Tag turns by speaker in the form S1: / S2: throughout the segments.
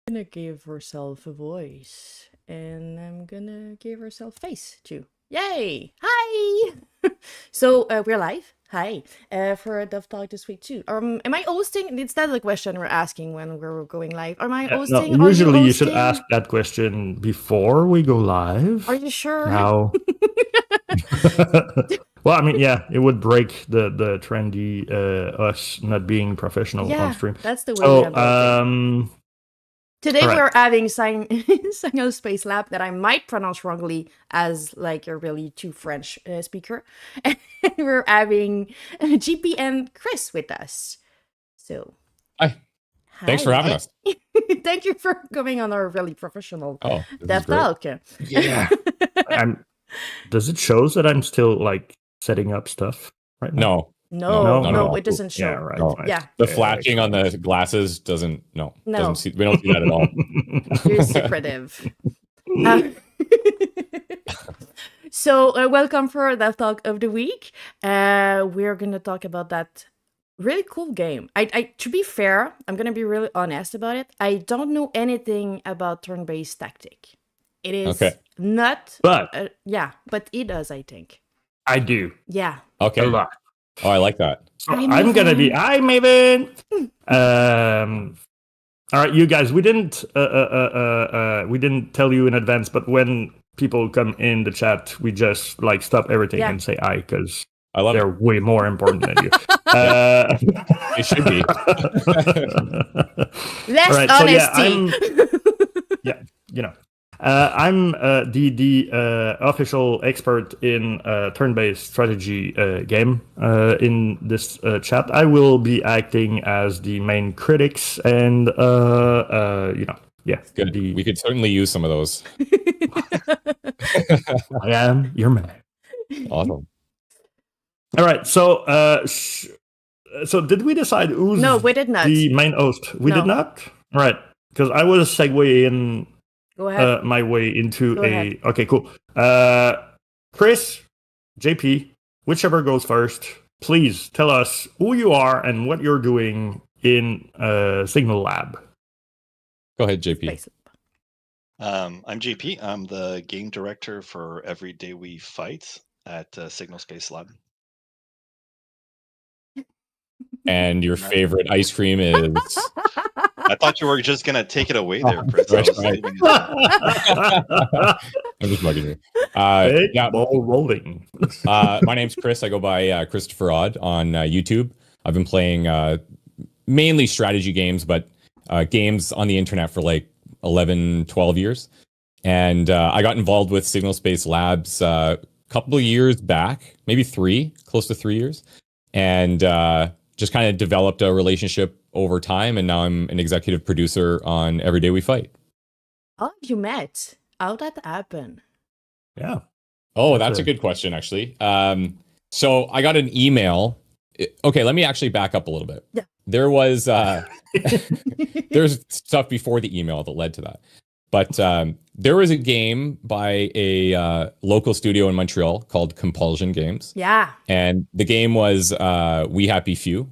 S1: Gonna give herself a voice, and I'm gonna give herself face too. Yay! Hi! So we're live. Hi. For DevTalk this week too. Am I hosting? Is that the question we're asking when we're going live? Am I hosting?
S2: No, usually you should
S1: hosting?
S2: ask that question before we go live.
S1: Are you sure?
S2: Now, well, I mean, yeah, it would break the trendy us not being professional on stream.
S1: That's the way we have
S2: So,
S1: today
S2: right.
S1: we're having Signal Space Lab that I might pronounce wrongly as like a really too French speaker. And we're having GP and Chris with us. So
S3: Hi. Thanks for having us.
S1: Thank you for coming on our really professional
S3: DevTalk.
S2: Yeah. Does it show that I'm still like setting up stuff right now?
S1: No, it doesn't show.
S2: Yeah, right.
S3: No.
S1: Yeah.
S3: The flashing on the glasses doesn't we don't see that at all.
S1: You're secretive. So welcome for DevTalk of the week. We're gonna talk about that really cool game. I to be fair, I'm gonna be really honest about it. I don't know anything about turn-based tactic. It is not,
S2: but
S1: but it does, I think.
S2: I do.
S1: Yeah.
S3: Okay.
S2: A lot.
S3: Oh, I like that.
S2: So I'm gonna be. Hi, Maven. All right, you guys. We didn't tell you in advance, but when people come in the chat, we just like stop everything and say hi because they're way more important than you.
S3: It should be.
S1: Less
S2: right,
S1: honesty.
S2: So I'm the official expert in turn-based strategy game in this chat. I will be acting as the main critics, and
S3: good. We could certainly use some of those.
S2: I am your man.
S3: Awesome.
S2: All right, so so did we decide who's
S1: No, we did not.
S2: the main host? We did not. All right, because I was segueing my way into Okay, cool. Chris, JP, whichever goes first, please tell us who you are and what you're doing in Signal Lab.
S3: Go ahead, JP.
S4: I'm JP. I'm the game director for Every Day We Fight at Signal Space Lab.
S3: And your favorite ice cream is?
S4: I thought you were just going to take it away there, Chris.
S3: Right. I'm just bugging you.
S2: Ball rolling.
S3: My name's Chris. I go by Christopher Odd on YouTube. I've been playing mainly strategy games, but games on the internet for like 11, 12 years. And I got involved with Signal Space Labs a couple of years back, maybe close to 3 years. And just kind of developed a relationship over time. And now I'm an executive producer on Every Day We Fight.
S1: How have you met? How'd that happen?
S2: Yeah.
S3: Oh, that's a good question, actually. So I got an email. Okay, let me actually back up a little bit.
S1: Yeah.
S3: There was there's stuff before the email that led to that. But there was a game by a local studio in Montreal called Compulsion Games.
S1: Yeah.
S3: And the game was We Happy Few.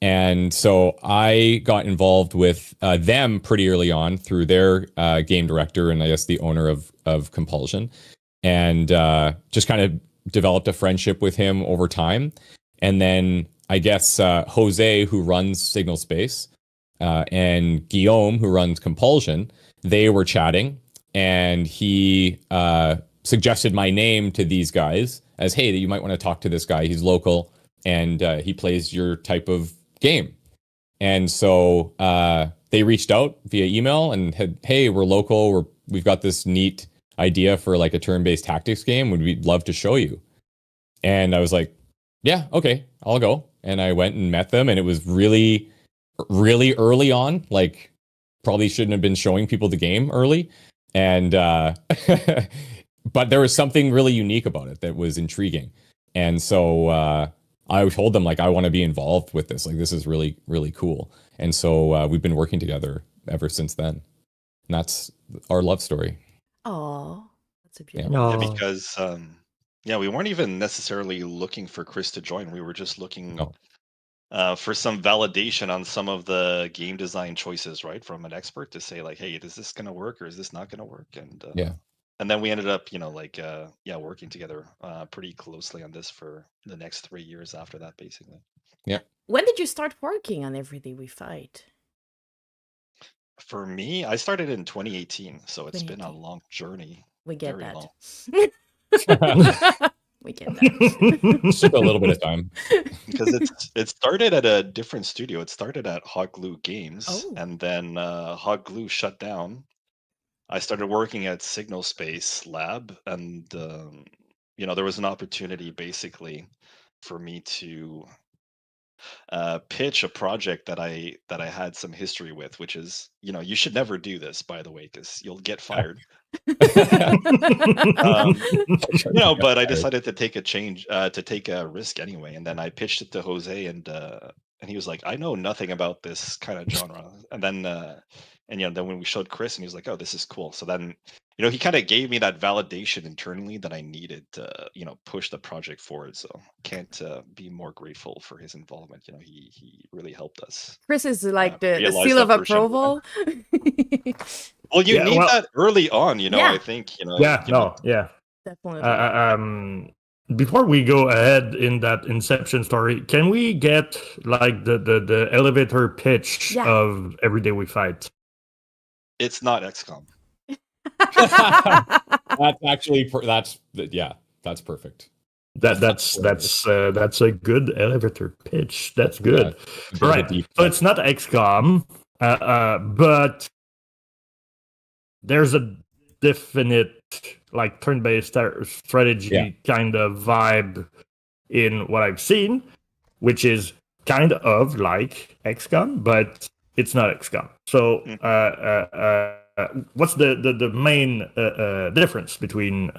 S3: And so I got involved with them pretty early on through their game director and I guess the owner of Compulsion. And just kind of developed a friendship with him over time. And then I guess Jose, who runs Signal Space, and Guillaume, who runs Compulsion, they were chatting, and he suggested my name to these guys as, hey, you might want to talk to this guy. He's local, and he plays your type of game. And so they reached out via email and had, hey, we're local. We've got this neat idea for like a turn-based tactics game. We'd love to show you. And I was like, yeah, okay, I'll go. And I went and met them, and it was really, really early on. Like, probably shouldn't have been showing people the game early. And but there was something really unique about it that was intriguing. And so I told them, like, I want to be involved with this. Like, this is really, really cool. And so we've been working together ever since then. And that's our love story.
S1: Oh, that's a beautiful.
S2: Yeah.
S4: Yeah, because we weren't even necessarily looking for Chris to join. We were just looking for some validation on some of the game design choices, right, from an expert to say like, hey, is this going to work or is this not going to work? And and then we ended up, working together pretty closely on this for the next 3 years after that, basically.
S3: Yeah.
S1: When did you start working on Every Day We Fight?
S4: For me, I started in 2018, so it's been a long journey.
S1: We get
S4: Very
S1: that.
S4: long.
S1: We get that.
S3: Took a little bit of time.
S4: Because it started at a different studio. It started at Hot Glue Games, and then Hot Glue shut down. I started working at Signal Space Lab, and there was an opportunity basically for me to pitch a project that I had some history with, which is, you should never do this, by the way, because you'll get fired. But I decided to take a risk anyway, and then I pitched it to Jose, and he was like, I know nothing about this kind of genre, and then then when we showed Chris, and he was like, oh, this is cool. So then he kind of gave me that validation internally that I needed to push the project forward. So can't be more grateful for his involvement. He really helped us.
S1: Chris is like the seal of approval.
S4: Well, you need that early on, I think,
S1: Definitely.
S2: Before we go ahead in that Inception story, can we get like the elevator pitch of Every Day We Fight?
S4: It's not XCOM.
S3: That's actually that's perfect.
S2: That's a good elevator pitch. That's good. All right. So it's not XCOM, but there's a definite like turn-based strategy kind of vibe in what I've seen, which is kind of like XCOM, but it's not XCOM. So what's the main difference between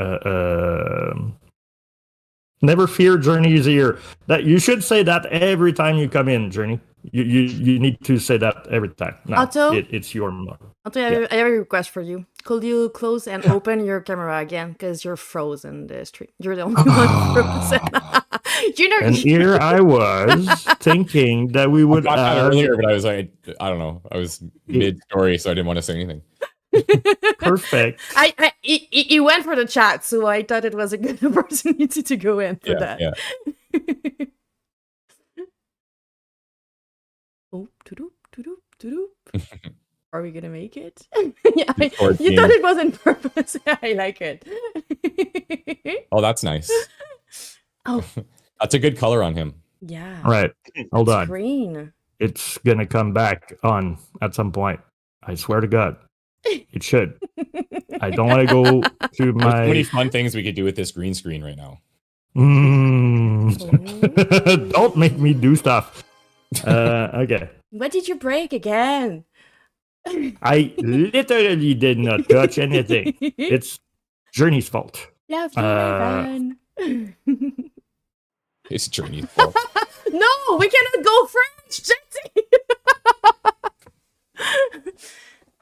S2: Never Fear, Journey is here? That you should say that every time you come in, Journey. You need to say that every time. No,
S1: Otto,
S2: it's your motto.
S1: Otto, I have a request for you. Could you close and open your camera again? Because you're frozen the stream. You're the only one frozen.
S2: And here I was thinking that we would
S3: earlier, but I was like, I don't know. I was mid-story, so I didn't want to say anything.
S2: Perfect.
S1: He went for the chat, so I thought it was a good opportunity to go in for that.
S3: Yeah.
S1: Oh, are we gonna make it? You thought it was on purpose. I like it.
S3: Oh, that's nice.
S1: Oh,
S3: that's a good color on him.
S1: Yeah.
S2: All right. Hold on.
S1: Green.
S2: it's gonna come back on at some point. I swear to God, it should. I don't want to go to
S3: There's
S2: my.
S3: so many fun things we could do with this green screen right now.
S2: Don't make me do stuff. Okay.
S1: What did you break again?
S2: I literally did not touch anything. It's Journey's fault.
S1: Love you, Evan.
S3: It's Journey's fault.
S1: No, we cannot go French, Jesse.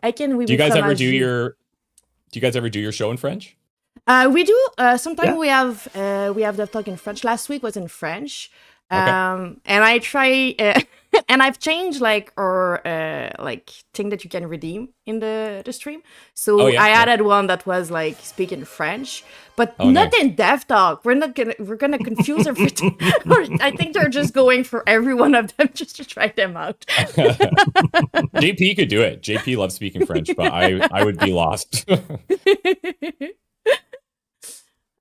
S3: Do you guys ever do your show in French?
S1: We do. Sometimes we have DevTalk in French. Last week was in French. And I try and I've changed our thing that you can redeem in the stream. So I added one that was speak in French, but not in DevTalk. We're gonna confuse everything. I think they're just going for every one of them just to try them out.
S3: JP could do it. JP loves speaking French, but I would be lost.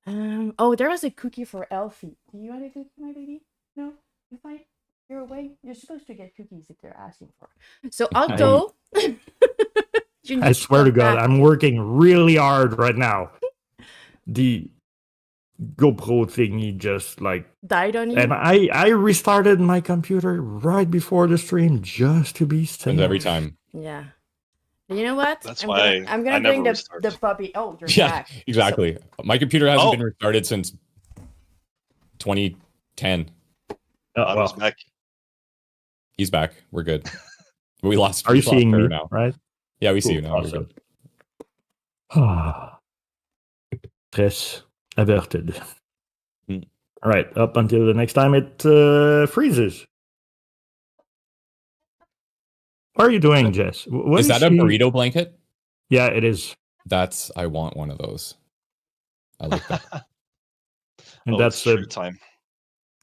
S1: There was a cookie for Elfie. Do you want a cookie, my baby? No? You're fine? You're away? You're supposed to get cookies if they're asking for it. So I'll go.
S2: I swear to God, I'm working really hard right now. The GoPro thingy just
S1: died on you?
S2: And I restarted my computer right before the stream just to be safe.
S3: And every time.
S1: Yeah. You know what?
S4: That's why
S1: I'm gonna bring the puppy. Oh, you're back.
S3: Exactly. So, my computer hasn't been restarted since 2010.
S4: Otto's back.
S3: He's back. We're good. We lost.
S2: Are you seeing me
S3: now?
S2: Right?
S3: Yeah, we see you now. Awesome.
S2: Stress averted. All right, up until the next time it freezes. What are you doing, Jess?
S3: Is that a burrito blanket?
S2: Yeah, it is.
S3: I want one of those. I like that.
S2: And that's a time.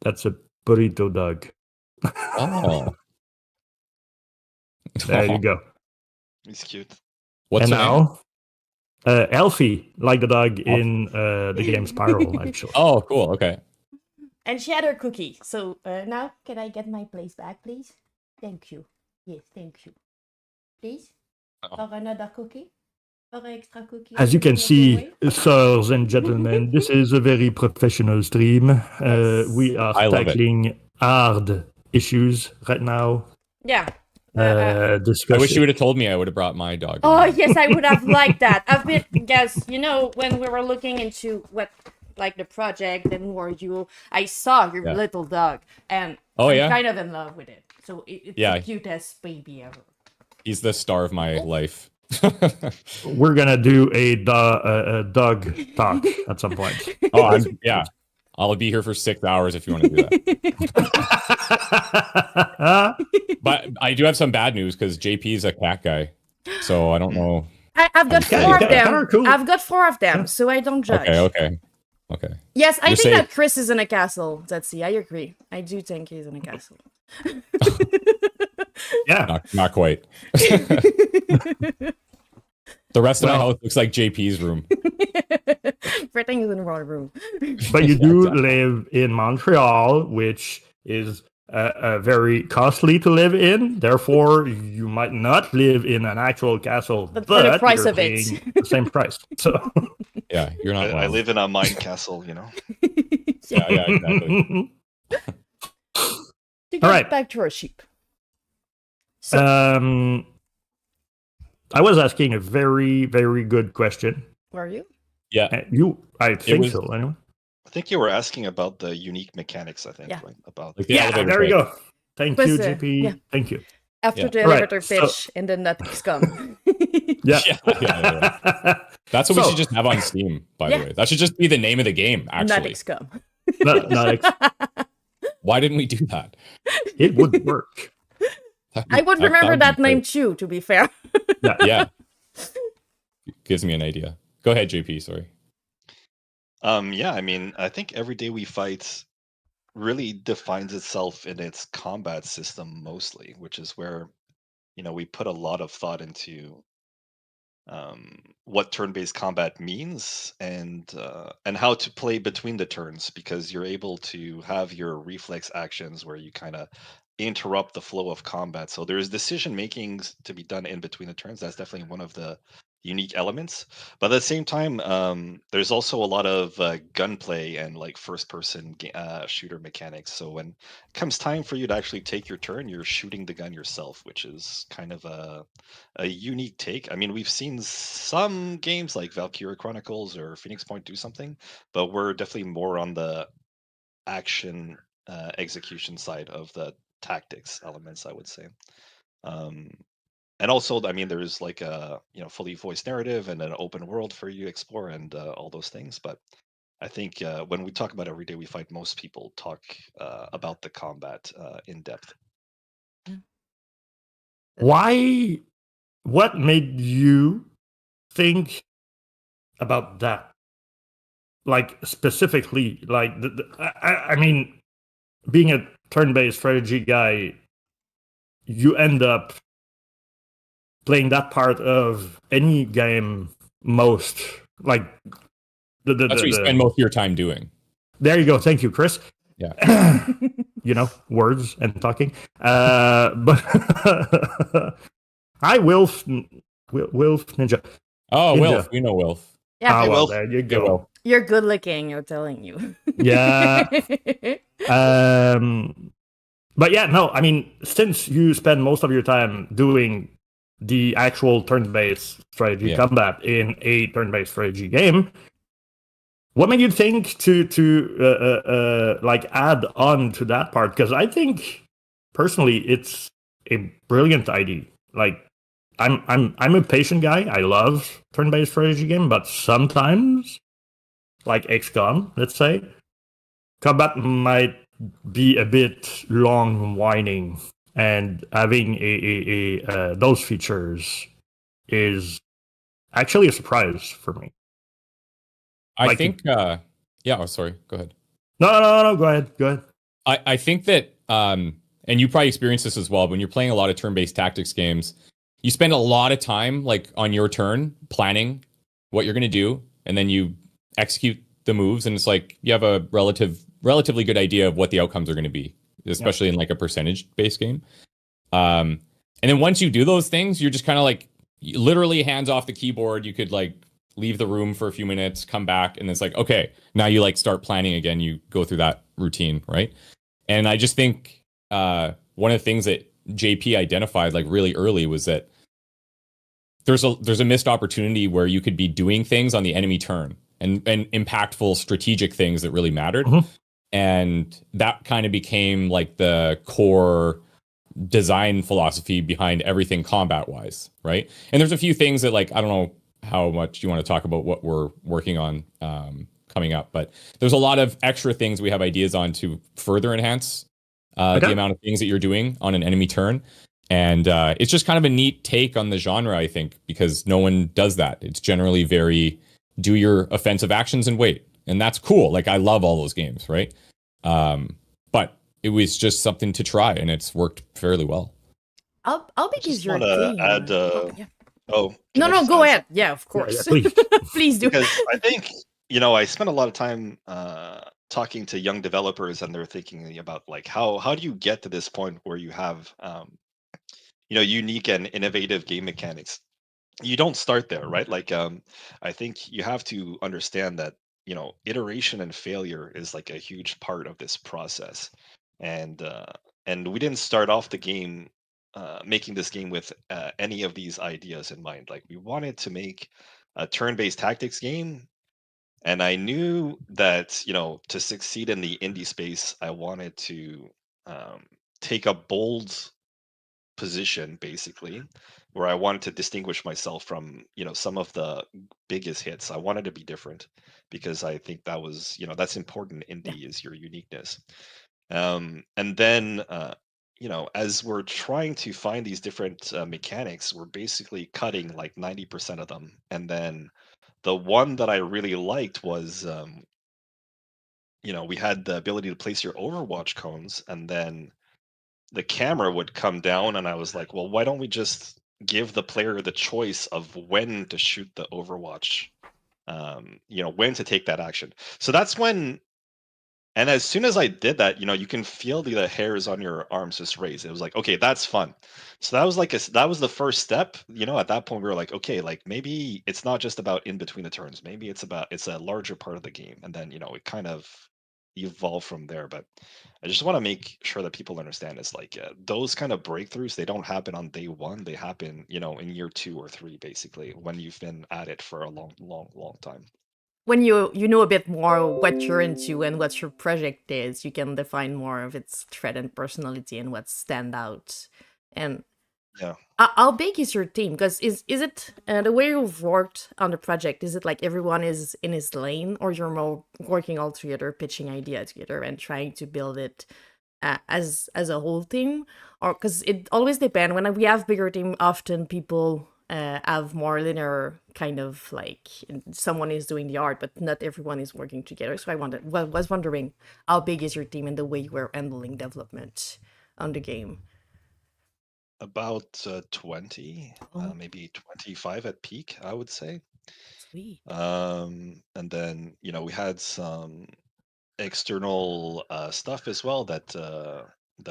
S2: That's a burrito dog.
S3: Oh.
S2: There you go.
S4: He's cute.
S3: What's
S2: now? Elfie, like the dog in the game Spiral, actually.
S3: Oh, cool. Okay.
S1: And she had her cookie. So now, can I get my place back, please? Thank you. Yes, thank you. Please? For another cookie? For an extra cookie?
S2: As you can see, sirs and gentlemen, this is a very professional stream. We are tackling hard issues right now.
S1: Yeah.
S3: I wish you would have told me. I would have brought my dog.
S1: Oh, yes, I would have liked that. When we were looking into what, the project and I saw your little dog, and I'm kind of in love with it. So it's the cutest baby ever.
S3: He's the star of my life.
S2: We're gonna do a dog talk at some point.
S3: I'll be here for 6 hours if you want to do that. But I do have some bad news because JP is a cat guy, so I don't know.
S1: I've got 4 of them. Cool. I've got 4 of them, so I don't judge.
S3: Okay.
S1: Yes, I think that Chris is in a castle. Zetsi, I agree. I do think he's in a castle.
S2: Yeah,
S3: not quite. The rest of my house looks like JP's room.
S1: Everything is in the wrong room.
S2: But you do live in Montreal, which is very costly to live in. Therefore, you might not live in an actual castle, but
S1: for the price
S2: you're
S1: of
S2: paying the same price. So,
S3: yeah, you're not.
S4: I live in a mine castle,
S3: Yeah, exactly.
S1: To get back to our sheep.
S2: So, I was asking a very, very good question.
S1: Were you?
S3: Yeah.
S2: I think so, anyway.
S4: I think you were asking about the unique mechanics, I think.
S1: Yeah.
S2: There we go. Thank you, JP.
S1: Yeah.
S2: Thank you.
S1: After the elevator pitch and then that XCOM.
S2: Yeah.
S3: That's what we should just have on Steam, by the way. That should just be the name of the game, actually.
S1: Not XCOM.
S2: Not
S3: Why didn't we do that?
S2: It would work.
S1: I would remember that name too, to be fair.
S3: Yeah. Gives me an idea. Go ahead, JP, sorry.
S4: I think Every Day We Fight really defines itself in its combat system mostly, which is where, we put a lot of thought into what turn-based combat means and how to play between the turns, because you're able to have your reflex actions where you kind of interrupt the flow of combat. So there's decision making to be done in between the turns. That's definitely one of the unique elements. But at the same time, there's also a lot of gunplay and like first-person shooter mechanics. So when it comes time for you to actually take your turn, you're shooting the gun yourself, which is kind of a unique take. I mean, we've seen some games like Valkyria Chronicles or Phoenix Point do something, but we're definitely more on the action execution side of the tactics elements, I would say. And also, I mean, there's like a fully voiced narrative and an open world for you to explore and all those things. But I think when we talk about Everyday We Fight, most people talk about the combat in depth.
S2: Why? What made you think about that? Like specifically, like I mean, being a turn-based strategy guy, you end up playing that part of any game most. Like
S3: that's what you spend most of your time doing.
S2: There you go. Thank you, Chris.
S3: Yeah.
S2: Words and talking. But hi, Wilf Ninja.
S3: Oh, Ninja. Wilf. We know Wilf.
S1: Yeah.
S2: Oh, well, there you go.
S1: You're good looking, you're telling you.
S2: Yeah. But yeah, no, I mean, since you spend most of your time doing the actual turn-based strategy combat in a turn-based strategy game, what made you think to like add on to that part? Because I think personally it's a brilliant idea. Like I'm a patient guy. I love turn-based strategy game, but sometimes, like XCOM, let's say, combat might be a bit long, whining, and having a those features is actually a surprise for me.
S3: I think, yeah. Oh, sorry. Go ahead.
S2: No. Go ahead.
S3: I think that, and you probably experience this as well. When you're playing a lot of turn-based tactics games, you spend a lot of time, like on your turn, planning what you're going to do, and then you execute the moves, and it's like you have a relatively good idea of what the outcomes are going to be, especially in like a percentage-based game. And then once you do those things, you're just kind of like literally hands off the keyboard. You could like leave the room for a few minutes, come back, and it's like, okay, now you like start planning again. You go through that routine, right? And I just think one of the things that JP identified like really early was that there's a missed opportunity where you could be doing things on the enemy turn and impactful strategic things that really mattered. Mm-hmm. And that kind of became like the core design philosophy behind everything combat wise, right? And there's a few things that like, I don't know how much you want to talk about what we're working on coming up, but there's a lot of extra things we have ideas on to further enhance the amount of things that you're doing on an enemy turn. And it's just kind of a neat take on the genre, I think, because no one does that. It's generally very do your offensive actions and wait. And that's cool. Like, I love all those games, right? But it was just something to try, and it's worked fairly well.
S1: I'll begin your
S4: thing. Add,
S1: no, go ahead. Yeah, of course.
S2: Yeah, please.
S1: Please do.
S4: Because I think, I spent a lot of time talking to young developers, and they're thinking about like how do you get to this point where you have unique and innovative game mechanics. You don't start there, right? Like I think you have to understand that iteration and failure is like a huge part of this process, and we didn't start off the game making this game with any of these ideas in mind. Like, we wanted to make a turn-based tactics game, and I knew that to succeed in the indie space, I wanted to take a bold position, basically, where I wanted to distinguish myself from some of the biggest hits. I wanted to be different because I think that was that's important. Indie is your uniqueness. And then as we're trying to find these different mechanics, we're basically cutting like 90% of them, and then the one that I really liked was we had the ability to place your Overwatch cones, and then the camera would come down, and I was like, well, why don't we just give the player the choice of when to shoot the Overwatch, when to take that action. So that's when And as soon as I did that, you can feel the hairs on your arms just raise. It was like, okay, that's fun. So that was that was the first step. At that point we were like, okay, like maybe it's not just about in between the turns. Maybe it's a larger part of the game. And then, it kind of evolved from there. But I just want to make sure that people understand it's like those kind of breakthroughs, they don't happen on day one. They happen, in year 2 or 3, basically, when you've been at it for a long, long, long time.
S1: When you know a bit more what you're into and what your project is, you can define more of its thread and personality and what stand out. And
S4: yeah,
S1: how big is your team? Because is it the way you've worked on the project? Is it like everyone is in his lane, or you're more working all together, pitching ideas together, and trying to build it as a whole team? Or because it always depends. When we have bigger team, often people have more linear kind of like someone is doing the art, but not everyone is working together. So I was wondering how big is your team and the way you were handling development on the game.
S4: About 20, maybe 25 at peak, I would say.
S1: Sweet.
S4: And then we had some external stuff as well that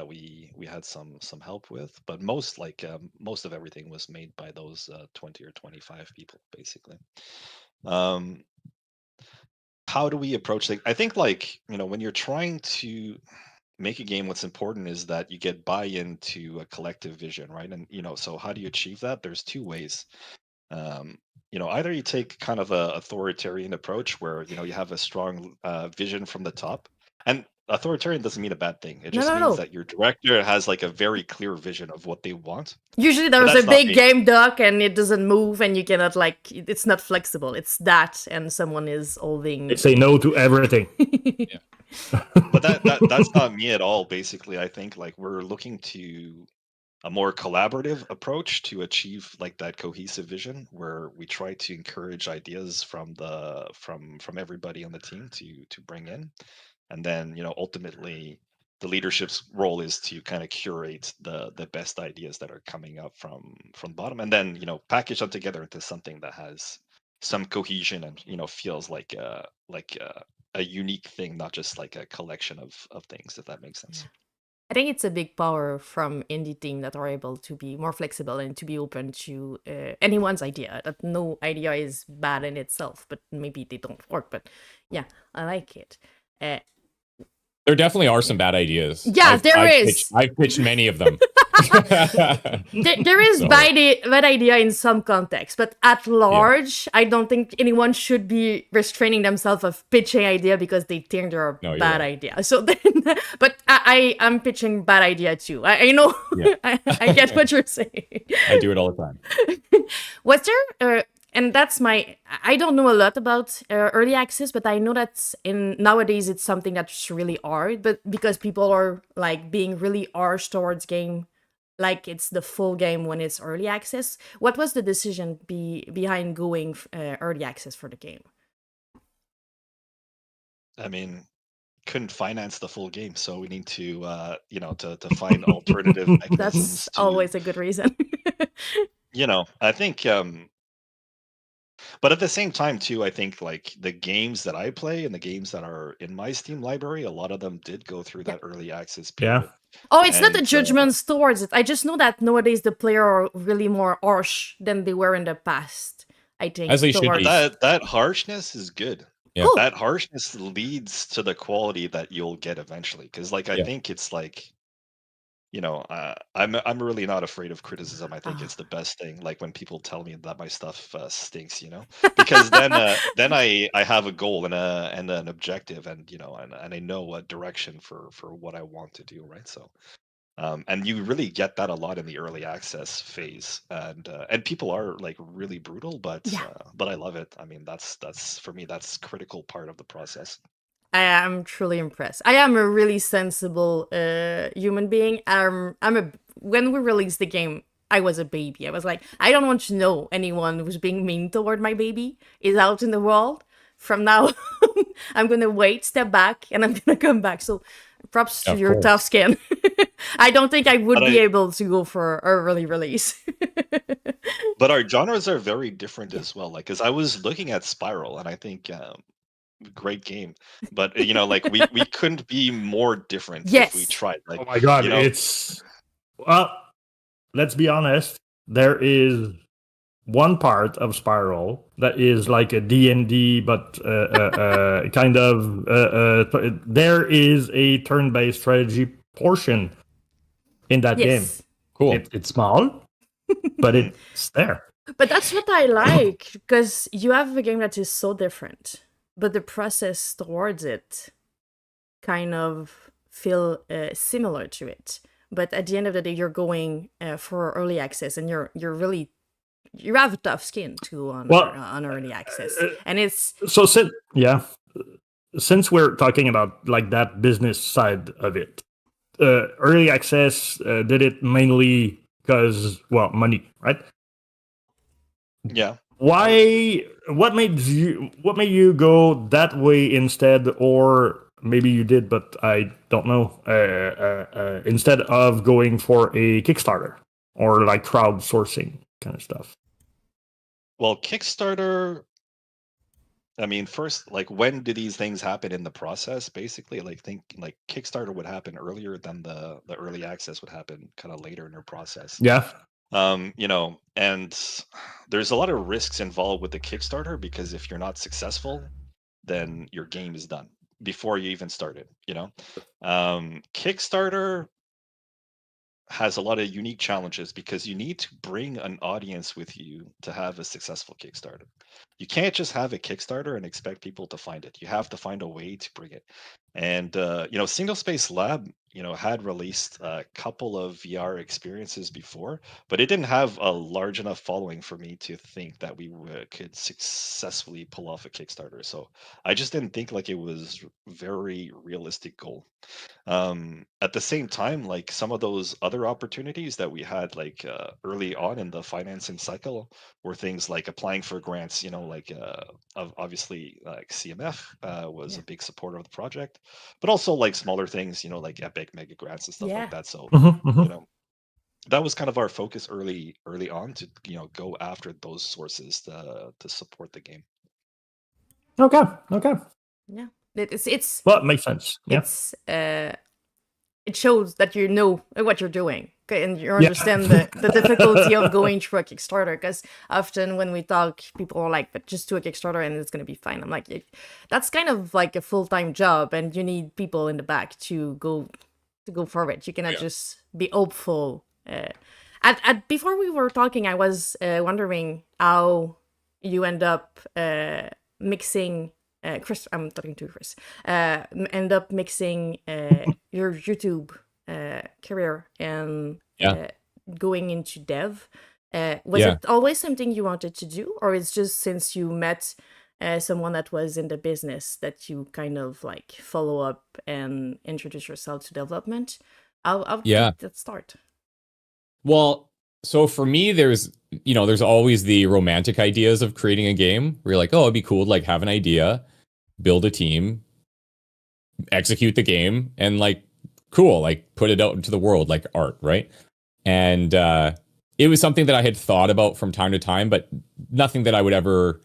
S4: we had some help with, but most of everything was made by those 20 or 25 people, basically. How do we approach things? I think when you're trying to make a game, what's important is that you get buy-in to a collective vision, right? And so how do you achieve that? There's 2 ways. Either you take kind of a authoritarian approach where you have a strong vision from the top, and authoritarian doesn't mean a bad thing. It just means that your director has like a very clear vision of what they want.
S1: Usually there's a big game doc and it doesn't move and you cannot it's not flexible. It's that, and someone is holding.
S2: They say no to everything.
S4: Yeah. But that's not me at all. Basically, I think we're looking to a more collaborative approach to achieve that cohesive vision, where we try to encourage ideas from everybody on the team to bring in, and then ultimately the leadership's role is to kind of curate the best ideas that are coming up from bottom, and then package them together into something that has some cohesion and feels like a unique thing, not just like a collection of things, if that makes sense.
S1: Yeah. I think it's a big power from indie team that are able to be more flexible and to be open to anyone's idea. That no idea is bad in itself, but maybe they don't work. But yeah, I like it.
S3: There definitely are some bad ideas.
S1: Yeah,
S3: I've pitched many of them.
S1: there is bad idea in some context, but at large, I don't think anyone should be restraining themselves of pitching idea because they think they're a bad idea. So then, but I'm pitching bad idea too. I know. Yeah. I get what you're saying.
S3: I do it all the time.
S1: Was there and that's I don't know a lot about early access, but I know that nowadays it's something that's really hard, but because people are being really harsh towards game, it's the full game when it's early access. What was the decision behind going early access for the game?
S4: I mean, couldn't finance the full game, so we need to to find alternative mechanisms.
S1: That's always a good reason.
S4: I think but at the same time too, I think the games that I play and the games that are in my Steam library, a lot of them did go through that early access period.
S2: Yeah.
S1: Oh, it's not a judgment towards it. I just know that nowadays the player are really more harsh than they were in the past, I think.
S3: As they should be.
S4: That harshness is good.
S3: Yeah.
S1: Cool.
S4: That harshness leads to the quality that you'll get eventually. Because I think it's I'm really not afraid of criticism. I think it's the best thing. When people tell me that my stuff stinks, because then I have a goal and an objective, and and I know a direction for what I want to do, right? So, and you really get that a lot in the early access phase, and people are really brutal, but I love it. I mean, that's for me, that's critical part of the process.
S1: I am truly impressed. I am a really sensible human being. When we released the game, I was a baby. I was like, I don't want to know anyone who's being mean toward my baby is out in the world. From now, I'm gonna step back, and I'm gonna come back. So, props to your tough skin. I don't think I would be able to go for a early release.
S4: But our genres are very different as well. Because I was looking at Spiral, and I think great game. But you know, like we couldn't be more different
S1: Yes.
S4: if we tried. Like,
S2: oh my god,
S4: you know,
S2: it's well. Let's be honest. There is one part of Spiral that is like a D&D, but kind of there is a turn-based strategy portion in that game.
S3: Cool.
S2: It's small, but it's there.
S1: But that's what I like, because you have a game that is so different, but the process towards it kind of feel similar to it. But at the end of the day, you're going for early access, and you have a tough skin too on early access, and it's
S2: so since we're talking about like that business side of it, early access did it mainly because money, right?
S4: Yeah.
S2: Why? What made you go that way instead, or maybe you did, but I don't know. Instead of going for a Kickstarter or like crowdsourcing kind of stuff.
S4: Well, Kickstarter. I mean, first, like, when do these things happen in the process? Basically, like, think like Kickstarter would happen earlier than the early access would happen kind of later in your process.
S2: Yeah.
S4: You know, and there's a lot of risks involved with the Kickstarter, because if you're not successful, then your game is done before you even started, you know. Kickstarter has a lot of unique challenges because you need to bring an audience with you to have a successful Kickstarter. You can't just have a Kickstarter and expect people to find it. You have to find a way to bring it. And you know, Single Space Lab, you know, had released a couple of VR experiences before, but it didn't have a large enough following for me to think that we could successfully pull off a Kickstarter. So I just didn't think like it was very realistic goal. At the same time, like some of those other opportunities that we had like early on in the financing cycle were things like applying for grants, you know, like obviously like CMF was a big supporter of the project, but also like smaller things, you know, like Epic mega grants and stuff like that. So you know, that was kind of our focus early on to, you know, go after those sources to support the game.
S2: Okay.
S1: Yeah, it's
S2: well, it makes sense. Yeah.
S1: It's it shows that you know what you're doing, okay, and you understand the difficulty of going through a Kickstarter. Because often when we talk, people are like, "But just do a Kickstarter and it's gonna be fine." I'm like, that's kind of like a full-time job, and you need people in the back to go for it. You cannot just be hopeful. Before we were talking, I was wondering how you end up mixing. Chris, I'm talking to Chris. End up mixing your YouTube career and going into dev. Was it always something you wanted to do, or it's just since you met someone that was in the business that you kind of like follow up and introduce yourself to development? How did that start?
S3: Well, so for me, there's always the romantic ideas of creating a game where you're like, oh, it'd be cool to like have an idea, build a team, execute the game, and like, cool, like put it out into the world like art, right? And it was something that I had thought about from time to time, but nothing that I would ever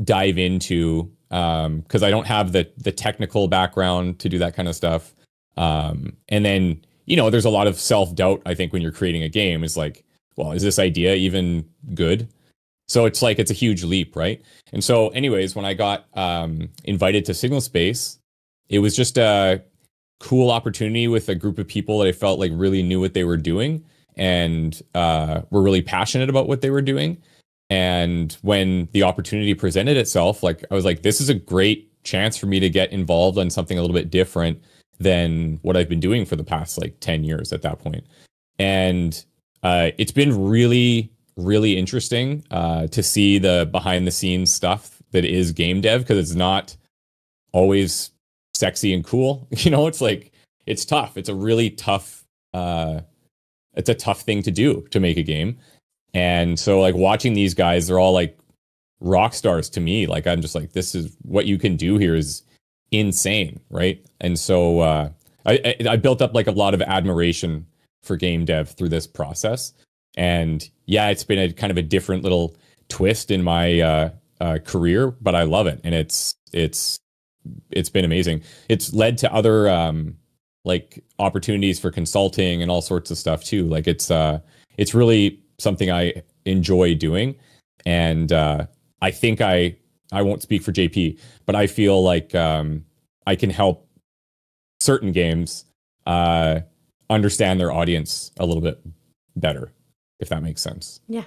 S3: dive into because I don't have the technical background to do that kind of stuff. And then, you know, there's a lot of self-doubt, I think, when you're creating a game. Is like, well, is this idea even good? So it's like, it's a huge leap, right? And so anyways, when I got invited to Signal Space, it was just a cool opportunity with a group of people that I felt like really knew what they were doing and were really passionate about what they were doing. And when the opportunity presented itself, like I was like, this is a great chance for me to get involved on something a little bit different than what I've been doing for the past like 10 years at that point. And it's been really, really interesting to see the behind the scenes stuff that is game dev, because it's not always sexy and cool. You know, it's like, it's tough. It's a really tough, it's a tough thing to do, to make a game. And so like watching these guys, they're all like rock stars to me. Like, I'm just like, this is what you can do here is insane, right? And so I built up like a lot of admiration for game dev through this process. And yeah, it's been a kind of a different little twist in my career, but I love it. And it's it's been amazing. It's led to other like opportunities for consulting and all sorts of stuff too. Like it's really something I enjoy doing, and I think I won't speak for JP, but I feel like I can help certain games understand their audience a little bit better, if that makes sense.
S1: Yeah.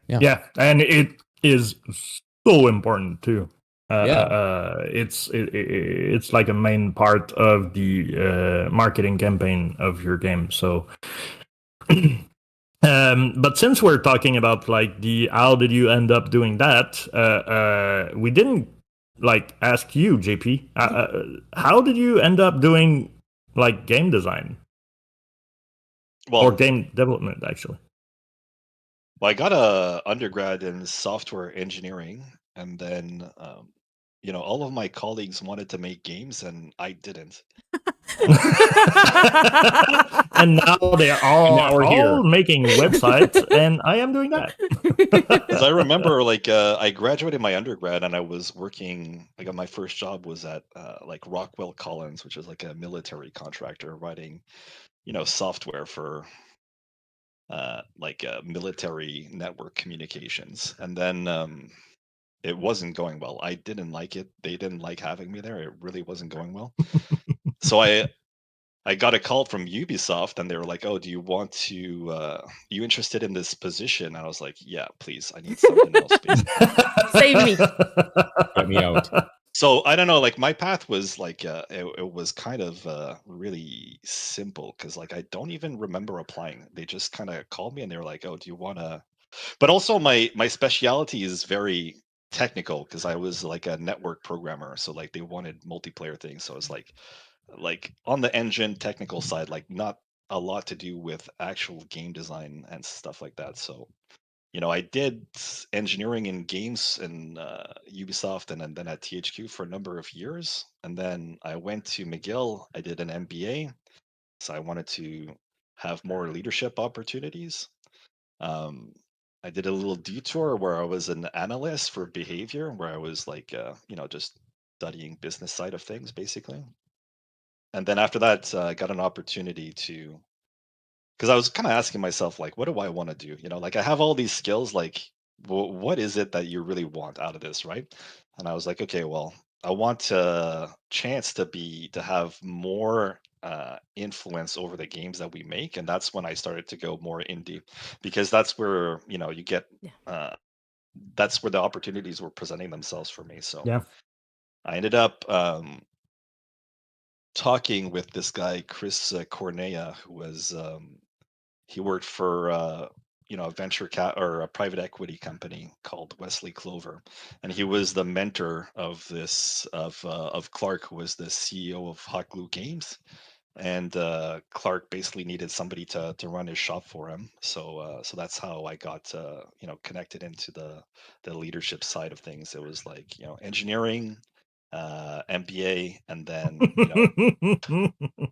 S2: Yeah, and it is so important too. It's like a main part of the marketing campaign of your game. So, but since we're talking about like the how did you end up doing that, we didn't like ask you, JP. How did you end up doing like game design or game development, actually?
S4: Well, I got a undergrad in software engineering, and then all of my colleagues wanted to make games, and I didn't.
S2: And now they are all making websites, and I am doing that.
S4: Because I remember, like, I graduated my undergrad, and I was working. I got my first job was at like Rockwell Collins, which is like a military contractor, writing, software for like military network communications. And then it wasn't going well. I didn't like it. They didn't like having me there. It really wasn't going well. So I got a call from Ubisoft, and they were like, "Oh, do you want to? You interested in this position?" And I was like, "Yeah, please. I need something else.
S1: Save me.
S3: Get me out."
S4: So I don't know. Like my path was like it was kind of really simple because like I don't even remember applying. They just kind of called me and they were like, "Oh, do you want to?" But also my specialty is very technical because I was like a network programmer. So like they wanted multiplayer things. So it's like on the engine technical side, like not a lot to do with actual game design and stuff like that. So I did engineering in games in Ubisoft and then at THQ for a number of years. And then I went to McGill. I did an MBA. So I wanted to have more leadership opportunities. I did a little detour where I was an analyst for behavior, where I was like, just studying business side of things, basically. And then after that, I got an opportunity to, because I was kind of asking myself, like, what do I want to do? Like I have all these skills, like, what is it that you really want out of this, right? And I was like, okay, well, I want a chance to have more influence over the games that we make, and that's when I started to go more indie, because that's where you get that's where the opportunities were presenting themselves for me. So
S2: yeah,
S4: I ended up talking with this guy Chris Cornea, who was he worked for a venture or a private equity company called Wesley Clover, and he was the mentor of Clark, who was the CEO of Hot Glue Games. And Clark basically needed somebody to run his shop for him. So that's how I got connected into the leadership side of things. It was like engineering, MBA, and then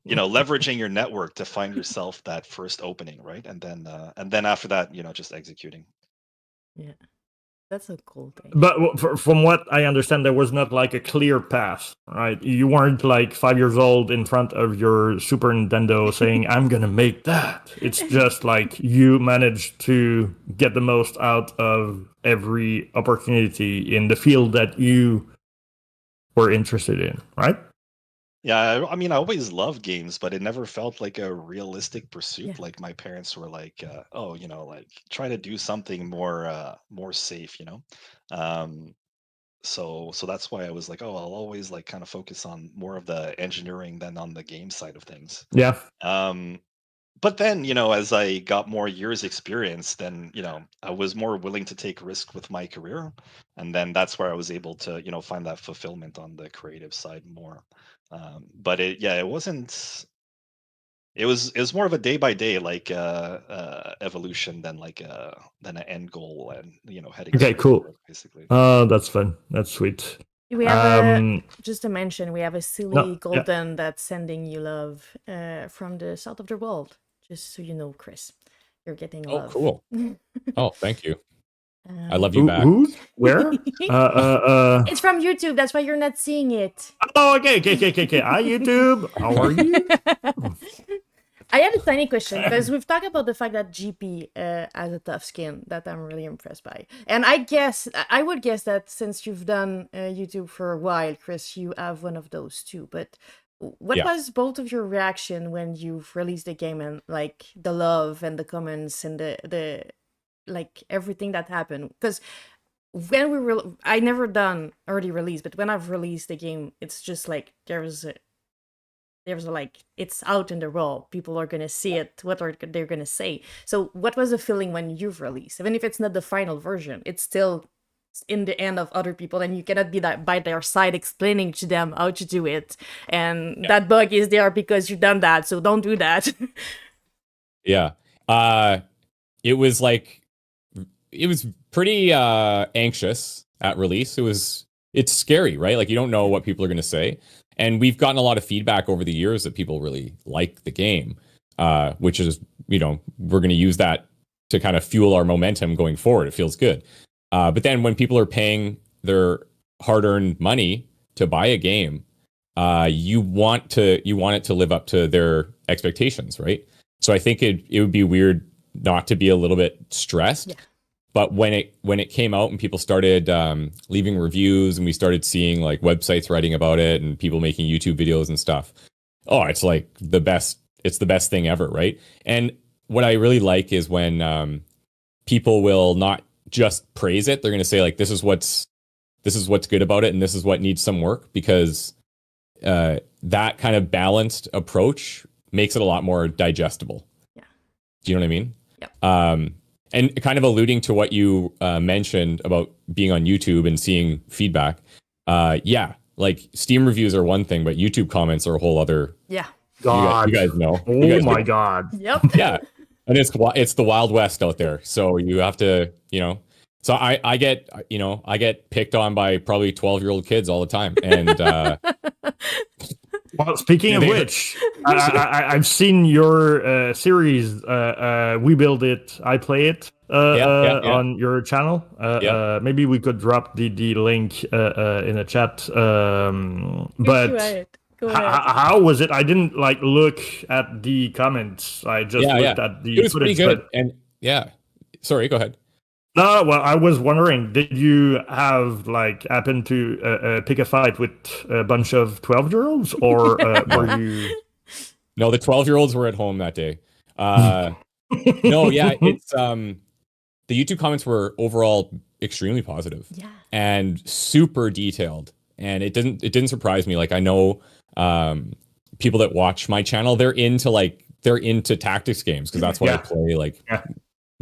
S4: leveraging your network to find yourself that first opening, right? And then after that, just executing.
S1: Yeah, that's a cool thing.
S2: But from what I understand, there was not like a clear path, right? You weren't like 5 years old in front of your Super Nintendo saying, "I'm gonna make that." It's just like you managed to get the most out of every opportunity in the field that you were interested in, right?
S4: Yeah, I mean, I always loved games, but it never felt like a realistic pursuit.
S1: Yeah.
S4: Like my parents were like, "Oh, like try to do something more safe," So that's why I was like, "Oh, I'll always like kind of focus on more of the engineering than on the game side of things."
S2: Yeah.
S4: But then, as I got more years experience, then, I was more willing to take risk with my career. And then that's where I was able to, find that fulfillment on the creative side more. But it wasn't, it was more of a day by day, like, evolution than like, than an end goal and, heading
S2: Okay,
S4: straight
S2: cool.
S4: for it, basically.
S2: Oh, that's fun. That's sweet.
S1: We have just to mention, we have a silly golden that's sending you love from the south of the world. Just so you know, Chris, you're getting love.
S3: Oh, cool. Oh, thank you. I love you back.
S2: Who? Where?
S1: It's from YouTube. That's why you're not seeing it.
S2: Oh, okay. Hi, YouTube. How are you?
S1: I have a tiny question because we've talked about the fact that GP has a tough skin that I'm really impressed by, and I would guess that since you've done YouTube for a while, Chris, you have one of those too. But what was both of your reaction when you've released the game and like the love and the comments and the like everything that happened? Because when I never done early release, but when I've released the game, it's just like there's like it's out in the world, people are gonna see it, what are they're gonna say. So what was the feeling when you've released, even if it's not the final version, it's still in the end of other people and you cannot be that by their side explaining to them how to do it, and that bug is there because you've done that, so don't do that.
S3: It was like, it was pretty anxious at release. It's scary, right? Like you don't know what people are gonna say. And we've gotten a lot of feedback over the years that people really like the game, which is, we're going to use that to kind of fuel our momentum going forward. It feels good. But then when people are paying their hard-earned money to buy a game, you want it to live up to their expectations, right? So I think it would be weird not to be a little bit stressed. Yeah. But when it came out and people started leaving reviews and we started seeing like websites writing about it and people making YouTube videos and stuff, it's like the best. It's the best thing ever, right? And what I really like is when people will not just praise it; they're going to say like, "This is what's good about it, and this is what needs some work." Because that kind of balanced approach makes it a lot more digestible. Yeah. Do you know what I mean? Yep. And kind of alluding to what you mentioned about being on YouTube and seeing feedback. Like Steam reviews are one thing, but YouTube comments are a whole other. Yeah.
S2: God.
S3: You guys know.
S2: Oh my God.
S1: Yep.
S3: Yeah. And it's the Wild West out there. So you have to, so I get picked on by probably 12-year-old kids all the time. And
S2: well, speaking of which, I've seen your series. We Build It, I Play It on your channel. Maybe we could drop the link in the chat. But how was it? I didn't look at the comments. I just looked at the footage.
S3: Pretty good. And sorry, go ahead.
S2: No, well, I was wondering, did you have happen to pick a fight with a bunch of 12-year-olds, or were you?
S3: No, the 12-year-olds were at home that day. No, it's the YouTube comments were overall extremely positive, and super detailed, and it didn't surprise me. Like I know people that watch my channel, they're into tactics games because that's what I play.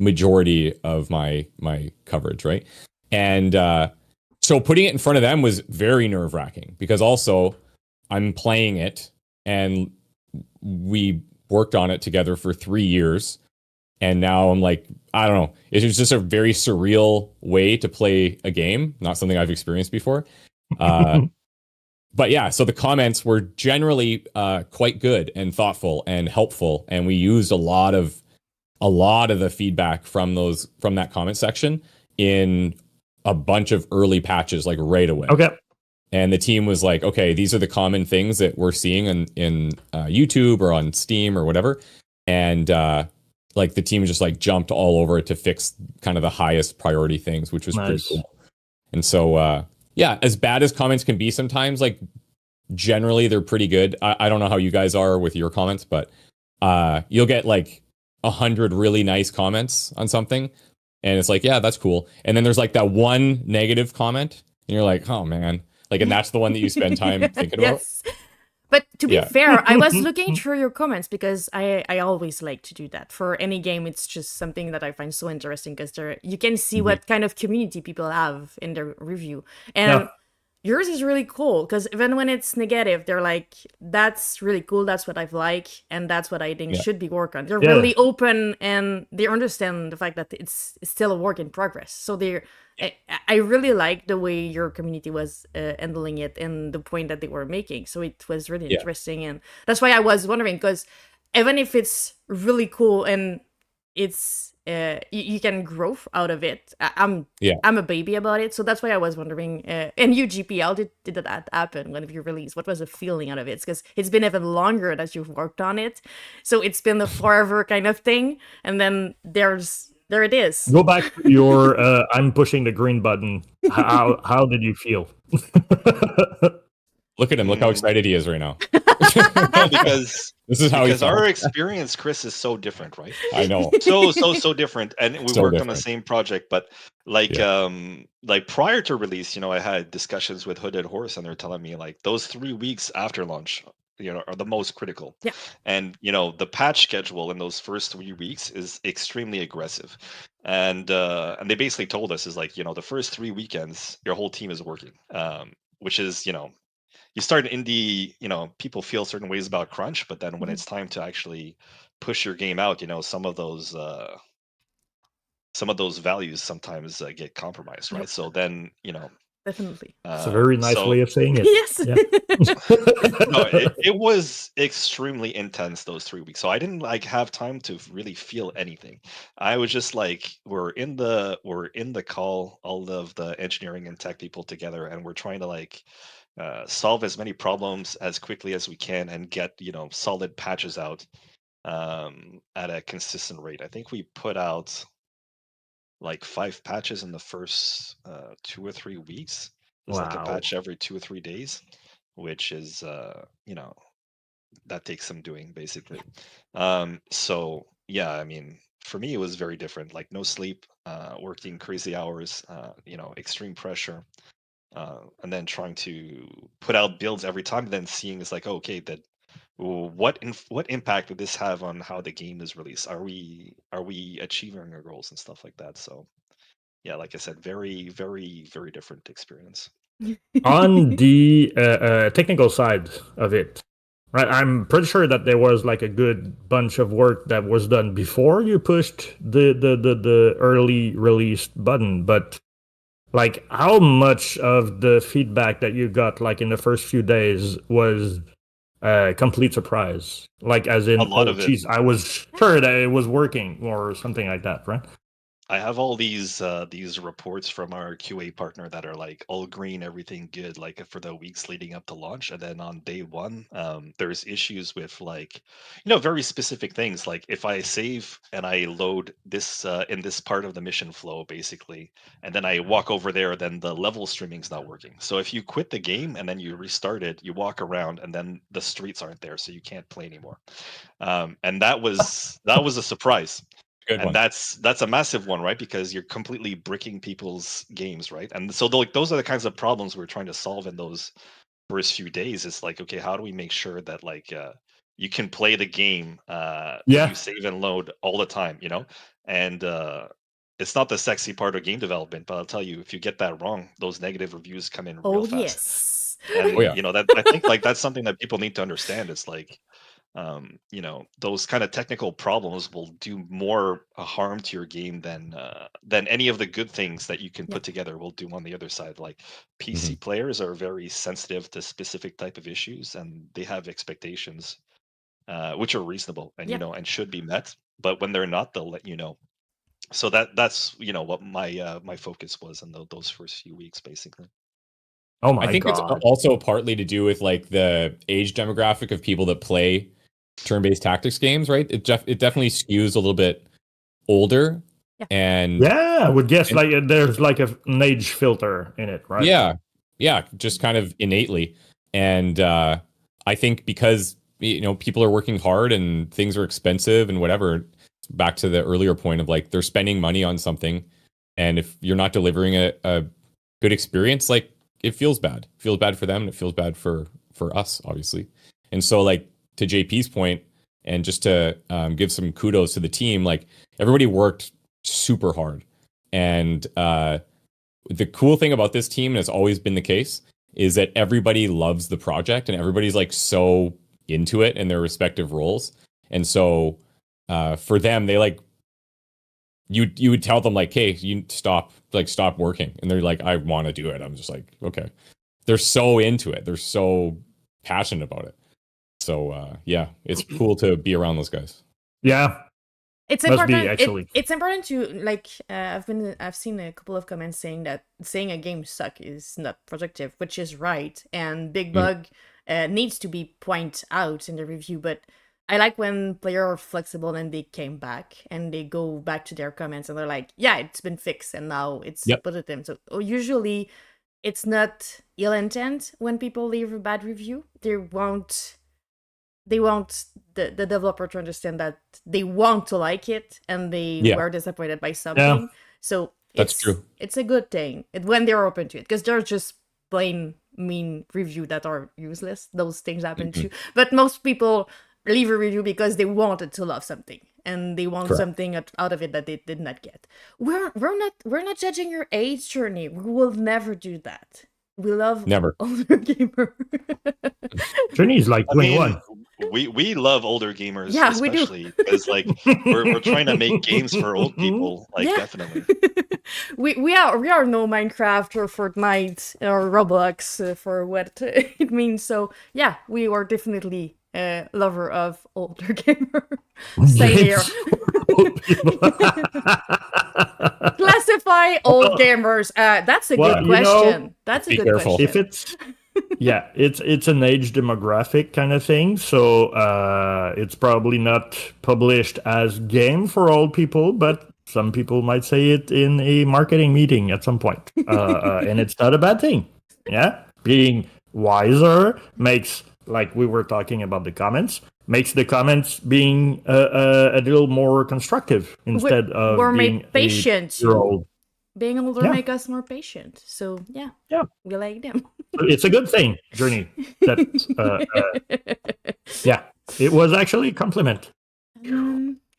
S3: Majority of my coverage, right? And so putting it in front of them was very nerve-wracking because also I'm playing it and we worked on it together for 3 years, and now I'm like, I don't know, it was just a very surreal way to play a game, not something I've experienced before. But yeah, so the comments were generally quite good and thoughtful and helpful, and we used a lot of the feedback from that comment section in a bunch of early patches, right away. Okay. And the team was like, okay, these are the common things that we're seeing in YouTube or on Steam or whatever. And the team just jumped all over it to fix kind of the highest priority things, which was pretty cool. And so, as bad as comments can be sometimes, generally they're pretty good. I don't know how you guys are with your comments, but you'll get 100 really nice comments on something, and it's that's cool. And then there's that one negative comment, and you're like, oh man, and that's the one that you spend time thinking about.
S1: But to be fair, I was looking through your comments because I always like to do that for any game. It's just something that I find so interesting because you can see what kind of community people have in their review. And yours is really cool because even when it's negative, they're like, that's really cool. That's what I've liked. And that's what I think should be worked on. They're really open and they understand the fact that it's still a work in progress. So I really like the way your community was handling it and the point that they were making. So it was really interesting. And that's why I was wondering, because even if it's really cool and it's you can grow out of it. I'm a baby about it, so that's why I was wondering. And you, GP, how did that happen when you released? What was the feeling out of it? Because it's been even longer that you've worked on it, so it's been a forever kind of thing. And then there it is.
S2: Go back to your I'm pushing the green button. How did you feel?
S3: Look at him. Look how excited he is right now.
S4: Because
S3: this is how
S4: because our experience, Chris, is so different, right?
S3: I know.
S4: So different. And we
S3: So
S4: worked
S3: different.
S4: on the same project, but like prior to release, I had discussions with Hooded Horse, and they're telling me like those 3 weeks after launch, are the most critical.
S1: Yeah.
S4: And the patch schedule in those first 3 weeks is extremely aggressive. And they basically told us is like, the first 3 weekends, your whole team is working. Which is, you start in indie, people feel certain ways about crunch, but then when it's time to actually push your game out, some of those values sometimes get compromised, right? So then,
S1: definitely.
S2: It's a very nice way of saying it.
S1: Yes.
S2: Yeah.
S4: No, it was extremely intense those 3 weeks. So I didn't have time to really feel anything. I was just like, we're in the call, all of the engineering and tech people together, and we're trying to solve as many problems as quickly as we can and get solid patches out at a consistent rate. I think we put out 5 patches in the first 2 or 3 weeks. There's a patch every 2 or 3 days, which is that takes some doing basically. So yeah, I mean, for me it was very different. No sleep, working crazy hours, extreme pressure. And then trying to put out builds every time, and then seeing is okay, that what impact would this have on how the game is released? Are we achieving our goals and stuff like that? So yeah, like I said, very, very, very different experience.
S2: On the technical side of it, right? I'm pretty sure that there was a good bunch of work that was done before you pushed the early release button, but how much of the feedback that you got in the first few days was complete surprise? As in,
S4: a lot of it.
S2: I was sure that it was working or something like that, right?
S4: I have all these reports from our QA partner that are all green, everything good, for the weeks leading up to launch. And then on day one, there's issues with very specific things. If I save and I load this in this part of the mission flow, basically, and then I walk over there, then the level streaming's not working. So if you quit the game and then you restart it, you walk around and then the streets aren't there, so you can't play anymore. And that was a surprise. And that's a massive one, right? Because you're completely bricking people's games, right? And so those are the kinds of problems we're trying to solve in those first few days. It's okay, how do we make sure that you can play the game when you save and load all the time, And it's not the sexy part of game development, but I'll tell you, if you get that wrong, those negative reviews come in real fast.
S1: Yes.
S4: And that I think that's something that people need to understand. It's those kind of technical problems will do more harm to your game than any of the good things that you can put together will do on the other side. PC players are very sensitive to specific type of issues, and they have expectations which are reasonable and and should be met, but when they're not, they'll let you know. So that's what my focus was in those first few weeks, basically.
S2: Oh my God.
S3: I think it's also partly to do with the age demographic of people that play turn-based tactics games, right? It definitely skews a little bit older. And
S2: I would guess there's an age filter in it, right?
S3: Yeah, just kind of innately. And I think because people are working hard and things are expensive and whatever, back to the earlier point of they're spending money on something, and if you're not delivering a good experience, it feels bad. It feels bad for them, and it feels bad for us, obviously. And so to JP's point, and just to give some kudos to the team, everybody worked super hard. And the cool thing about this team, and it's always been the case, is that everybody loves the project and everybody's so into it in their respective roles. And so for them, they you would tell them hey, you stop working, and they're I want to do it. I'm just okay. They're so into it. They're so passionate about it. So yeah, it's cool to be around those guys.
S2: Yeah.
S1: It's important. It's important to like. I've seen a couple of comments saying that saying a game suck is not productive, which is right. And Big Bug needs to be pointed out in the review. But I like when players are flexible and they came back and they go back to their comments and they're like, "Yeah, it's been fixed and now it's positive." So usually, it's not ill intent when people leave a bad review. They want the developer to understand that they want to like it and they were disappointed by something. So
S3: that's true.
S1: It's a good thing when they're open to it, because they're just plain mean review that are useless. Those things happen too. But most people leave a review because they wanted to love something and they want something out of it that they did not get. We're not judging your age journey. We will never do that. We love older gamer.
S2: Journey is like 21.
S4: We love older gamers,
S1: yeah,
S4: especially because like we're trying to make games for old people. Like definitely.
S1: we are no Minecraft or Fortnite or Roblox for what it means. So yeah, we are definitely a lover of older gamer. Same here. Classify old gamers. That's a good question. That's a good question.
S2: If it's it's an age demographic kind of thing, so it's probably not published as game for old people, but some people might say it in a marketing meeting at some point, and it's not a bad thing. Yeah, being wiser makes, like we were talking about the comments, makes the comments being a little more constructive instead of being
S1: patient.
S2: Year-old.
S1: Being older make us more patient. So yeah, we like them.
S2: It's a good thing, Journey. That it was actually a compliment.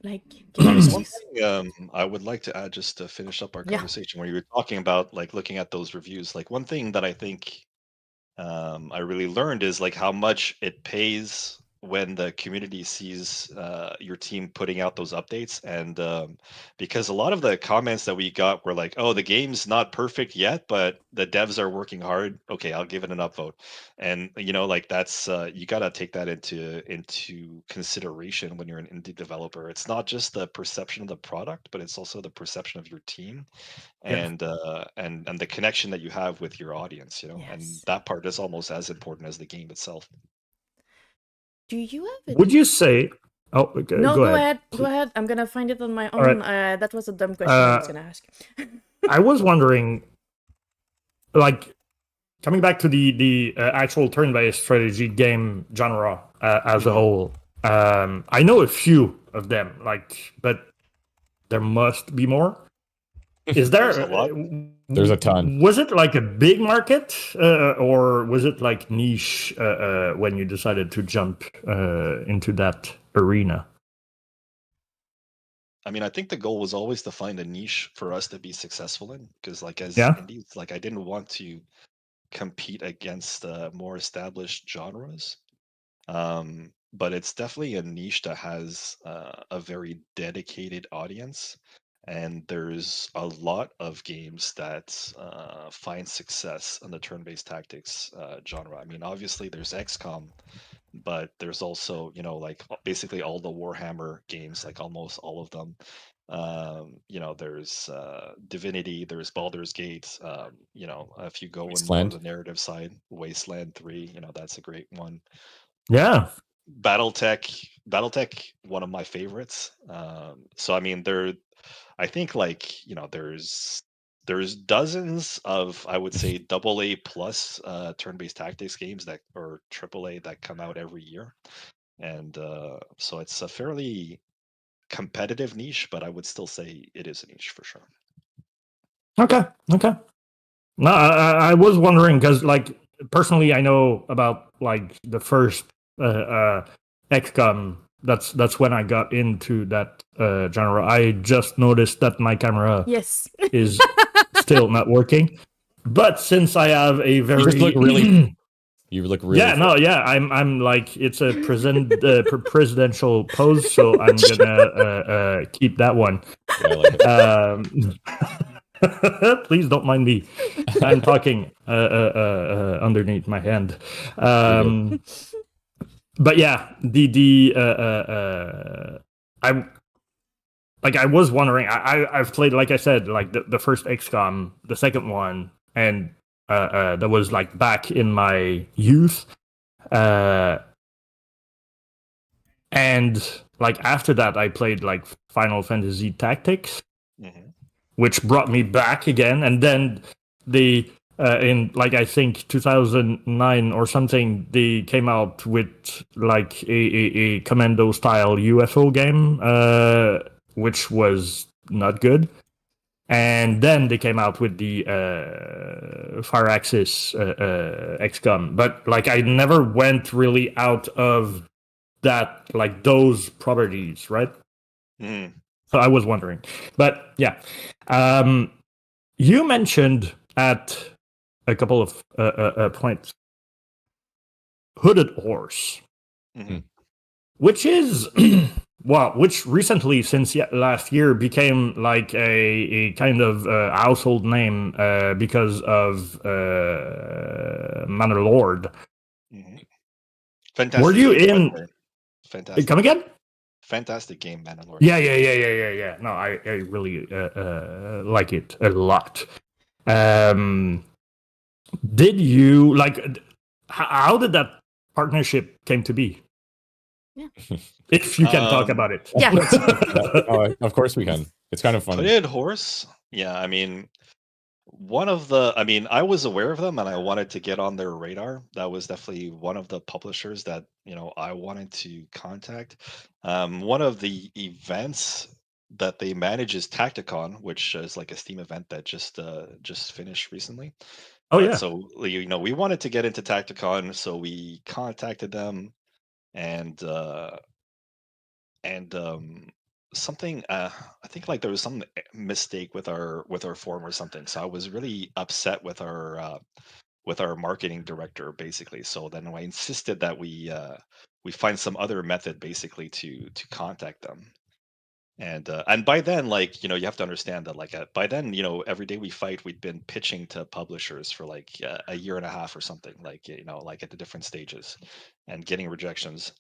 S1: Like
S4: one thing I would like to add just to finish up our conversation, where you were talking about like looking at those reviews. Like one thing that I think I really learned is like how much it pays when the community sees your team putting out those updates. And because a lot of the comments that we got were like, oh, the game's not perfect yet, but the devs are working hard. Okay, I'll give it an upvote. And you know, like that's you got to take that into consideration when you're an indie developer. It's not just the perception of the product, but it's also the perception of your team and the connection that you have with your audience, you know. And that part is almost as important as the game itself.
S1: Do you have
S2: Would you say... Oh, okay,
S1: no, go ahead. Go ahead. I'm going to find it on my own. Right. That was a dumb question I was going to ask.
S2: I was wondering, like, coming back to the actual turn-based strategy game genre as a whole, I know a few of them, like, but there must be more. Is there...
S3: There's a ton.
S2: Was it like a big market, or was it like niche when you decided to jump into that arena?
S4: I mean, I think the goal was always to find a niche for us to be successful in, because like as indies, like I didn't want to compete against more established genres. But it's definitely a niche that has a very dedicated audience. And there's a lot of games that find success in the turn-based tactics genre. I mean, obviously there's XCOM, but there's also, you know, like basically all the Warhammer games, like almost all of them. You know, there's Divinity, there's Baldur's Gate. You know, if you go on the narrative side, Wasteland 3, you know, that's a great one.
S2: Yeah.
S4: Battletech, one of my favorites. So I mean, I think like, you know, there's dozens of, I would say, AA plus turn-based tactics games that, or AAA, that come out every year. And so it's a fairly competitive niche, but I would still say it is a niche for sure.
S2: Okay. No, I was wondering because, like, personally, I know about like the first XCOM. That's when I got into that genre. I just noticed that my camera is still not working. But since I have a very...
S3: You look really
S2: I'm like, it's a presidential pose, so I'm gonna keep that one. Yeah, like please don't mind me. I'm talking underneath my hand. But yeah, like I was wondering. I've played, like I said, like the first XCOM, the second one, and that was like back in my youth. And like after that, I played like Final Fantasy Tactics, which brought me back again. And then the in like I think 2009 or something, they came out with like a commando style UFO game, which was not good. And then they came out with the Firaxis XCOM, but like I never went really out of that, like those properties, right? So I was wondering, but yeah, you mentioned at a couple of points Hooded Horse, which is well, which recently, since last year, became like a kind of household name because of Manor Lord.
S4: Fantastic.
S2: Were you in?
S4: Fantastic.
S2: Come again?
S4: Fantastic game, Man of Lord.
S2: Yeah. No, I really like it a lot. Did you like? How did that partnership came to be?
S1: Yeah.
S2: If you can talk about it.
S1: Yeah.
S3: Of course we can. It's kind of funny.
S4: Hooded Horse. Yeah, I mean, I was aware of them and I wanted to get on their radar. That was definitely one of the publishers that, I wanted to contact. One of the events that they manage is Tacticon, which is like a Steam event that just finished recently.
S2: Yeah.
S4: So, we wanted to get into Tacticon, so we contacted them and something I think like there was some mistake with our form or something, so I was really upset with our marketing director basically. So then I insisted that we find some other method basically to contact them. And by then, like, you have to understand that like by then, every day we fight, we'd been pitching to publishers for like a year and a half or something, like, like at the different stages and getting rejections.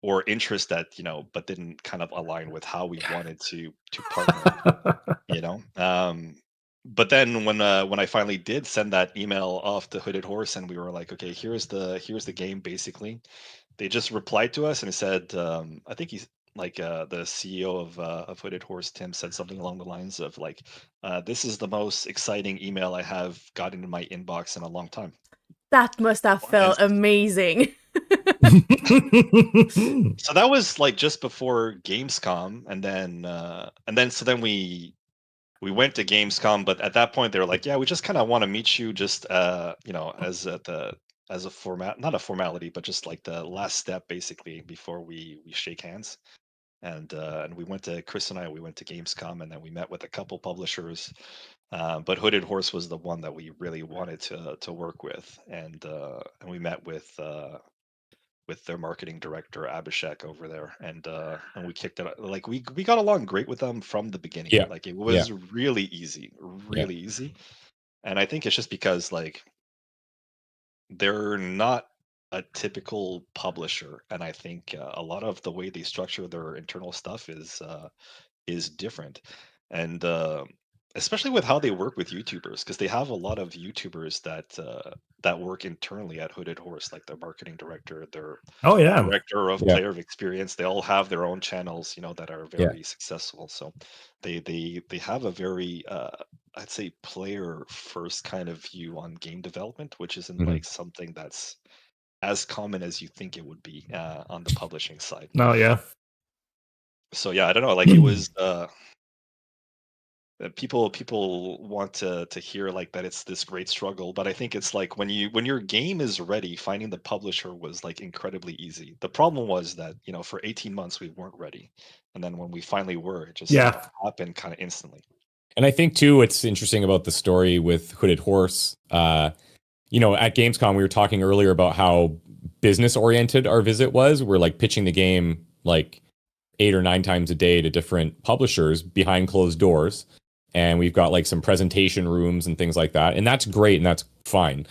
S4: Or interest that but didn't kind of align with how we wanted to partner. But then when I finally did send that email off to Hooded Horse and we were like, okay, here's the game basically, they just replied to us and said, I think he's like the CEO of Hooded Horse, Tim, said something along the lines of like, this is the most exciting email I have gotten in my inbox in a long time.
S1: That must have felt amazing.
S4: So that was like just before Gamescom, and then we went to Gamescom, but at that point they were like, yeah, we just kind of want to meet you just as a format, not a formality, but just like the last step basically before we shake hands. And we went to Chris and we went to Gamescom, and then we met with a couple publishers. But Hooded Horse was the one that we really wanted to work with, and we met with their marketing director Abhishek over there, and we kicked it. Like we got along great with them from the beginning.
S3: Yeah.
S4: Like it was really easy, easy. And I think it's just because like they're not a typical publisher, and I think a lot of the way they structure their internal stuff is different, and especially with how they work with YouTubers, because they have a lot of YouTubers that work internally at Hooded Horse, like their marketing director, their director of player of experience. They all have their own channels, that are very successful. So they have a very I'd say player first kind of view on game development, which isn't like something that's as common as you think it would be on the publishing side. So yeah, I don't know. Like it was. People want to hear like that it's this great struggle, but I think it's like when your game is ready, finding the publisher was like incredibly easy. The problem was that for 18 months we weren't ready, and then when we finally were, it just happened kind of instantly.
S3: And I think too, what's interesting about the story with Hooded Horse, at Gamescom we were talking earlier about how business oriented our visit was. We're like pitching the game like 8 or 9 times a day to different publishers behind closed doors. And we've got like some presentation rooms and things like that. And that's great and that's fine.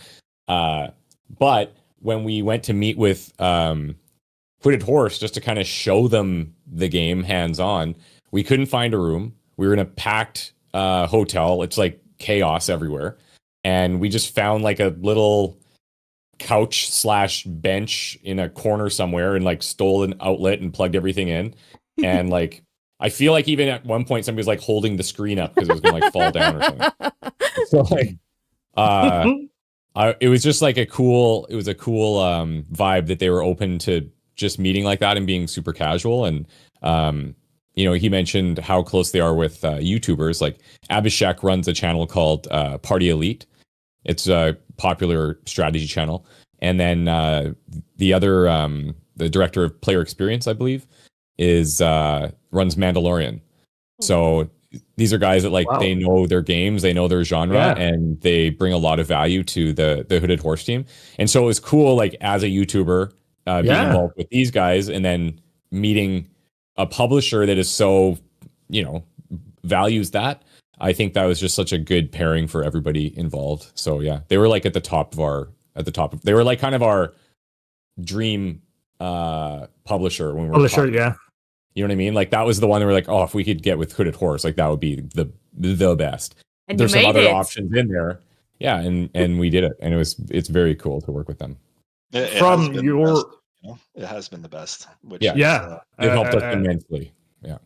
S3: But when we went to meet with Hooded Horse just to kind of show them the game hands on. We couldn't find a room. We were in a packed hotel. It's like chaos everywhere. And we just found like a little couch / bench in a corner somewhere and like stole an outlet and plugged everything in. And like, I feel like even at one point somebody was like holding the screen up because it was gonna like fall down or something. So like, it was just like a cool vibe that they were open to just meeting like that and being super casual. And you know, he mentioned how close they are with YouTubers. Like Abhishek runs a channel called Party Elite. It's a popular strategy channel. And then the other, the director of player experience, I believe, is runs Mandalorian. So these are guys that like they know their games, they know their genre, and they bring a lot of value to the Hooded Horse team. And so it was cool, like as a YouTuber, being involved with these guys, and then meeting a publisher that is so, you know, values that. I think that was just such a good pairing for everybody involved. So yeah, they were like at the top of they were like kind of our dream publisher when we were talking.
S2: Yeah.
S3: You know what I mean? Like that was the one that we're like, oh, if we could get with Hooded Horse, like that would be the best.
S1: And
S3: there's some other options in there. Yeah, and we did it, and it's very cool to work with them.
S4: It has been the best. Which
S3: it helped us immensely. Yeah.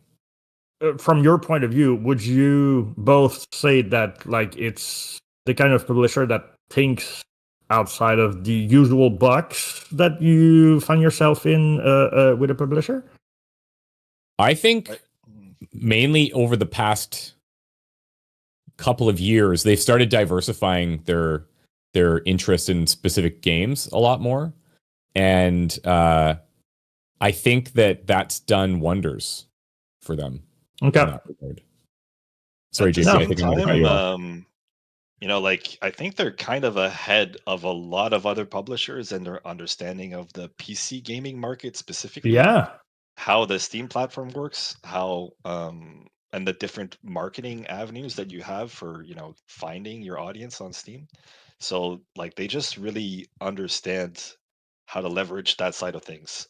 S2: From your point of view, would you both say that like it's the kind of publisher that thinks outside of the usual box that you find yourself in with a publisher?
S3: I think mainly over the past couple of years, they've started diversifying their interest in specific games a lot more. And I think that's done wonders for them.
S2: Okay.
S3: Sorry, JP. I think I'm going to cut you off.
S4: You know, like I think they're kind of ahead of a lot of other publishers in their understanding of the PC gaming market specifically.
S2: Yeah.
S4: How the Steam platform works, how and the different marketing avenues that you have for, you know, finding your audience on Steam. So like they just really understand how to leverage that side of things,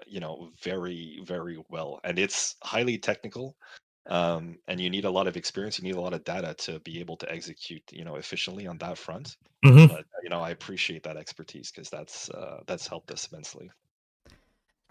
S4: you know, very, very well. And it's highly technical. And you need a lot of experience. You need a lot of data to be able to execute, you know, efficiently on that front.
S2: Mm-hmm.
S4: But you know, I appreciate that expertise because that's helped us immensely.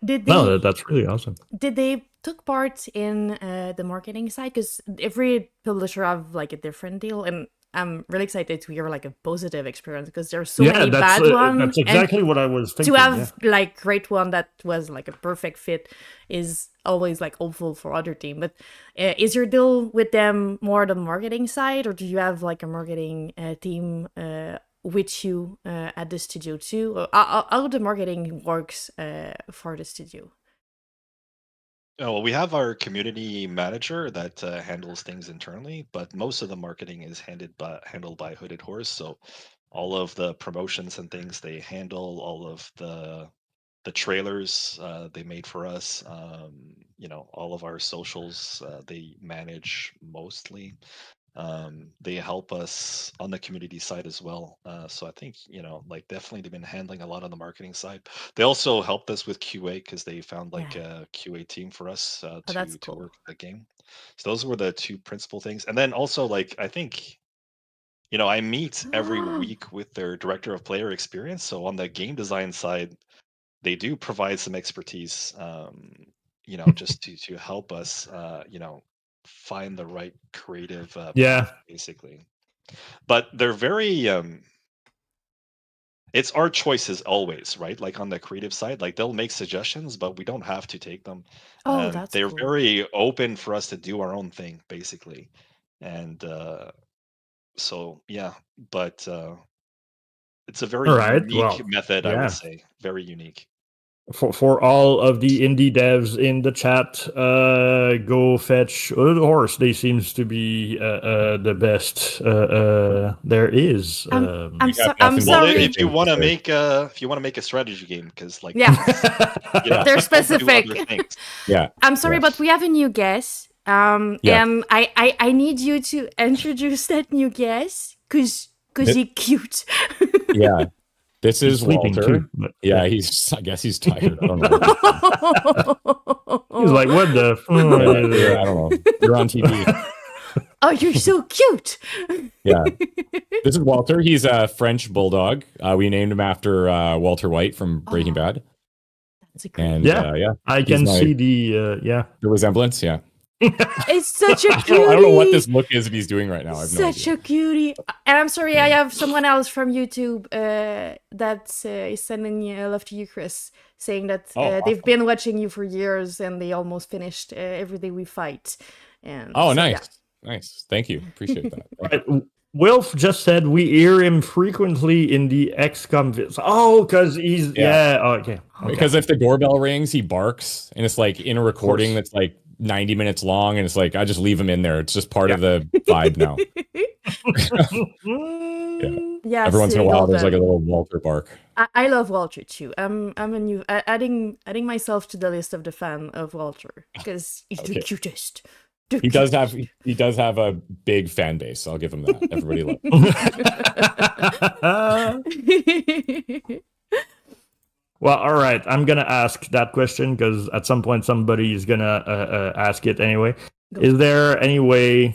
S2: That's really awesome.
S1: Did they took part in the marketing side? Because every publisher have like a different deal, and I'm really excited to hear like a positive experience because there's so many bad ones.
S2: That's exactly what I was thinking.
S1: To have like great one that was like a perfect fit is always like hopeful for other team. But is your deal with them more the marketing side, or do you have like a marketing team with you at the studio too? How the marketing works for the studio?
S4: Oh, well, we have our community manager that handles things internally, but most of the marketing is handled by Hooded Horse. So all of the promotions and things they handle, all of the trailers they made for us, you know, all of our socials they manage mostly. They help us on the community side as well. So I think, you know, like definitely they've been handling a lot on the marketing side. They also helped us with QA because they found like a QA team for us to work the game. So those were the two principal things. And then also like, I think, you know, I meet every week with their director of player experience. So on the game design side, they do provide some expertise, you know, just to help us, you know, find the right creative path, basically. But they're very it's our choices always, right? Like on the creative side, like they'll make suggestions, but we don't have to take them. They're
S1: cool.
S4: very open for us to do our own thing, basically. And so yeah, but it's a very unique method, I would say. Very unique.
S2: For all of the indie devs in the chat, go fetch Hooded Horse. They seems to be the best there is.
S1: I'm sorry.
S4: If you want to make a strategy game, because like
S1: they're specific.
S3: Yeah,
S1: I'm sorry, but we have a new guest. And I need you to introduce that new guest because he's cute.
S3: Yeah. This is
S2: sleeping
S3: Walter.
S2: too. But,
S3: yeah, I guess he's tired. I don't know.
S2: He's like, what the?
S3: I don't know. You're on TV.
S1: Oh, you're so cute.
S3: Yeah. This is Walter. He's a French bulldog. We named him after Walter White from Breaking Bad.
S1: That's a great.
S3: And
S2: I can see the
S3: resemblance. Yeah.
S1: It's such a cutie.
S3: I don't know what this look is that he's doing right now. I have no idea.
S1: Such a cutie. And I'm sorry, I have someone else from YouTube that is sending love to you, Chris, saying that they've been watching you for years and they almost finished Every Day We Fight. And
S3: nice. Nice. Thank you. Appreciate that.
S2: Right. Wilf just said we hear him frequently in the XCOM videos. Oh, because he's okay.
S3: Because if the doorbell rings, he barks, and it's like in a recording that's like 90 minutes long, and it's like I just leave him in there. It's just part of the vibe now. Yeah. Every once in a while, there's like a little Walter bark.
S1: I love Walter too. I'm adding myself to the list of the fan of Walter because he's the cutest. He does have a big fan base. I'll give him that. Everybody loves him.
S2: Well, all right. I'm gonna ask that question because at some point somebody is gonna ask it anyway. Is there any way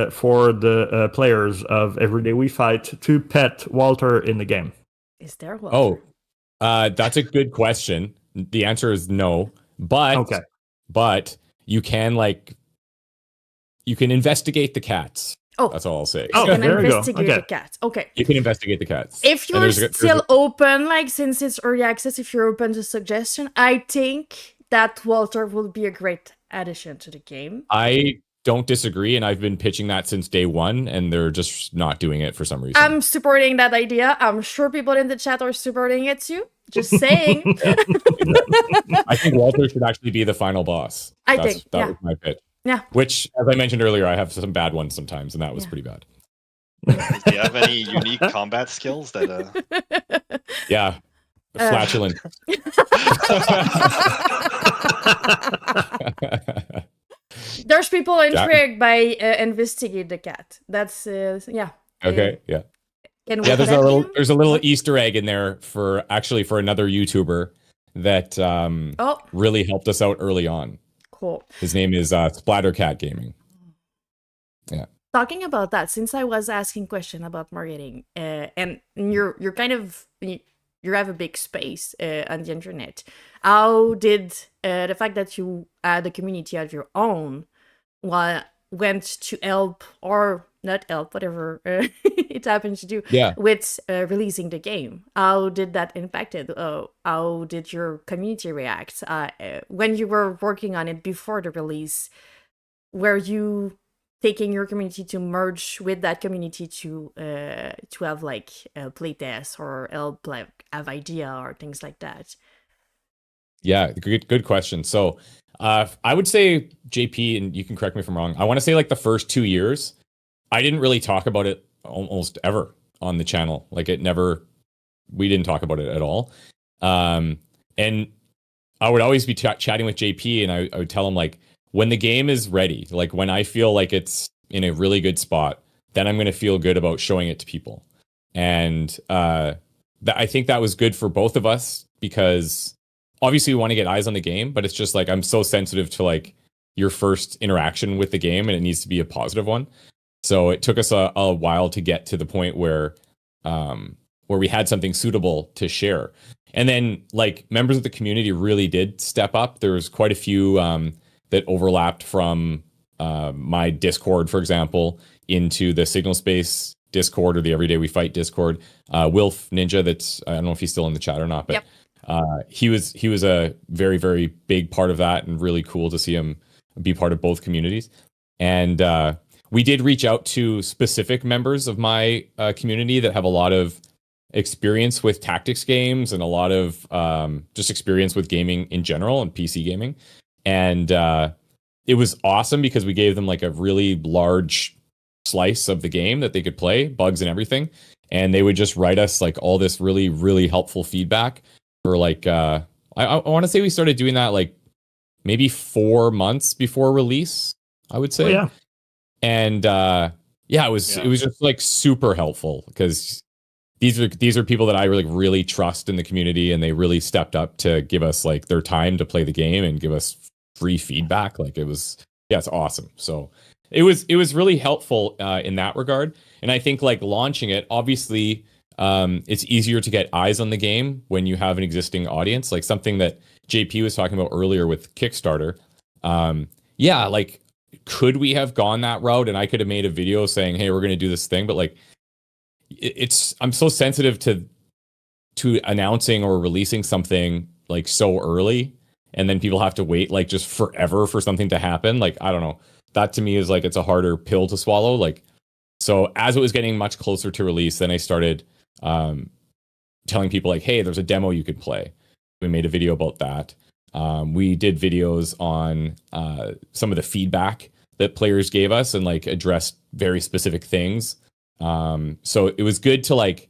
S2: for the players of Every Day We Fight to pet Walter in the game?
S1: Is there Walter?
S3: That's a good question. The answer is no. But you can you can investigate the cats.
S1: Oh,
S3: that's all I'll say.
S1: Oh, you can investigate the cats. Okay.
S3: You can investigate the cats.
S1: If you're still open, since it's early access, if you're open to suggestion, I think that Walter will be a great addition to the game.
S3: I don't disagree, and I've been pitching that since day one, and they're just not doing it for some reason.
S1: I'm supporting that idea. I'm sure people in the chat are supporting it too. Just saying.
S3: I think Walter should actually be the final boss. That was my pitch.
S1: Yeah.
S3: Which, as I mentioned earlier, I have some bad ones sometimes, and that was pretty bad.
S4: Do you have any unique combat skills that?
S3: Yeah, flatulent.
S1: There's people intrigued by investigate the cat. That's
S3: Okay. Yeah. There's a little Easter egg in there for another YouTuber that really helped us out early on.
S1: Cool.
S3: His name is Splattercat Gaming. Yeah.
S1: Talking about that, since I was asking question about marketing, and you're kind of you have a big space on the internet. How did the fact that you had a community of your own went to help or not help, whatever it happens to do, with releasing the game? How did that impact it? How did your community react when you were working on it before the release? Were you taking your community to merge with that community to have playtests or help have idea or things like that?
S3: Yeah, good question. So I would say, JP, and you can correct me if I'm wrong, I want to say the first 2 years, I didn't really talk about it almost ever on the channel. We didn't talk about it at all. And I would always be chatting with JP, and I would tell him, when the game is ready, when I feel like it's in a really good spot, then I'm going to feel good about showing it to people. And I think that was good for both of us, because obviously we want to get eyes on the game, but it's just I'm so sensitive to your first interaction with the game, and it needs to be a positive one. So it took us a while to get to the point where we had something suitable to share. And then members of the community really did step up. There was quite a few that overlapped from my Discord, for example, into the Signal Space Discord or the Everyday We Fight Discord. Wilf Ninja, I don't know if he's still in the chat or not, but he was a very, very big part of that, and really cool to see him be part of both communities. And we did reach out to specific members of my community that have a lot of experience with tactics games and a lot of just experience with gaming in general and PC gaming. And it was awesome because we gave them a really large slice of the game that they could play, bugs and everything. And they would just write us all this really, really helpful feedback for I want to say we started doing that maybe 4 months before release, I would say.
S2: Oh, yeah.
S3: And it was just super helpful because these are people that I really trust in the community, and they really stepped up to give us like their time to play the game and give us free feedback. Like it's awesome. So it was really helpful in that regard. And I think like launching it, obviously, it's easier to get eyes on the game when you have an existing audience, like something that JP was talking about earlier with Kickstarter. Yeah, like could we have gone that route, and I could have made a video saying, hey, we're going to do this thing, but like I'm so sensitive to announcing or releasing something like so early, and then people have to wait like just forever for something to happen. Like, I don't know. That to me is like, it's a harder pill to swallow. Like, so as it was getting much closer to release, then I started telling people like, hey, there's a demo you could play. We made a video about that. We did videos on some of the feedback that players gave us and like addressed very specific things. So it was good to like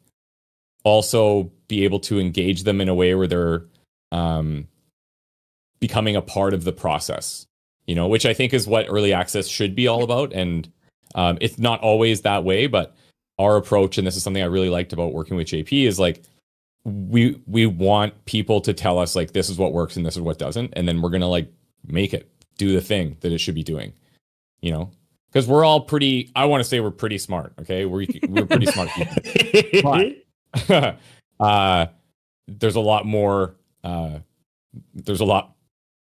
S3: also be able to engage them in a way where they're becoming a part of the process, which I think is what early access should be all about. And it's not always that way, but our approach, and this is something I really liked about working with JP, is like we want people to tell us like this is what works and this is what doesn't, and then we're gonna like make it do the thing that it should be doing, because we're all pretty, I want to say we're pretty smart. Okay, we're pretty smart people. But there's a lot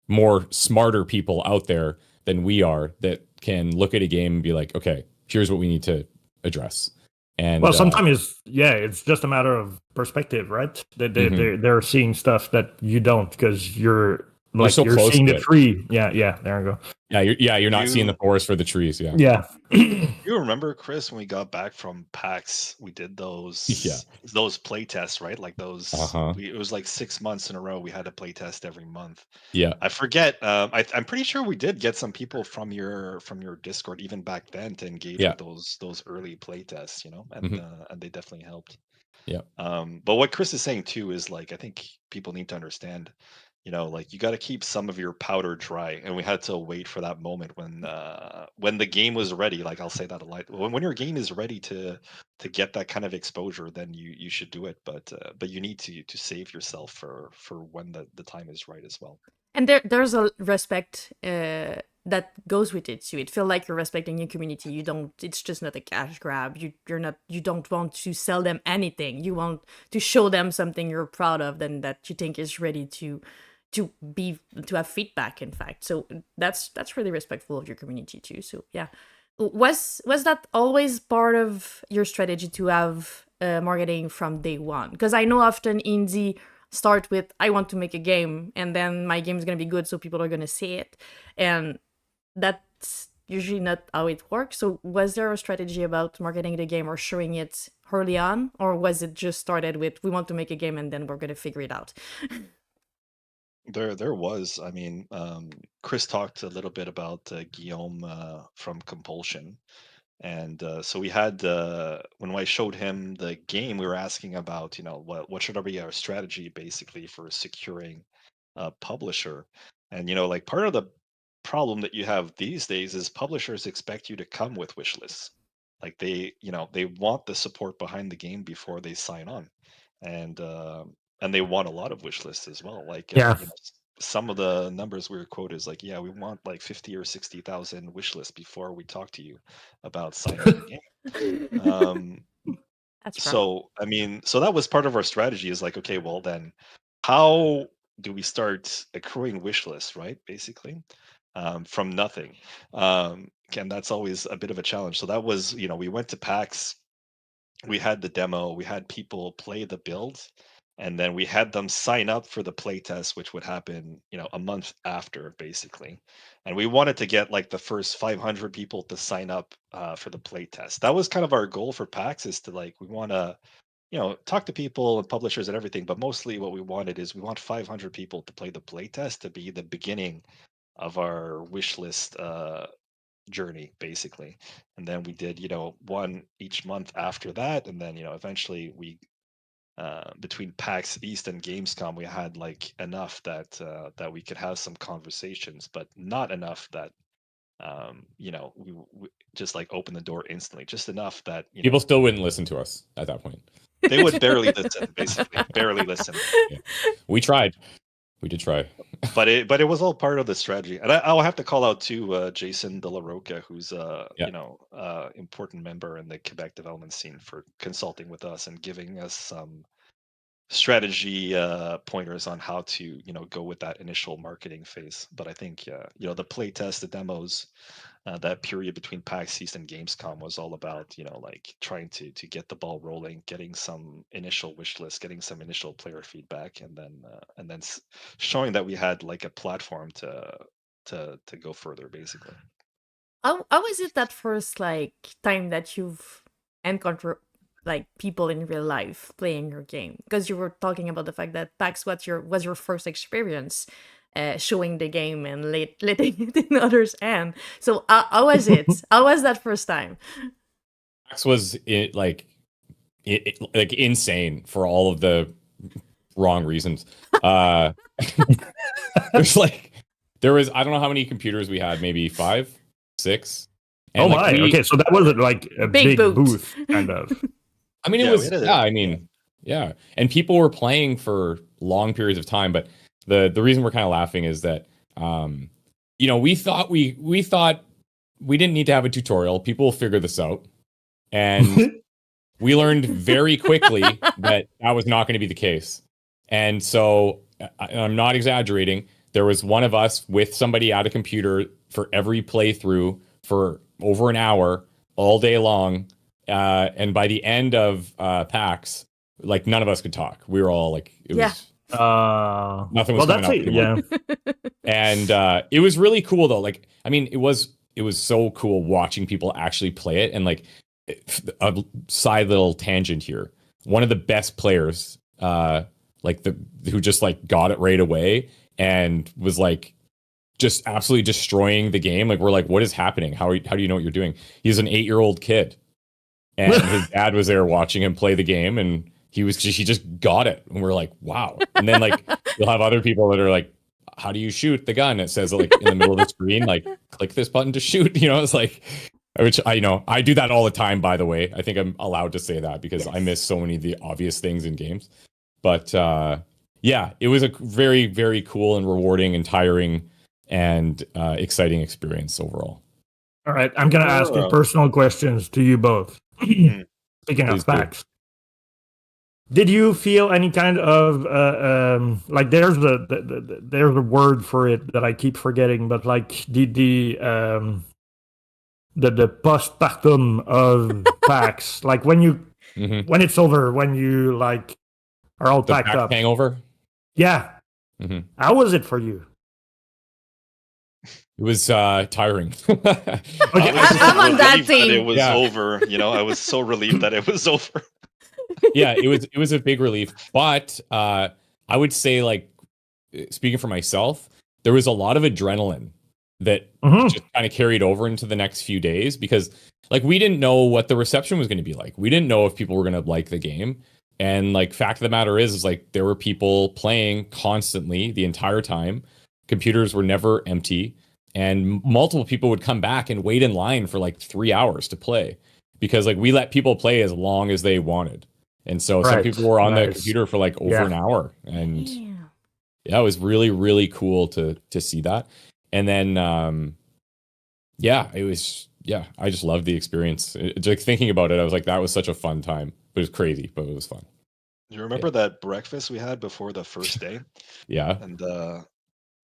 S3: more smarter people out there than we are that can look at a game and be like, okay, here's what we need to address. And
S2: well, sometimes it's just a matter of perspective, right? They're seeing stuff that you don't, because you're seeing the tree. Yeah, there we go.
S3: You're not seeing the forest for the trees.
S2: Yeah.
S4: You remember, Chris, when we got back from PAX, we did those play tests, right? Like those. It was like 6 months in a row. We had a play test every month.
S3: Yeah.
S4: I forget. I'm pretty sure we did get some people from your Discord even back then to engage with those early play tests, and they definitely helped.
S3: Yeah.
S4: But what Chris is saying too is like, I think people need to understand, like you got to keep some of your powder dry, and we had to wait for that moment when the game was ready. Like, I'll say that a lot. When your game is ready to get that kind of exposure, then you should do it. But you need to save yourself for when the time is right as well.
S1: And there's a respect that goes with it too. It feels like you're respecting your community. You don't. It's just not a cash grab. You don't want to sell them anything. You want to show them something you're proud of, then that you think is ready to have feedback, in fact. So that's really respectful of your community too. So yeah, was that always part of your strategy to have marketing from day one? Because I know often indie start with, I want to make a game, and then my game is going to be good, so people are going to see it, and that's usually not how it works. So was there a strategy about marketing the game or showing it early on, or was it just started with, we want to make a game and then we're going to figure it out?
S4: There was. I mean, Chris talked a little bit about Guillaume from Compulsion. And so we had, when I showed him the game, we were asking about, what should be our strategy basically for securing a publisher. And, like part of the problem that you have these days is publishers expect you to come with wish lists. Like they want the support behind the game before they sign on. And they want a lot of wish lists as well. Like, some of the numbers we were quoted is like, we want like 50 or 60,000 wish lists before we talk to you about signing the game.
S1: That's
S4: so I mean, so that was part of our strategy, is like, okay, well then, how do we start accruing wish lists, right? Basically, from nothing. And that's always a bit of a challenge. So that was, we went to PAX, we had the demo, we had people play the build, and then we had them sign up for the playtest, which would happen, a month after, basically. And we wanted to get like the first 500 people to sign up for the playtest. That was kind of our goal for PAX, is to like, we want to, talk to people and publishers and everything, but mostly what we wanted is we want 500 people to play the playtest to be the beginning of our wish list journey, basically. And then we did, one each month after that, and then eventually we between PAX East and Gamescom, we had like enough that we could have some conversations, but not enough that we just like open the door instantly. Just enough that
S3: people still wouldn't listen to us at that point.
S4: They would barely listen, basically. Barely listen.
S3: Yeah. We tried. We did try.
S4: But it was all part of the strategy. And I'll have to call out too Jason De La Roca, who's important member in the Quebec development scene, for consulting with us and giving us some strategy pointers on how to go with that initial marketing phase. But I think the play test, the demos, that period between PAX East and Gamescom was all about like trying to get the ball rolling, getting some initial wish list, getting some initial player feedback, and then showing that we had like a platform to go further, basically.
S1: How was it that first like time that you've encountered like people in real life playing your game? Because you were talking about the fact that PAX was your first experience showing the game and letting it in others' hand. So how was it? How was that first time?
S3: PAX was like insane for all of the wrong reasons. There was I don't know how many computers we had, maybe 5, 6.
S2: And okay, so that wasn't like a big booth kind of.
S3: I mean, it was, yeah. And people were playing for long periods of time, but the reason we're kind of laughing is that, we thought we didn't need to have a tutorial. People will figure this out. And we learned very quickly that was not going to be the case. And so I'm not exaggerating. There was one of us with somebody at a computer for every playthrough for over an hour all day long. And by the end of PAX, like none of us could talk. We were all like, nothing was coming out anymore. And it was really cool though. Like, I mean, it was so cool watching people actually play it. And like a side little tangent here, one of the best players, who just like got it right away and was like just absolutely destroying the game. Like we're like, what is happening? How do you know what you're doing? He's an 8-year-old kid. And his dad was there watching him play the game, and he just got it. And we're like, wow. And then like you'll have other people that are like, how do you shoot the gun? It says like in the middle of the screen, like click this button to shoot. It's like, which I do that all the time, by the way. I think I'm allowed to say that because I miss so many of the obvious things in games. But it was a very, very cool and rewarding and tiring and exciting experience overall.
S2: All right, I'm going to ask you personal questions to you both. Speaking of PAX, did you feel any kind of like there's a word for it that I keep forgetting, but like the postpartum of PAX, like when you when it's over, when you like are all packed up,
S3: hangover.
S2: Yeah. How was it for you?
S3: It was tiring.
S1: I'm on that team.
S4: It was over. I was so relieved that it was over.
S3: Yeah, it was a big relief. But I would say, like, speaking for myself, there was a lot of adrenaline that just kind of carried over into the next few days because, like, we didn't know what the reception was going to be like. We didn't know if people were going to like the game. And, like, fact of the matter is like there were people playing constantly the entire time. Computers were never empty. And multiple people would come back and wait in line for like 3 hours to play because like we let people play as long as they wanted. And so some people were on the computer for like over an hour. And it was really, really cool to see that. And then, it was, I just loved the experience. Like thinking about it, I was like, that was such a fun time. It was crazy, but it was fun.
S4: You remember that breakfast we had before the first day?
S3: Yeah.
S4: And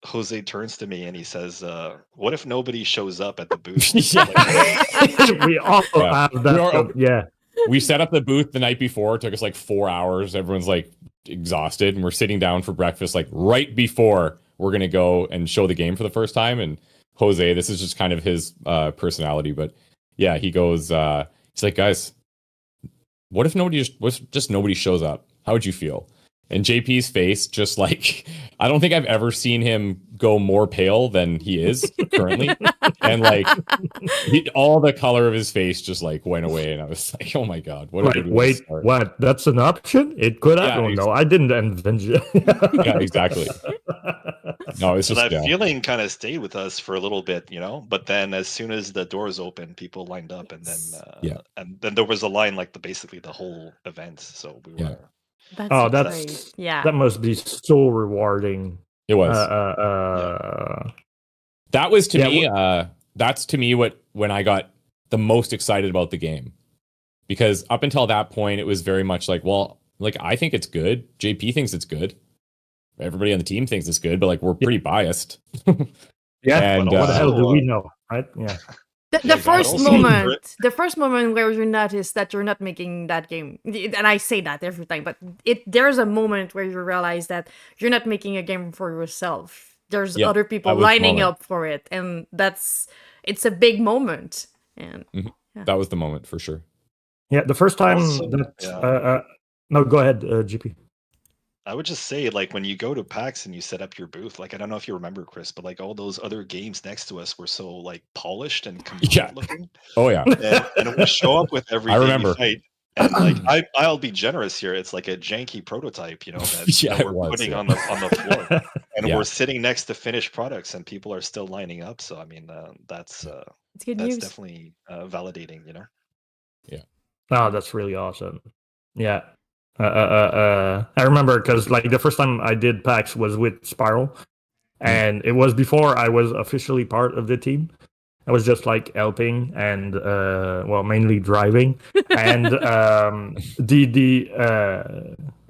S4: Jose turns to me and he says, what if nobody shows up at the booth?
S2: We all have that.
S3: We set up the booth the night before. It took us like 4 hours. Everyone's like exhausted. And we're sitting down for breakfast like right before we're going to go and show the game for the first time. And Jose, this is just kind of his personality. But yeah, he goes, he's like, guys, what if nobody shows up? How would you feel? And JP's face, just like, I don't think I've ever seen him go more pale than he is currently. And like, all the color of his face just like went away. And I was like, oh my God.
S2: Wait, what? That's an option? It could happen. No, I didn't envision it.
S3: Yeah, exactly. No, it's
S4: So
S3: just
S4: that feeling kind of stayed with us for a little bit, but then as soon as the doors opened, people lined up, and then there was a line like basically the whole event. So we were.
S1: That's great. Yeah.
S2: That must be so rewarding.
S3: It was. That was to me. That's to me when I got the most excited about the game, because up until that point, it was very much like, well, like I think it's good. JP thinks it's good. Everybody on the team thinks it's good, but like we're pretty biased.
S2: And what the hell do we know, right? Yeah.
S1: The first moment where you notice that you're not making that game, and I say that every time, but there's a moment where you realize that you're not making a game for yourself. There's other people lining up for it, and it's a big moment. And
S3: that was the moment for sure.
S2: Yeah, the first time no, go ahead, GP.
S4: I would just say, like, when you go to PAX and you set up your booth, like, I don't know if you remember, Chris, but like all those other games next to us were so like polished and complete looking.
S3: Oh yeah.
S4: And it would show up with every game you fight. And like I'll be generous here. It's like a janky prototype, that we're putting on the floor. And we're sitting next to finished products, and people are still lining up. So I mean, that's definitely validating,
S3: Yeah.
S2: Oh, that's really awesome. Yeah. I remember because like the first time I did PAX was with Spiral, and it was before I was officially part of the team. I was just like helping and mainly driving. And I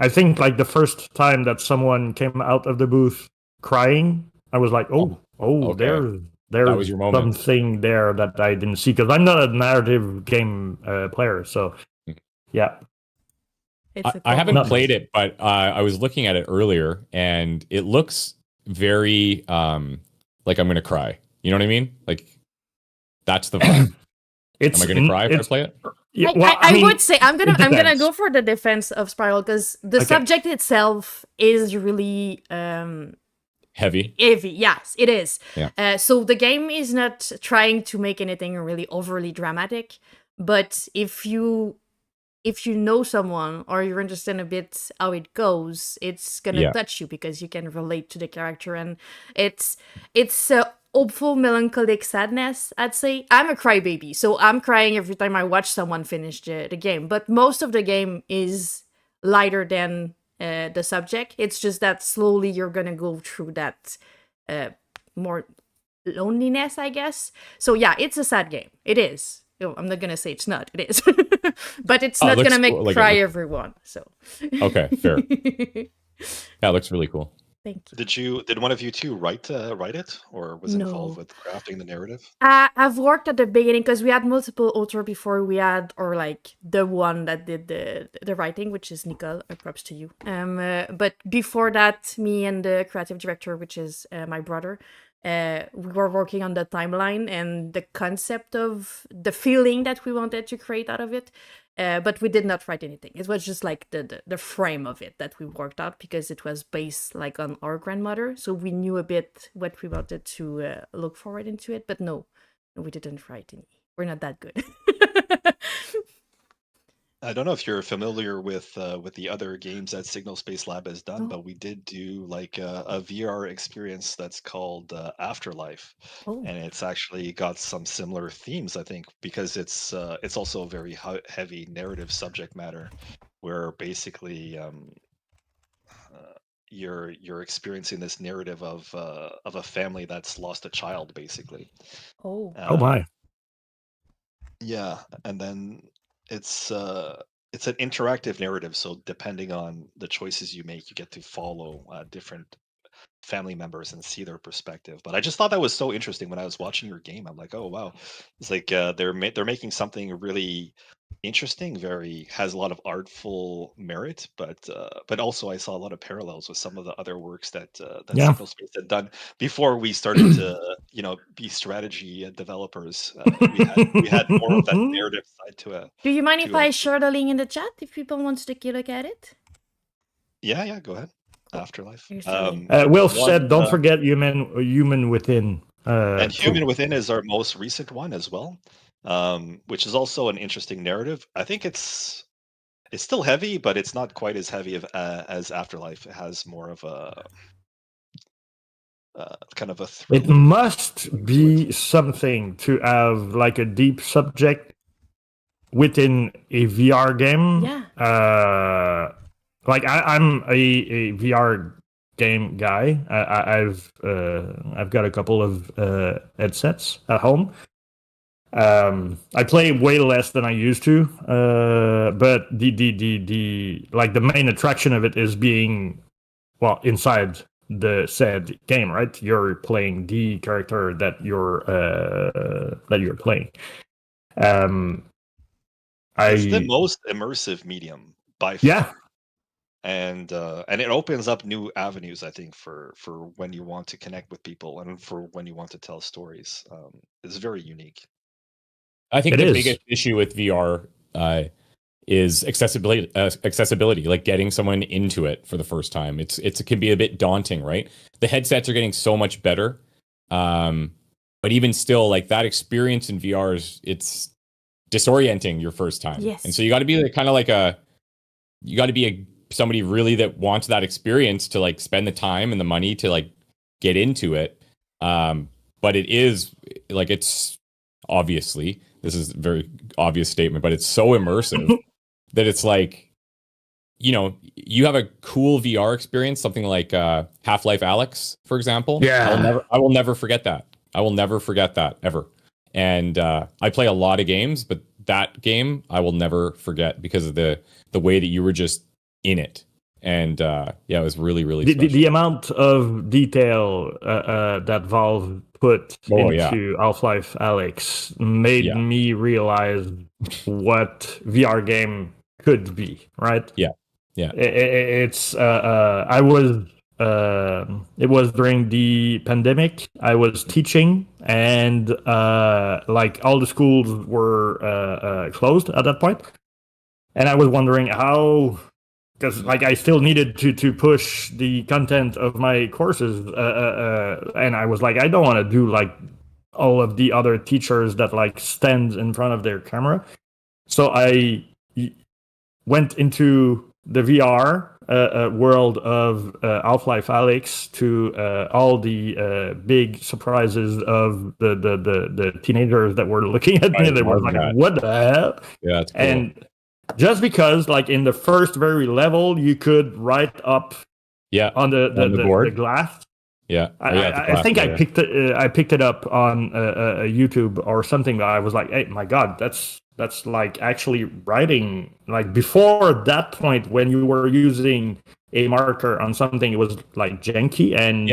S2: think like the first time that someone came out of the booth crying, I was like, okay. There's something there that I didn't see, because I'm not a narrative game player. So yeah.
S3: I haven't played it, but I was looking at it earlier, and it looks very like I'm gonna cry. You know what I mean? Like that's the vibe. Am I gonna cry if I play it?
S1: Yeah, I would say I'm gonna go for the defense of Spiral, because the subject itself is really
S3: heavy.
S1: Yes, it is.
S3: Yeah.
S1: So the game is not trying to make anything really overly dramatic, but if you know someone or you're interested in a bit how it goes, it's gonna touch you because you can relate to the character, and it's a hopeful, melancholic sadness, I'd say. I'm a crybaby, so I'm crying every time I watch someone finish the game, but most of the game is lighter than the subject. It's just that slowly you're gonna go through that more loneliness, I guess. So yeah, it's a sad game. It is. I'm not gonna say it's not. It is, but it's not gonna make cry everyone. So
S3: okay, fair. Yeah, it looks really cool.
S1: Thank you.
S4: Did one of you two write it, or was involved with crafting the narrative?
S1: I've worked at the beginning because we had multiple authors before we had, or like the one that did the writing, which is Nicole. Props to you. But before that, me and the creative director, which is my brother. We were working on the timeline and the concept of the feeling that we wanted to create out of it, but we did not write anything. It was just like the frame of it that we worked out, because it was based like on our grandmother, so we knew a bit what we wanted to look forward into it. But no, we didn't write any. We're not that good.
S4: I don't know if you're familiar with the other games that Signal Space Lab has done, but we did do like a VR experience that's called Afterlife, and it's actually got some similar themes, I think, because it's also a very heavy narrative subject matter, where basically you're experiencing this narrative of a family that's lost a child, basically.
S2: Oh my.
S4: Yeah, and then it's an interactive narrative, so depending on the choices you make, you get to follow different family members and see their perspective. But I just thought that was so interesting when I was watching your game. I'm like, oh wow, it's like they're making something really interesting, has a lot of artful merit, but also I saw a lot of parallels with some of the other works that Signal Space had done before we started to be strategy developers. We had more of that narrative side to it.
S1: Do you mind if I share the link in the chat if people want to take a look at it?
S4: Yeah, go ahead. Afterlife.
S2: Wilf said, "Don't forget Human Within."
S4: And Human Within is our most recent one as well, which is also an interesting narrative. I think it's still heavy, but it's not quite as heavy as Afterlife. It has more of kind of a
S2: It
S4: thriller.
S2: must be something to have like a deep subject within a VR game.
S1: Yeah.
S2: Like I'm a VR game guy. I've got a couple of headsets at home. I play way less than I used to, but the like the main attraction of it is being inside the said game, right? You're playing the character that you're playing.
S4: It's the most immersive medium by far.
S2: Yeah.
S4: And it opens up new avenues, I think, for when you want to connect with people and for when you want to tell stories. It's very unique.
S3: I think the biggest issue with VR is accessibility, like getting someone into it for the first time. It can be a bit daunting, right? The headsets are getting so much better, but even still, like that experience in VR it's disorienting your first time.
S1: Yes.
S3: And so you got to be somebody really that wants that experience to like spend the time and the money to like get into it. But it is like, it's obviously, this is a very obvious statement, but it's so immersive that it's like, you know, you have a cool VR experience, something like Half-Life Alyx, for example.
S2: Yeah.
S3: I will never forget that. I will never forget that ever. And I play a lot of games, but that game I will never forget because of the way that you were just in it. And it was really, really special.
S2: The amount of detail that Valve put into Half-Life Alyx made me realize what VR game could be, right?
S3: Yeah.
S2: It's it was during the pandemic. I was teaching, and like all the schools were closed at that point, and I was wondering how, because like I still needed to push the content of my courses, and I was like, I don't want to do like all of the other teachers that like stand in front of their camera. So I went into the VR world of Half-Life Alyx to all the big surprises of the teenagers that were looking at me. They were like, "What the hell?"
S3: Yeah, that's cool.
S2: And just because, like in the first very level, you could write up on the board, the glass.
S3: Yeah,
S2: I think I picked it up on YouTube or something. But I was like, "Hey, my God, that's like actually writing." Like before that point, when you were using a marker on something, it was like janky and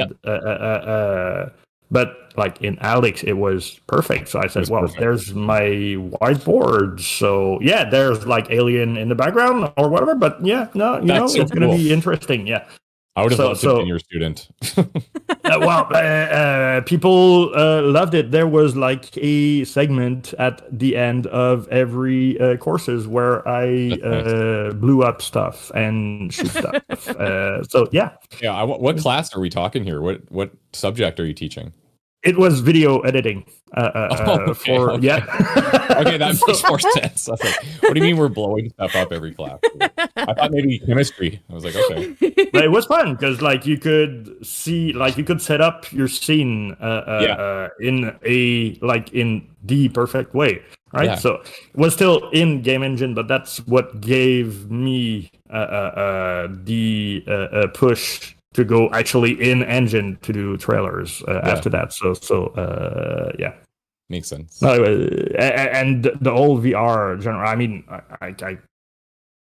S2: but like in Alyx, it was perfect. So I said, "Well, there's my whiteboard." So yeah, there's like alien in the background or whatever. But yeah, no, it's going to be interesting. Yeah.
S3: I would have loved to be your student.
S2: People loved it. There was like a segment at the end of every courses where I blew up stuff and shoot stuff. So yeah.
S3: Yeah. What class are we talking here? What subject are you teaching?
S2: It was video editing.
S3: Okay, that makes more sense. I was like, what do you mean we're blowing stuff up every class? I thought maybe chemistry. I was like, okay.
S2: But it was fun because like you could see, like you could set up your scene in the perfect way, right? Yeah. So it was still in Game Engine, but that's what gave me the push to go actually in engine to do trailers after that. So
S3: makes sense.
S2: And the whole VR genre. I mean,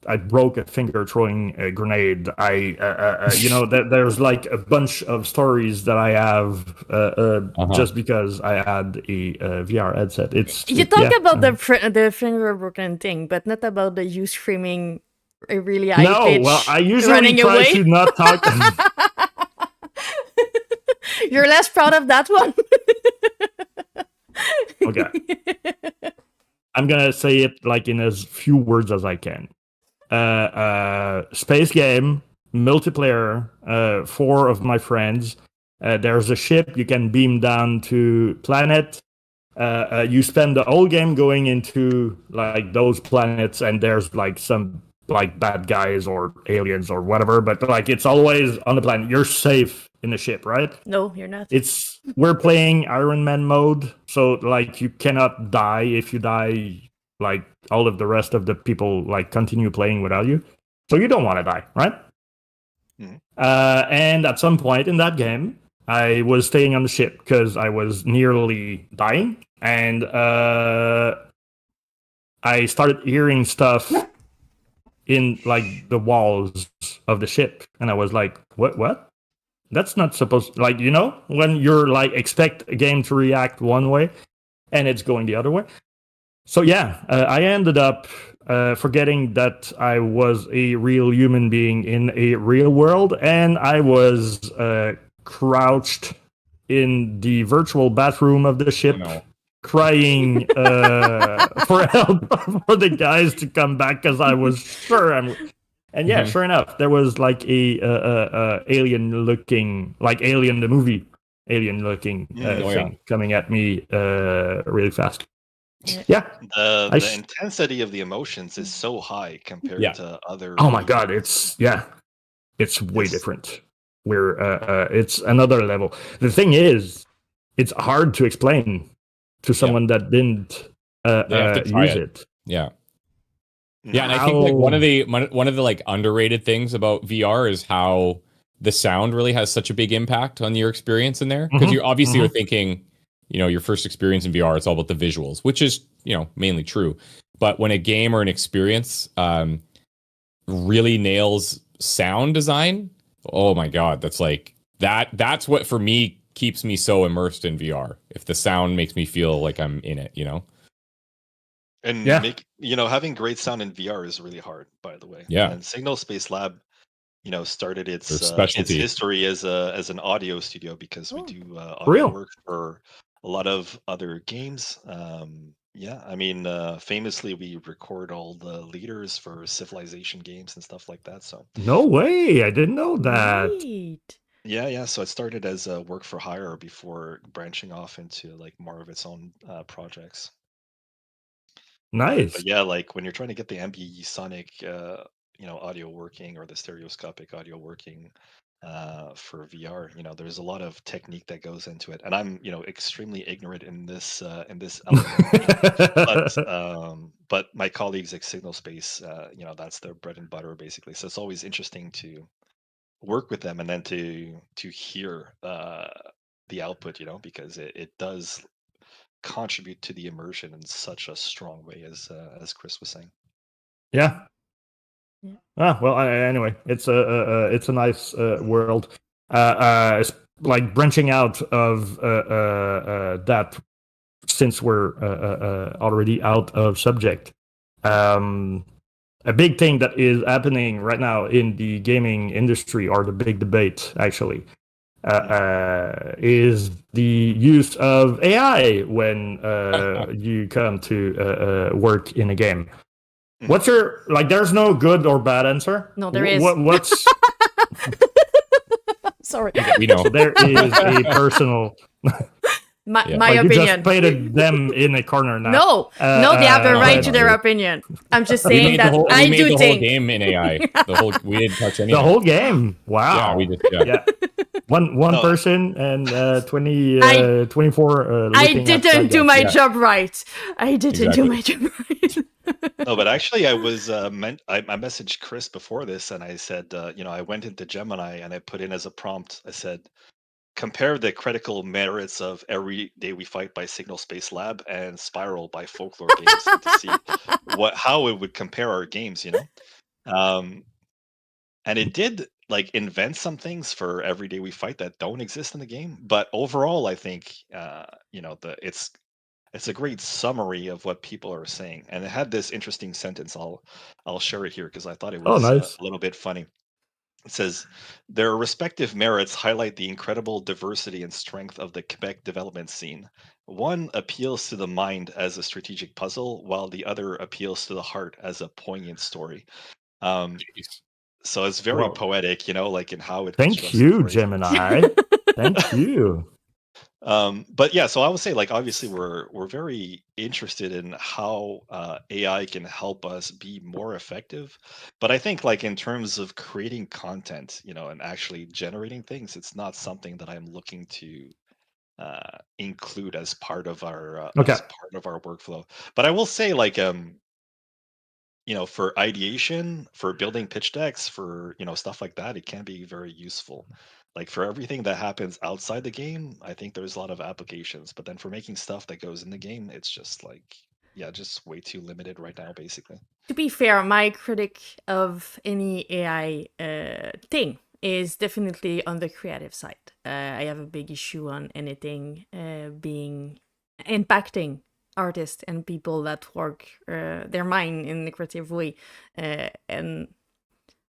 S2: I broke a finger throwing a grenade. There's like a bunch of stories that I have just because I had a VR headset.
S1: You talk about the finger broken thing, but not about the you screaming. Really high pitch.
S2: No, well, I usually try to not talk.
S1: You're less proud of that one.
S2: Okay. I'm gonna say it like in as few words as I can. Space game, multiplayer, 4 of my friends. There's a ship, you can beam down to planet. You spend the whole game going into like those planets, and there's like some like bad guys or aliens or whatever, but like it's always on the planet. You're safe in the ship, right?
S1: No, you're not.
S2: We're playing Iron Man mode, so like you cannot die. If you die, like all of the rest of the people like continue playing without you. So you don't want to die, right?
S4: Mm-hmm.
S2: And at some point in that game, I was staying on the ship because I was nearly dying, and I started hearing stuff in like the walls of the ship, and I was like, what? That's not supposed to, like, you know, when you're like expect a game to react one way and it's going the other way. So yeah, I ended up forgetting that I was a real human being in a real world, and I was crouched in the virtual bathroom of the ship, crying for help for the guys to come back because I was sure And yeah, sure enough, there was like a alien looking, like Alien the movie, alien looking thing coming at me really fast. Yeah,
S4: the intensity of the emotions is so high compared to other.
S2: Oh my god, it's way different. It's another level. The thing is, it's hard to explain to someone that didn't use it.
S3: Yeah. Yeah, and I think like one of the like underrated things about VR is how the sound really has such a big impact on your experience in there, because you obviously are thinking, you know, your first experience in VR, it's all about the visuals, which is, you know, mainly true. But when a game or an experience really nails sound design, oh my god, that's like that's what for me keeps me so immersed in VR. If the sound makes me feel like I'm in it, you know.
S4: And having great sound in VR is really hard, by the way.
S3: Yeah.
S4: And Signal Space Lab, started its history as an audio studio, because we do audio work for a lot of other games. I mean, famously, we record all the leaders for Civilization games and stuff like that. So
S2: no way, I didn't know that.
S1: Right.
S4: Yeah. So it started as a work for hire before branching off into like more of its own projects.
S2: Nice.
S4: But yeah, like when you're trying to get the ambisonic, audio working, or the stereoscopic audio working for VR, there's a lot of technique that goes into it, and I'm, extremely ignorant in this element. But my colleagues at Signal Space, that's their bread and butter basically. So it's always interesting to work with them and then to hear the output, because it does contribute to the immersion in such a strong way, as Chris was saying.
S2: Yeah. Well, anyway, it's a nice world. It's like branching out of that, since we're already out of subject. A big thing that is happening right now in the gaming industry, or the big debate actually, is the use of AI when you come to work in a game. What's your, like, there's no good or bad answer?
S1: No, there is.
S2: What's...
S1: Sorry.
S2: We know. So there is a personal...
S1: My
S2: like
S1: opinion.
S2: You just painted them in a corner now.
S1: No, they have the right to their opinion. I'm just saying that I do think...
S3: the whole game in AI. We didn't touch anything.
S2: The whole game? Wow.
S3: Yeah, we did,
S2: One person and 24
S1: I didn't do my job right. I didn't do my job right.
S4: No, but actually I was I messaged Chris before this, and I said, I went into Gemini and I put in as a prompt, I said, compare the critical merits of Every Day We Fight by Signal Space Lab and Spiral by Folklore Games to see how it would compare our games, and it did like invent some things for Every Day We Fight that don't exist in the game, but overall I think it's a great summary of what people are saying. And it had this interesting sentence. I'll share it here because I thought it was
S2: nice.
S4: A little bit funny. It says, their respective merits highlight the incredible diversity and strength of the Quebec development scene. One appeals to the mind as a strategic puzzle, while the other appeals to the heart as a poignant story. So it's very poetic, like in how it...
S2: Thank you, Gemini. Thank you.
S4: But yeah, so I would say like obviously we're very interested in how AI can help us be more effective. But I think like in terms of creating content, and actually generating things, it's not something that I'm looking to include as part of our
S2: Okay.
S4: workflow. But I will say like for ideation, for building pitch decks, for stuff like that, it can be very useful. Like for everything that happens outside the game, I think there's a lot of applications. But then for making stuff that goes in the game, it's just like, yeah, just way too limited right now, basically.
S1: To be fair, my critic of any AI thing is definitely on the creative side. I have a big issue on anything being impacting artists and people that work their mind in a creative way. And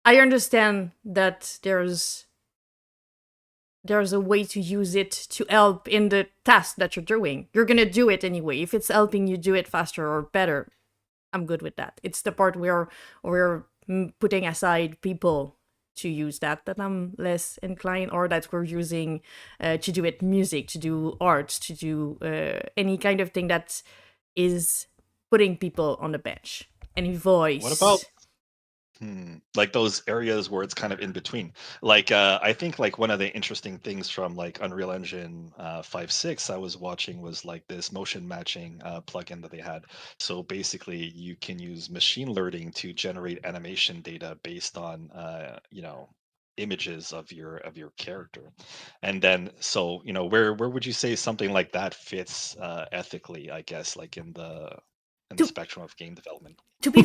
S1: I understand that there's a way to use it to help in the task that you're doing. You're gonna do it anyway. If it's helping you do it faster or better, I'm good with that. It's the part where we're putting aside people to use that I'm less inclined, or that we're using to do it music, to do art, to do any kind of thing that is putting people on the bench. Any voice.
S4: What about like those areas where it's kind of in between? Like I think like one of the interesting things from like Unreal Engine 5.6 I was watching was like this motion matching plugin that they had. So basically you can use machine learning to generate animation data based on images of your character. And then so where would you say something like that fits ethically, I guess, like in the spectrum of game development?
S1: To be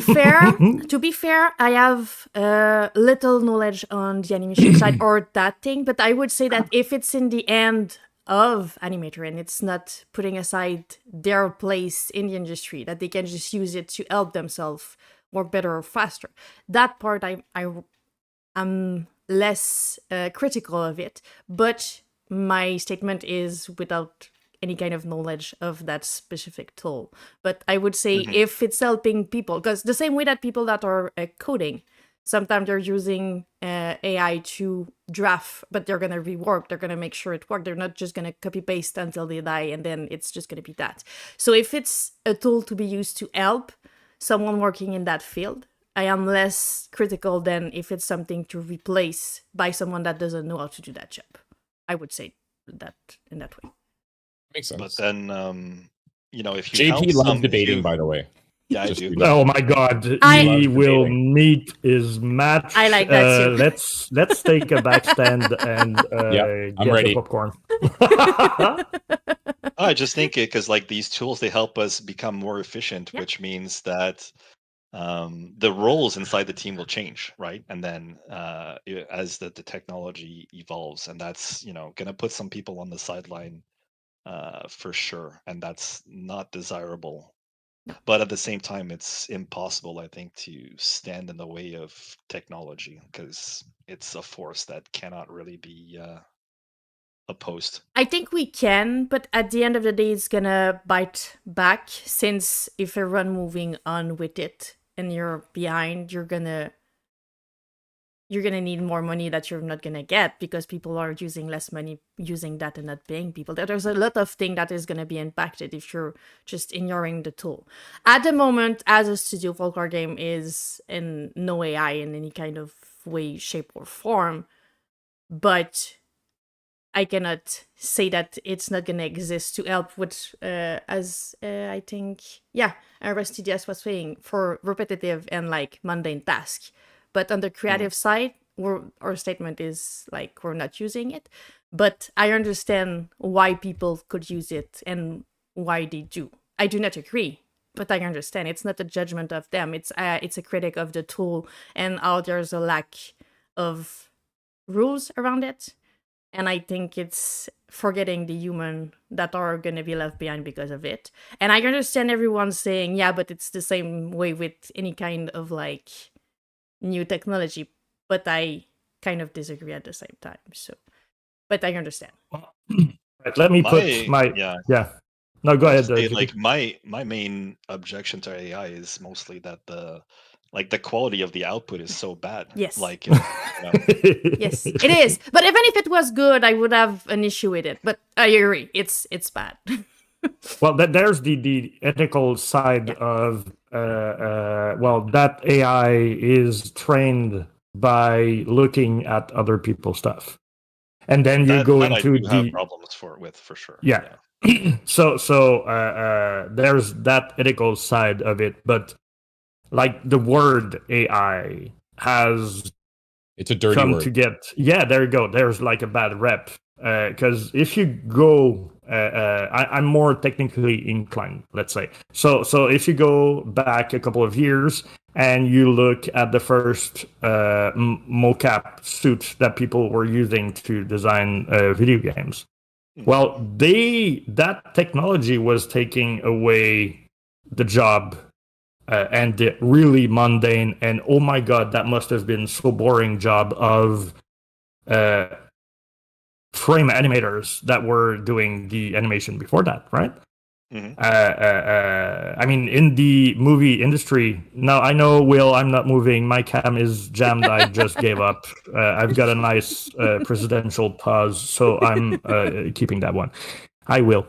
S1: fair, I have little knowledge on the animation side or that thing, but I would say that if it's in the end of animator and it's not putting aside their place in the industry, that they can just use it to help themselves work better or faster, that part I'm less critical of it. But my statement is without any kind of knowledge of that specific tool. But I would say if it's helping people, because the same way that people that are coding, sometimes they're using AI to draft, but they're going to rework, they're going to make sure it works. They're not just going to copy paste until they die and then it's just going to be that. So if it's a tool to be used to help someone working in that field, I am less critical than if it's something to replace by someone that doesn't know how to do that job. I would say that in that way.
S3: Makes sense.
S4: But then, if you
S3: JP loves debating, by the way.
S4: Yeah, I do.
S2: Oh my God, he will meet his match.
S1: I like that too.
S2: Let's take a backstand and
S3: I'm
S2: get
S3: ready.
S2: the popcorn.
S4: I just think it because like these tools, they help us become more efficient, which means that the roles inside the team will change, right? And then as the technology evolves, and that's going to put some people on the sideline for sure, and that's not desirable. But at the same time, it's impossible, I think, to stand in the way of technology because it's a force that cannot really be opposed.
S1: I think we can, but at the end of the day, it's gonna bite back, since if you're moving on with it and you're behind, you're gonna need more money that you're not gonna get because people are using less money using that and not paying people. There's a lot of things that is gonna be impacted if you're just ignoring the tool. At the moment, as a studio, Folklore Game is in no AI in any kind of way, shape, or form, but I cannot say that it's not gonna exist to help with, as I think, Rusty DS was saying, for repetitive and like mundane tasks. But on the creative side, our statement is like we're not using it. But I understand why people could use it and why they do. I do not agree, but I understand. It's not a judgment of them. It's a critic of the tool and how there's a lack of rules around it. And I think it's forgetting the human that are going to be left behind because of it. And I understand everyone saying, yeah, but it's the same way with any kind of like new technology, but I kind of disagree at the same time. So, but I understand.
S2: Right, let me put my No, go ahead.
S4: Like my main objection to AI is mostly that the quality of the output is so bad.
S1: Yes.
S4: Like,
S1: yes, it is. But even if it was good, I would have an issue with it. But I agree, it's bad.
S2: Well, there's the ethical side of that AI is trained by looking at other people's stuff, and then you go into
S4: I do have problems for sure.
S2: Yeah. So there's that ethical side of it, but like the word AI has
S3: it's a dirty
S2: come
S3: word
S2: to get. Yeah, there you go. There's like a bad rep because if you go, I'm more technically inclined, let's say. So if you go back a couple of years and you look at the first mocap suit that people were using to design video games, well, that technology was taking away the job and the really mundane and oh my god, that must have been so boring job of frame animators that were doing the animation before that, right? I mean, in the movie industry, now I know, Will, I'm not moving. My cam is jammed. I just gave up. I've got a nice presidential pause, so I'm keeping that one. I will.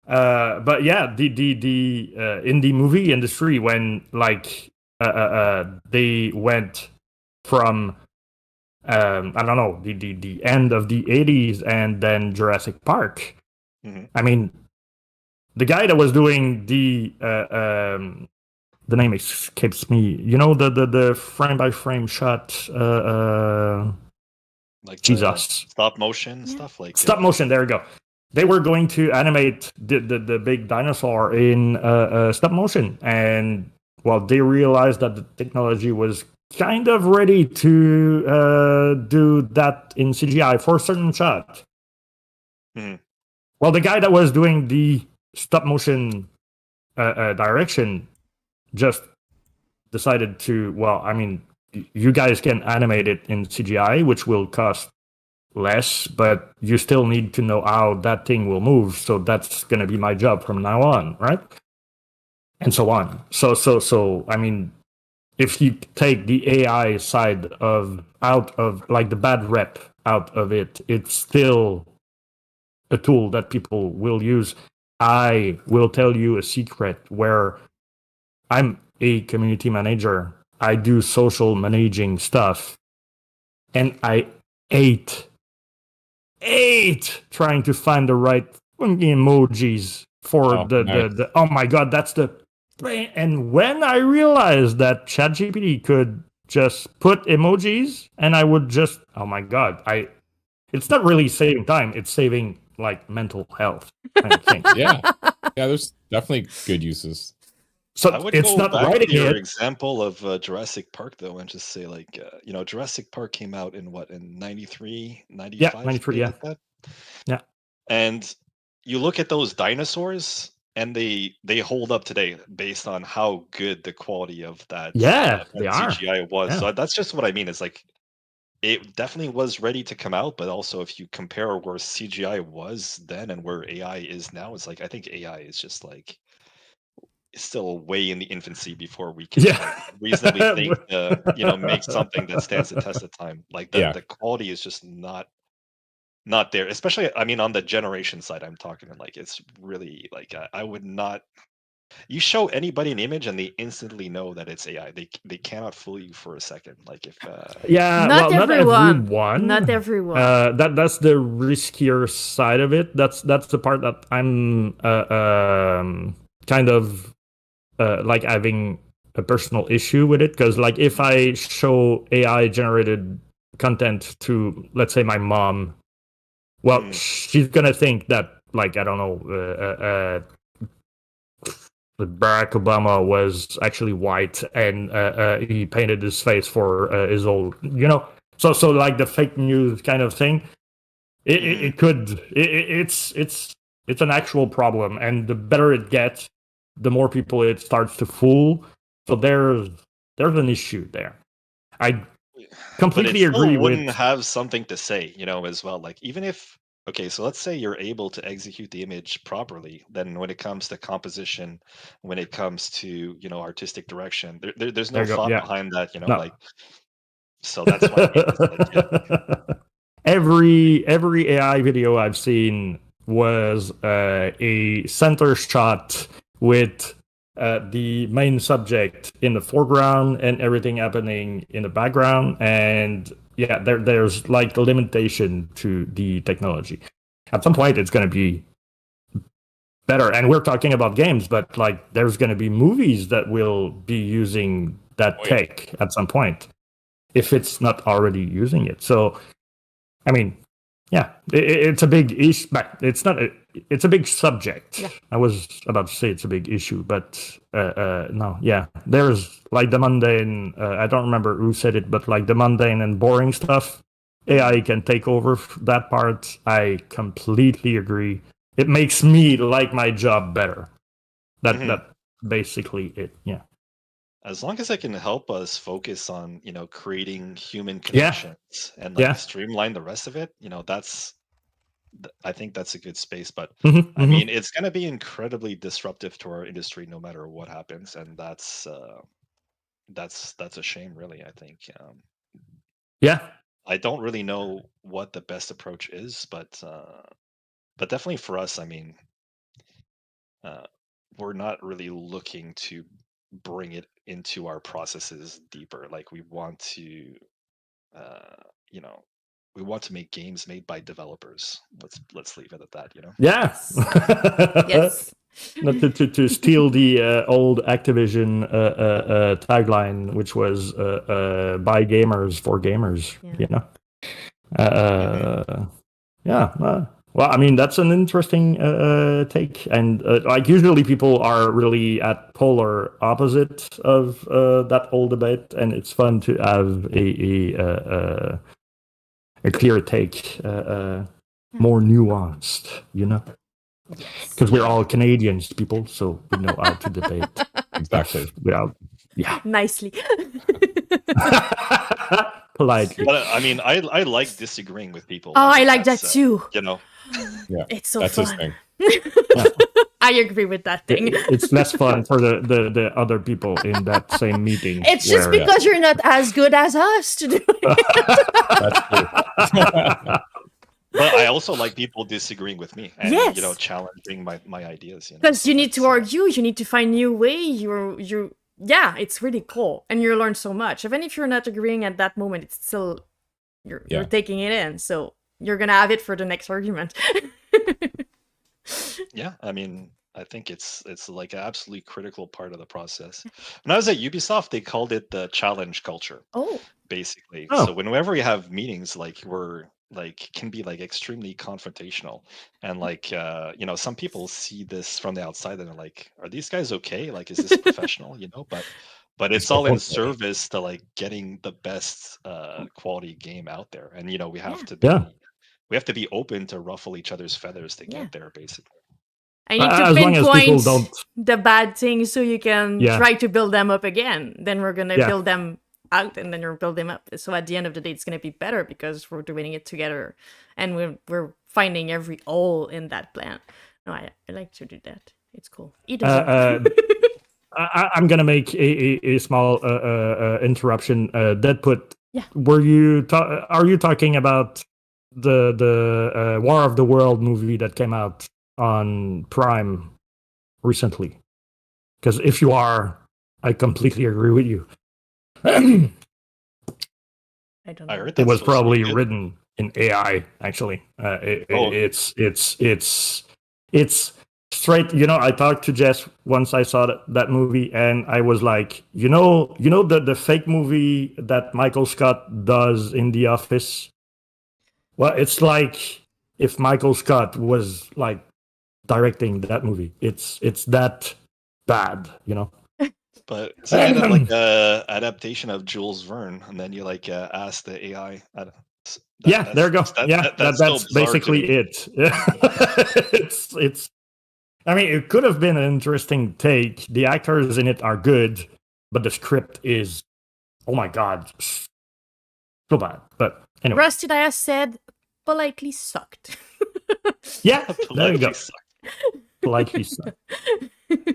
S2: But yeah, the in the movie industry, when like they went from I don't know, the end of the 80s and then Jurassic Park. I mean, the guy that was doing the name escapes me. You know, the frame by frame shot.
S4: Like
S2: Jesus,
S4: stop motion stuff, like
S2: stop motion. There we go. They were going to animate the big dinosaur in stop motion, and well, they realized that the technology was kind of ready to do that in CGI for a certain shot. Well, the guy that was doing the stop motion direction just decided to, well, I mean, you guys can animate it in CGI, which will cost less, but you still need to know how that thing will move. So that's going to be my job from now on, right? And so on. So I mean, if you take the AI side out of like the bad rep out of it, it's still a tool that people will use. I will tell you a secret where I'm a community manager. I do social managing stuff, and I hate trying to find the right emojis for the oh my god, that's the. And when I realized that ChatGPT could just put emojis, and I would just, oh my god, it's not really saving time; it's saving like mental health, I think.
S3: yeah, there's definitely good uses.
S2: So
S4: I would
S2: it's
S4: go
S2: not
S4: back
S2: writing
S4: to your
S2: it.
S4: example of Jurassic Park, though, and just say, like, Jurassic Park came out in what, in 93, 95?
S2: Yeah, 93, yeah.
S4: Like that?
S2: Yeah.
S4: And you look at those dinosaurs, and they hold up today based on how good the quality of that
S2: they
S4: CGI was.
S2: Yeah.
S4: So that's just what I mean. Is like, it definitely was ready to come out, but also if you compare where CGI was then and where AI is now, it's like, I think AI is just like still way in the infancy before we can reasonably think to make something that stands the test of time. Like the quality is just not there, especially, I mean, on the generation side I'm talking, like it's really like I would not. You show anybody an image and they instantly know that it's AI. They cannot fool you for a second. Like if
S1: not everyone. Not everyone.
S2: That's the riskier side of it. That's the part that I'm kind of like having a personal issue with it, because like if I show AI generated content to, let's say, my mom, well, she's gonna think that, like, I don't know, Barack Obama was actually white and he painted his face for his old, so like the fake news kind of thing. It's an actual problem, and the better it gets, the more people it starts to fool. So there's an issue there. I completely agree with.
S4: Wouldn't have something to say, as well. Like even if okay, so let's say you're able to execute the image properly. Then when it comes to composition, when it comes to, artistic direction, there's
S2: There
S4: no
S2: you go.
S4: thought
S2: Yeah.
S4: behind that,
S2: No.
S4: So that's why it's legit.
S2: Every AI video I've seen was a center shot with the main subject in the foreground and everything happening in the background. And yeah, there's like a limitation to the technology. At some point, it's going to be better. And we're talking about games, but like there's going to be movies that will be using that tech at some point, if it's not already using it. So, I mean, yeah, it's a big issue, but it's not. It's a big subject.
S1: Yeah.
S2: I was about to say it's a big issue, but no, yeah, there's like the mundane. I don't remember who said it, but like the mundane and boring stuff, AI can take over that part. I completely agree. It makes me like my job better. That basically it. Yeah.
S4: As long as it can help us focus on, creating human connections and streamline the rest of it, I think that's a good space. But I mean, it's going to be incredibly disruptive to our industry no matter what happens, and that's a shame, really. I think.
S2: Yeah.
S4: I don't really know what the best approach is, but definitely for us, I mean, we're not really looking to bring it into our processes deeper. Like we want to, we want to make games made by developers. Let's leave it at that.
S2: Yeah.
S1: Yes.
S2: Not to steal the old Activision tagline, which was by gamers for gamers. Yeah. Well, I mean, that's an interesting take, and like usually people are really at polar opposite of that whole debate, and it's fun to have a clear take, more nuanced, because we're all Canadians, people, so we know how to debate.
S3: Exactly.
S2: Nicely. Politely.
S4: But I mean, I like disagreeing with people.
S1: Oh, I like that too.
S3: Yeah,
S1: it's so
S3: that's
S1: fun.
S3: his thing.
S1: I agree with that thing.
S2: It's less fun for the other people in that same meeting.
S1: It's just because you're not as good as us to do it.
S3: That's true.
S4: But I also like people disagreeing with me and challenging my ideas.
S1: Because you need to argue, you need to find new way. Yeah, it's really cool, and you learn so much. Even if you're not agreeing at that moment, it's still you're taking it in, so you're gonna have it for the next argument.
S4: Yeah, I mean, I think it's like an absolutely critical part of the process. When I was at Ubisoft, they called it the challenge culture.
S1: Oh,
S4: basically.
S2: Oh.
S4: So whenever we have meetings, like we're like can be like extremely confrontational, and like some people see this from the outside and they're like, are these guys okay? Like, is this professional? But it's all in service to like getting the best quality game out there, and we have to be open to ruffle each other's feathers to get there, basically.
S1: I need to pinpoint the bad things so you can try to build them up again. Then we're gonna build them out, and then you'll build them up. So at the end of the day, it's gonna be better because we're doing it together, and we're finding every hole in that plan. No, I like to do that. It's cool.
S2: I'm gonna make a small interruption. Deadput.
S1: Yeah.
S2: Are you talking about the War of the World movie that came out on Prime recently? Because if you are, I completely agree with you.
S1: I don't know.
S4: I heard
S2: it was probably written in AI. Actually, it's straight. I talked to Jess once I saw that movie, and I was like, the fake movie that Michael Scott does in The Office. Well, it's like if Michael Scott was like directing that movie. It's that bad,
S4: But it's kind of like a adaptation of Jules Verne, and then you like ask the AI.
S2: There you go. That's basically it. It's. I mean, it could have been an interesting take. The actors in it are good, but the script is, oh my god, so bad. But anyway,
S1: Rusty Dias said politely sucked.
S2: Yeah, there you go. Politely suck.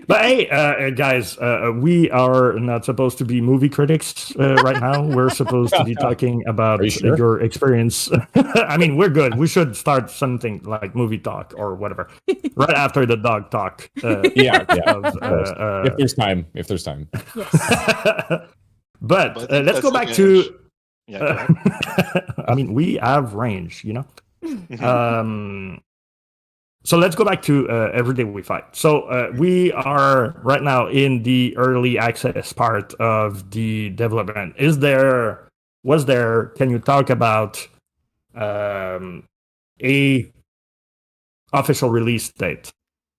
S2: But hey, guys, we are not supposed to be movie critics right now. We're supposed to be talking about your experience. I mean, we're good. We should start something like movie talk or whatever right after the dog talk.
S3: If there's time.
S1: Yes.
S2: But let's go back to. I mean, we have range, you know. So let's go back to Every Day We Fight. So we are right now in the early access part of the development. Can you talk about a official release date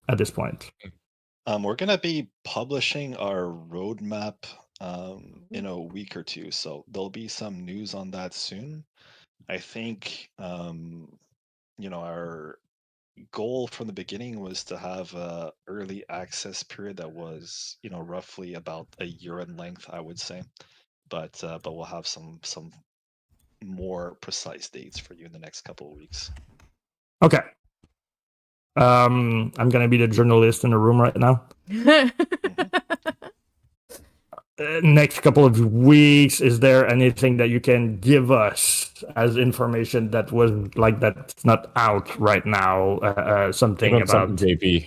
S2: at this point?
S4: We're going to be publishing our roadmap in a week or two. So there'll be some news on that soon. I think, our goal from the beginning was to have a early access period that was roughly about a year in length, I would say, but we'll have some more precise dates for you in the next couple of weeks.
S2: Okay. I'm gonna be the journalist in the room right now. Next couple of weeks, is there anything that you can give us as information that was like that's not out right now? Something about
S3: JP.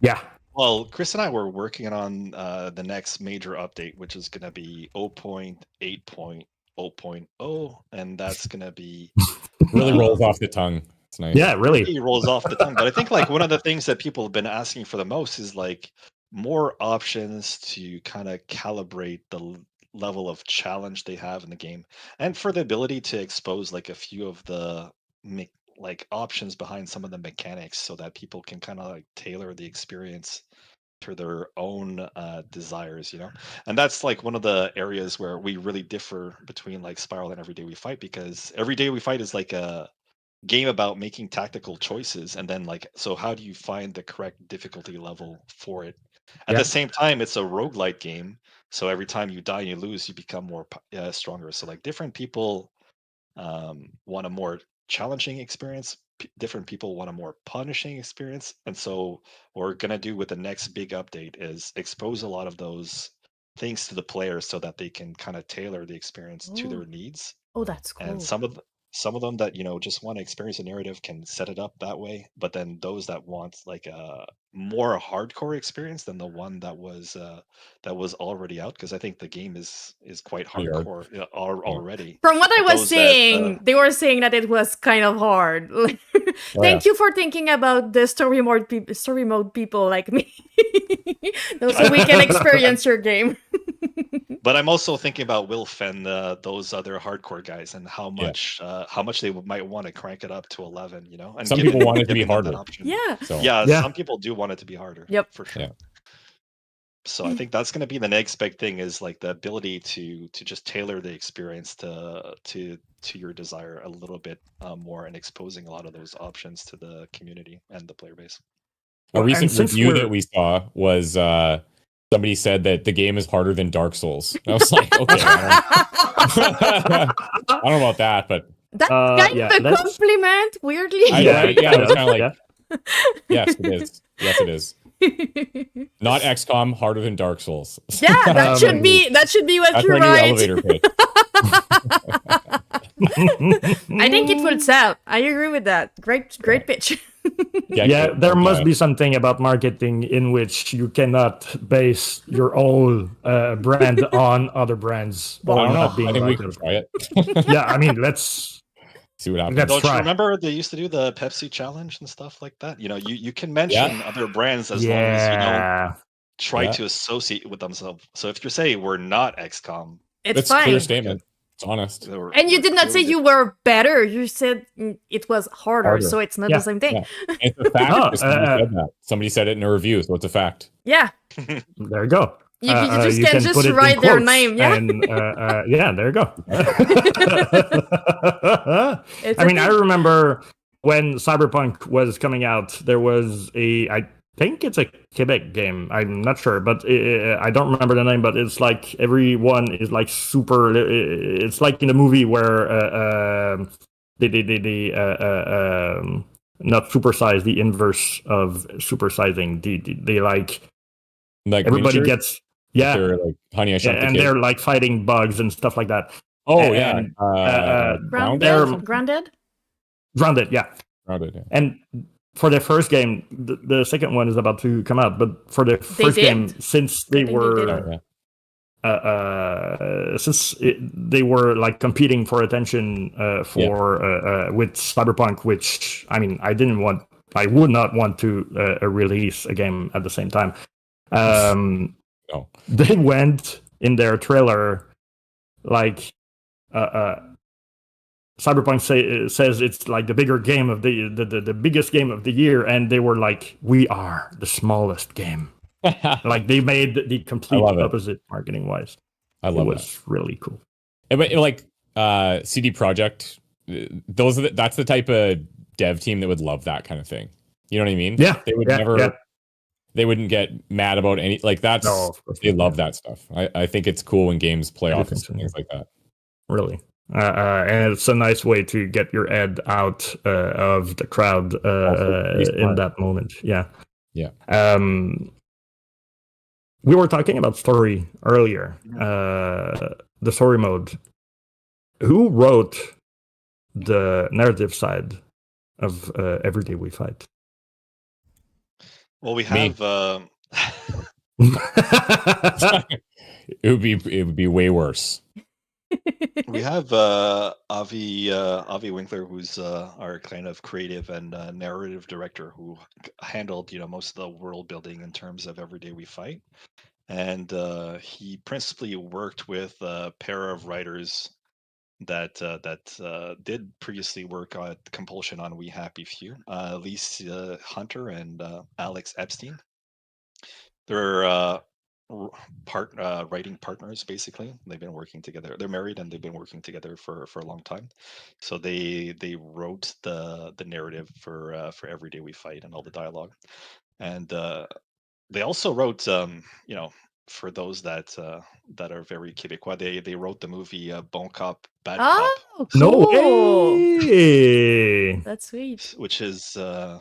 S2: Yeah.
S4: Well, Chris and I were working on the next major update, which is going to be 0.8.0.0, and that's going to be
S3: really rolls off the tongue. It's nice.
S2: Yeah, really.
S4: It rolls off the tongue. But I think like one of the things that people have been asking for the most is like more options to kind of calibrate the level of challenge they have in the game, and for the ability to expose like a few of the like options behind some of the mechanics so that people can kind of like tailor the experience to their own desires, and that's like one of the areas where we really differ between like Spiral and Every Day We Fight, because Every Day We Fight is like a game about making tactical choices, and then like, so how do you find the correct difficulty level for it? At the same time, it's a roguelite game, so every time you die and you lose, you become more stronger. So like different people want a more challenging experience, different people want a more punishing experience, and so what we're going to do with the next big update is expose a lot of those things to the players so that they can kind of tailor the experience to their needs.
S1: Oh, that's cool.
S4: And some of them that just want to experience a narrative can set it up that way, but then those that want like a more hardcore experience than the one that was already out, because I think the game is quite hardcore already.
S1: From what I was seeing, they were saying that it was kind of hard. Thank you for thinking about the story mode people like me, so we can experience your game.
S4: But I'm also thinking about Wilf and those other hardcore guys, and how much they might want to crank it up to 11. And
S3: some people want it to be harder.
S1: Yeah.
S3: So.
S4: Some people do want it to be harder.
S1: Yep,
S4: for sure.
S3: Yeah.
S4: So I think that's going to be the next big thing, is like the ability to just tailor the experience to your desire a little bit more, and exposing a lot of those options to the community and the player base.
S3: A recent review that we saw was somebody said that the game is harder than Dark Souls. I was like, okay, I don't know about that, but
S1: that's kind of a compliment, weirdly.
S3: It was kind of like, yes, it is. Yes, it is. Not XCOM, harder than Dark Souls.
S1: Yeah, that should be what you write.
S3: Elevator pitch.
S1: I think it will sell. I agree with that. Great pitch.
S2: There must be something about marketing in which you cannot base your own brand on other brands.
S3: Well, I don't know. I think we can try it.
S2: Yeah, I mean, let's
S3: see what happens.
S4: Don't you remember they used to do the Pepsi challenge and stuff like that? You can mention other brands as long as you don't try to associate with themselves. So if you say we're not XCOM,
S1: it's fine.
S3: A clear statement. It's honest.
S1: And you did not say you were better. You said it was harder. So it's not the same thing.
S3: Yeah. It's a fact. Somebody said it in a review, so it's a fact.
S1: Yeah.
S2: There you go.
S1: You can just write their name. Yeah.
S2: And, there you go. I mean, I remember when Cyberpunk was coming out, there was I think it's a Quebec game. I'm not sure, but I don't remember the name. But it's like everyone is like super. It's like in a movie where not supersize, the inverse of supersizing. They like everybody
S3: miniatures?
S2: gets
S3: They're like Honey, I Shrunk the
S2: and
S3: Kids.
S2: they're like fighting bugs and stuff like that.
S3: Oh
S2: and,
S1: Grounded.
S2: Grounded, yeah.
S3: Grounded, yeah.
S2: And for the first game, the second one is about to come out, but for the first game, since they were they were like competing for attention with Cyberpunk, which I mean, I would not want to release a game at the same time.
S3: No.
S2: They went in their trailer like Cyberpunk says it's like the bigger game of the biggest game of the year, and they were like, we are the smallest game. Like they made the complete opposite marketing wise. It was really cool.
S3: But like CD Projekt, that's the type of dev team that would love that kind of thing. You know what I mean?
S2: Yeah.
S3: They would never. Yeah. They wouldn't get mad about any like that's. No, they love that stuff. I think it's cool when games play off and things like that.
S2: Really. And it's a nice way to get your head out of the crowd in that moment. Yeah.
S3: Yeah.
S2: We were talking about story earlier, the story mode. Who wrote the narrative side of Every Day We Fight?
S4: Well, we have.
S3: It would be way worse.
S4: We have Avi Winkler, who's our kind of creative and narrative director, who handled most of the world building in terms of Every Day We Fight, and he principally worked with a pair of writers that did previously work on Compulsion on We Happy Few, Lisa Hunter and Alex Epstein. They're writing partners, basically. They've been working together. They're married and they've been working together for a long time. So they wrote the narrative for Every Day We Fight and all the dialogue, and they also wrote for those that are very Québécois, they wrote the movie Bon Cop Bad Cop.
S1: Oh, cool.
S2: No way.
S1: That's sweet.
S4: Which is a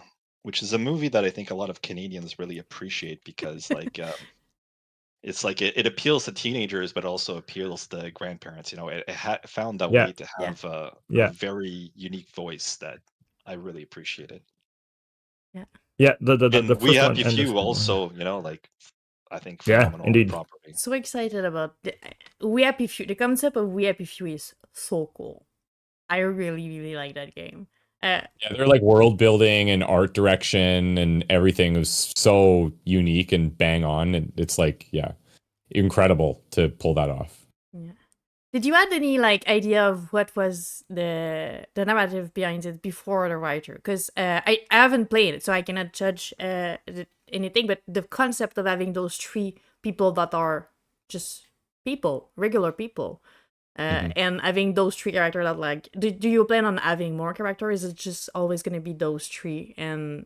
S4: movie that I think a lot of Canadians really appreciate, because like it's like it appeals to teenagers, but also appeals to grandparents. It found that way to have a very unique voice that I really appreciated.
S2: Yeah, the
S4: We
S2: first
S4: Happy
S2: one
S4: Few also, like I think phenomenal
S2: indeed.
S4: property.
S1: So excited about We Happy Few. The concept of We Happy Few is so cool. I really, really like that game.
S3: They're like world building and art direction and everything was so unique and bang on, and it's like incredible to pull that off.
S1: Yeah. Did you have any idea of what was the narrative behind it before the writer? Because I haven't played it, so I cannot judge anything. But the concept of having those three people that are just people, regular people. And having those three characters that do you plan on having more characters? Is it just always going to be those three and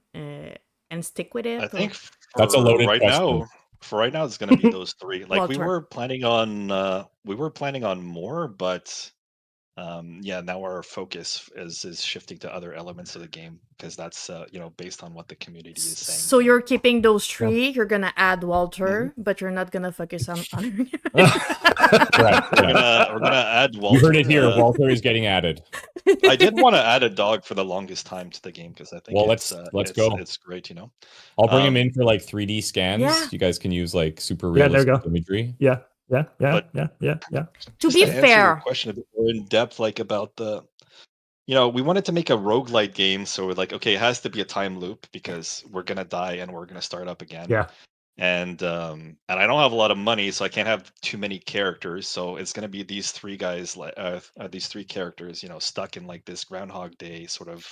S1: stick with it?
S4: I think
S3: that's a loaded
S4: right
S3: question.
S4: now. For right now, it's going to be those three. We were planning on more, but now our focus is shifting to other elements of the game, because that's based on what the community is saying.
S1: So you're keeping those three. You're gonna add Walter, but you're not gonna focus on.
S3: Right.
S4: We're gonna add Walter.
S3: You heard it here. Walter is getting added.
S4: I did want to add a dog for the longest time to the game, because I think
S3: let's go.
S4: It's great,
S3: I'll bring him in for 3D scans.
S1: Yeah.
S3: You guys can use super realistic imagery.
S2: Yeah.
S1: To be fair,
S4: your question a bit more in depth, about the, we wanted to make a roguelite game, so we're okay, it has to be a time loop, because we're gonna die and we're gonna start up again.
S2: Yeah.
S4: And I don't have a lot of money, so I can't have too many characters. So it's gonna be these three guys, these three characters, stuck in this Groundhog Day sort of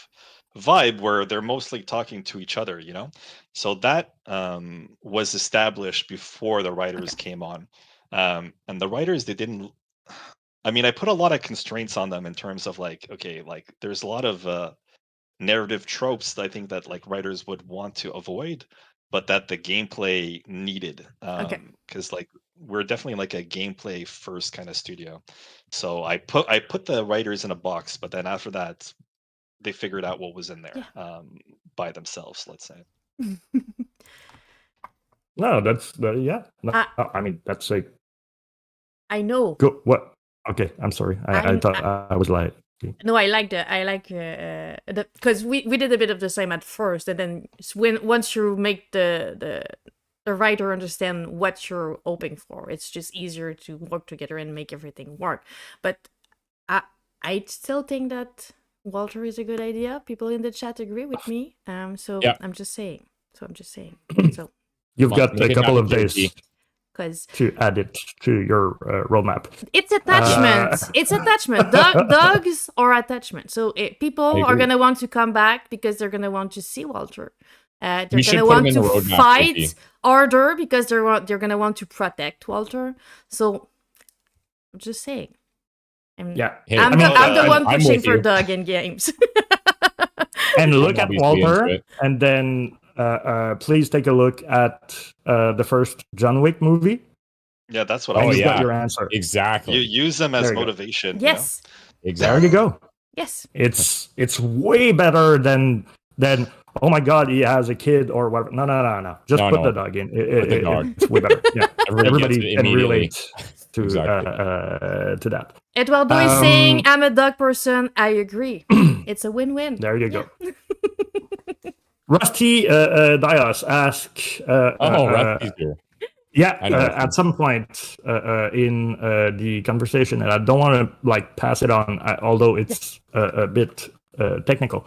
S4: vibe where they're mostly talking to each other. So that was established before the writers came on. And the writers, they didn't. I mean, I put a lot of constraints on them in terms of there's a lot of narrative tropes that I think that writers would want to avoid, but that the gameplay needed. Because we're definitely a gameplay first kind of studio. So I put the writers in a box, but then after that, figured out what was in there by themselves, let's say.
S2: No, that's yeah. No, I mean, that's like.
S1: I know.
S2: Go what? Okay, I'm sorry. I thought I was like.
S1: No, I like because we did a bit of the same at first, and then once you make the writer understand what you're hoping for, it's just easier to work together and make everything work. But I still think that Walter is a good idea. People in the chat agree with me. So I'm just saying. So
S2: you've got a couple of days to add it to your roadmap.
S1: It's attachment. It's attachment. Dogs are attachment. So people are gonna want to come back because they're gonna want to see Walter. They're gonna want to fight harder because they're gonna want to protect Walter. So I'm just saying. I'm the one pushing for dog in games.
S2: And look at Walter, and then please take a look at the first John Wick movie.
S4: Yeah, that's what I
S2: got your answer.
S3: Exactly.
S4: You use them as motivation.
S1: Yes.
S3: Exactly.
S2: There you go.
S1: Yes.
S2: It's way better than oh my god, he has a kid or whatever. No. Just put the dog in. It's way better. Yeah. Everybody can relate to that.
S1: Eduardo is saying, I'm a dog person. I agree. It's a win-win.
S2: There you go. Rusty Dias asked.
S3: Rusty's here.
S2: Yeah, at some point in the conversation, and I don't want to like pass it on, although it's a bit technical.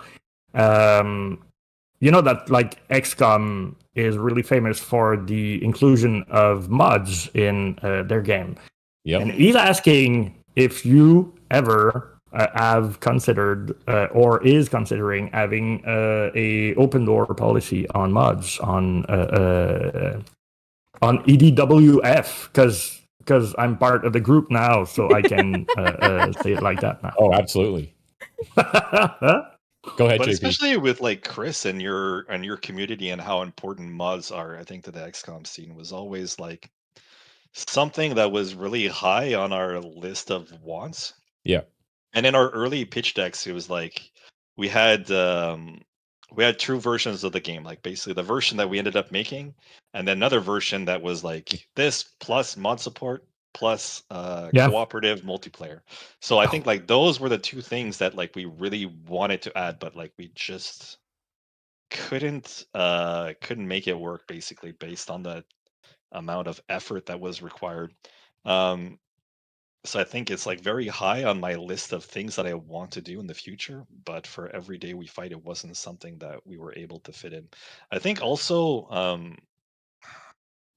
S2: You know that like XCOM is really famous for the inclusion of mods in their game.
S3: Yep.
S2: And he's asking if you ever have considered or is considering having a open door policy on mods on EDWF, because I'm part of the group now, so I can say it like that now.
S3: Oh, absolutely. Go ahead,
S4: but
S3: JP.
S4: Especially with like Chris and your community and how important mods are, I think that the XCOM scene was always like something that was really high on our list of wants.
S3: Yeah.
S4: And in our early pitch decks, it was like we had two versions of the game, like basically the version that we ended up making, and then another version that was like this plus mod support plus cooperative multiplayer. So I think like those were the two things that like we really wanted to add, but like we just couldn't make it work basically based on the amount of effort that was required. So I think it's like very high on my list of things that I want to do in the future, but for every day we fight, it wasn't something that we were able to fit in. I think also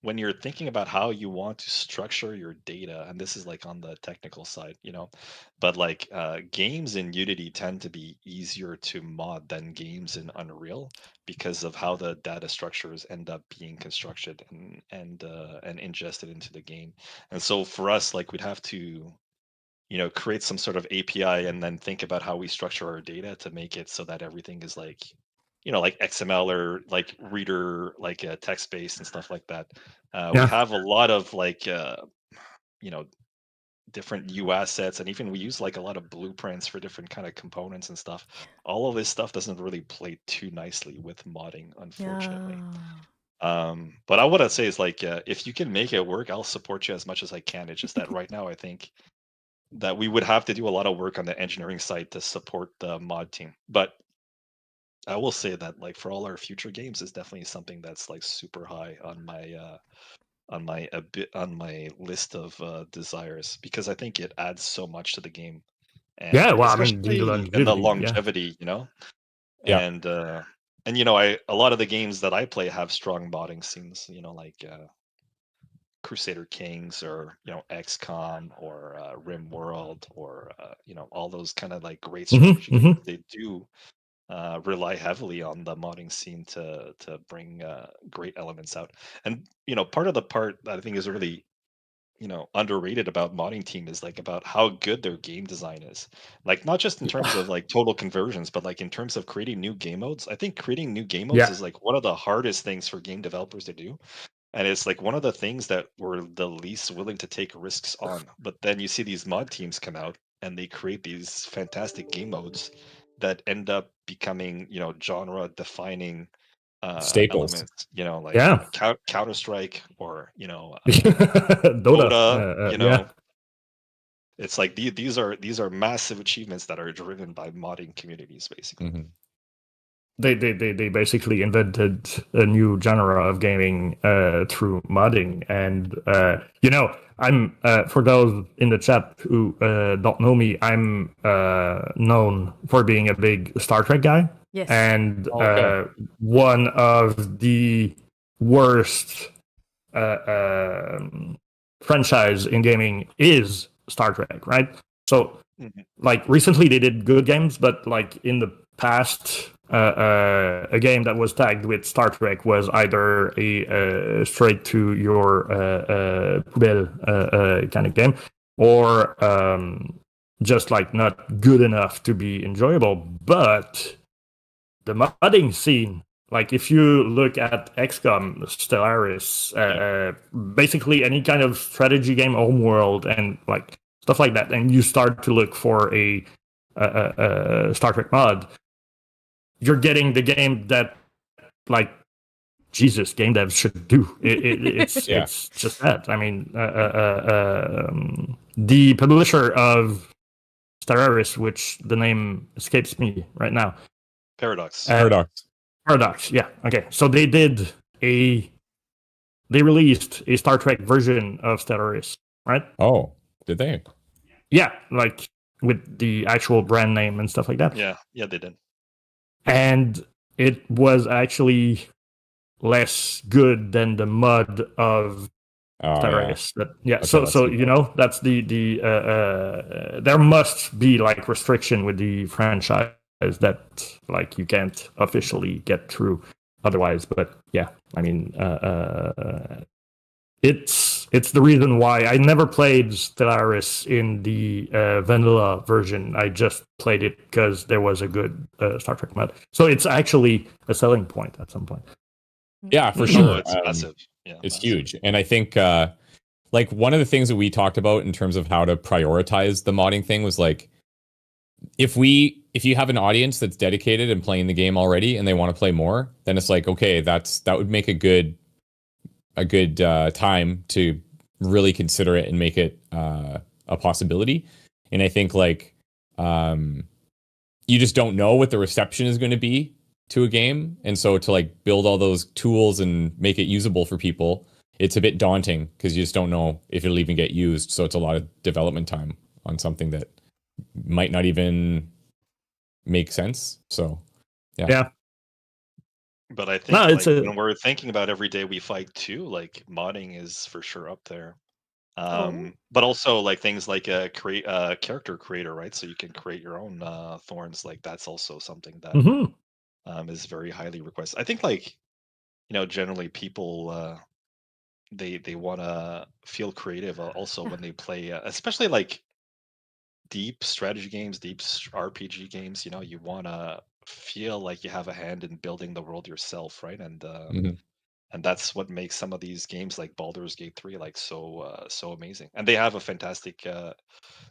S4: when you're thinking about how you want to structure your data, and this is like on the technical side, but like games in Unity tend to be easier to mod than games in Unreal because of how the data structures end up being constructed and ingested into the game. And so for us, like we'd have to create some sort of API and then think about how we structure our data to make it so that everything is like like XML or like reader, like text based and stuff like that. We have a lot of like, different U assets, and even we use like a lot of blueprints for different kind of components and stuff. All of this stuff doesn't really play too nicely with modding, unfortunately. But what I'd say is like, if you can make it work, I'll support you as much as I can. It's just that right now, I think that we would have to do a lot of work on the engineering side to support the mod team. But I will say that like for all our future games is definitely something that's like super high on my list of desires, because I think it adds so much to the game. And especially in the longevity, and a lot of the games that I play have strong modding scenes, like Crusader Kings or XCOM or RimWorld or all those kind of like great strategy games. They do rely heavily on the modding scene to bring great elements out. And part that I think is really underrated about modding team is like about how good their game design is, like not just in terms of like total conversions, but like in terms of creating new game modes. I think creating new game modes is like one of the hardest things for game developers to do, and it's like one of the things that we're the least willing to take risks on. But then you see these mod teams come out and they create these fantastic game modes that end up becoming, genre defining
S3: Staples.
S4: elements, like Counter-Strike or,
S2: Dota.
S4: Dota, It's like these are massive achievements that are driven by modding communities, basically.
S3: Mm-hmm.
S2: They basically invented a new genre of gaming through modding, and I'm for those in the chat who don't know me, I'm known for being a big Star Trek guy.
S1: Yes.
S2: And one of the worst franchise in gaming is Star Trek, right? So, like, recently they did good games, but like in the past, a game that was tagged with Star Trek was either a straight to your poubelle kind of game, or just like not good enough to be enjoyable. But the modding scene, like if you look at XCOM, Stellaris, basically any kind of strategy game, homeworld, and like stuff like that, and you start to look for a Star Trek mod, you're getting the game that, like, Jesus, game devs should do. It's just that. I mean, the publisher of Stellaris, which the name escapes me right now.
S4: Paradox.
S2: Paradox, yeah. Okay, so they released a Star Trek version of Stellaris, right?
S3: Oh, did they?
S2: Yeah, like with the actual brand name and stuff like that.
S4: Yeah, they did. And
S2: it was actually less good than the mod of Stellaris. So that's the there must be like restriction with the franchise that like you can't officially get through otherwise. But yeah, I mean, it's the reason why I never played Stellaris in the vanilla version. I just played it because there was a good Star Trek mod. So it's actually a selling point at some point.
S3: Yeah, for sure.
S4: It's massive. Yeah,
S3: it's huge. And I think like one of the things that we talked about in terms of how to prioritize the modding thing was like, if you have an audience that's dedicated and playing the game already and they want to play more, then it's like, okay, that would make a good time to really consider it and make it a possibility. And I think like you just don't know what the reception is going to be to a game, and so to like build all those tools and make it usable for people, it's a bit daunting because you just don't know if it'll even get used. So it's a lot of development time on something that might not even make sense. So yeah.
S4: But I think when we're thinking about Everyday We Fight too, like modding is for sure up there. But also like things like create a character creator, right? So you can create your own thorns. Like that's also something that is very highly requested. I think like, generally people they want to feel creative also when they play, especially like deep strategy games, deep RPG games. You want to feel like you have a hand in building the world yourself, right? And and that's what makes some of these games like Baldur's Gate 3 like so amazing. And they have a fantastic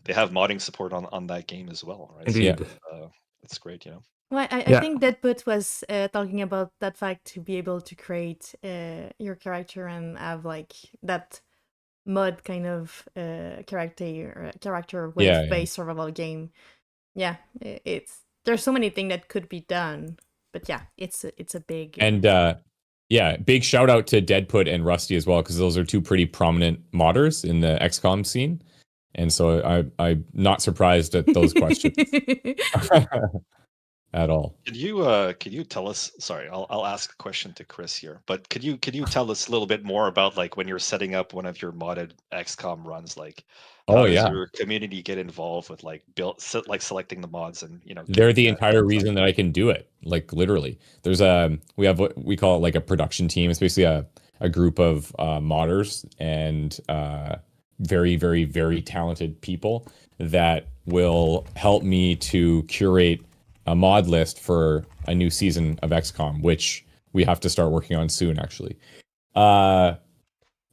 S4: they have modding support on that game as well, right?
S2: Indeed.
S4: So, it's great,
S1: Well, I think Deadput was talking about that fact to be able to create your character and have like that mod kind of character with based survival game. Yeah, there's so many things that could be done, but yeah, it's a big
S3: and big shout out to Deadput and Rusty as well, because those are two pretty prominent modders in the XCOM scene, and so I'm not surprised at those questions at all.
S4: Could you tell us? Sorry, I'll ask a question to Chris here. But could you tell us a little bit more about like when you're setting up one of your modded XCOM runs? Like, how does your community get involved with like selecting the mods and
S3: They're the entire reason that I can do it. Like literally, there's we have what we call it like a production team. It's basically a group of modders and very, very, very talented people that will help me to curate a mod list for a new season of XCOM, which we have to start working on soon, actually.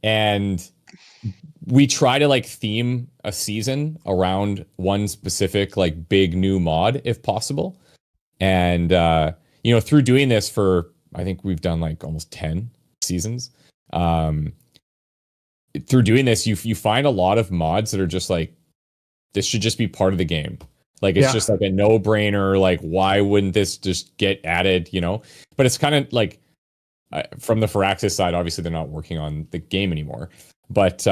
S3: And we try to like theme a season around one specific like big new mod if possible. And through doing this for, I think we've done like almost 10 seasons. Through doing this, you find a lot of mods that are just like, this should just be part of the game. Like, it's just like a no-brainer. Like, why wouldn't this just get added, But it's kind of like, from the Firaxis side, obviously they're not working on the game anymore. But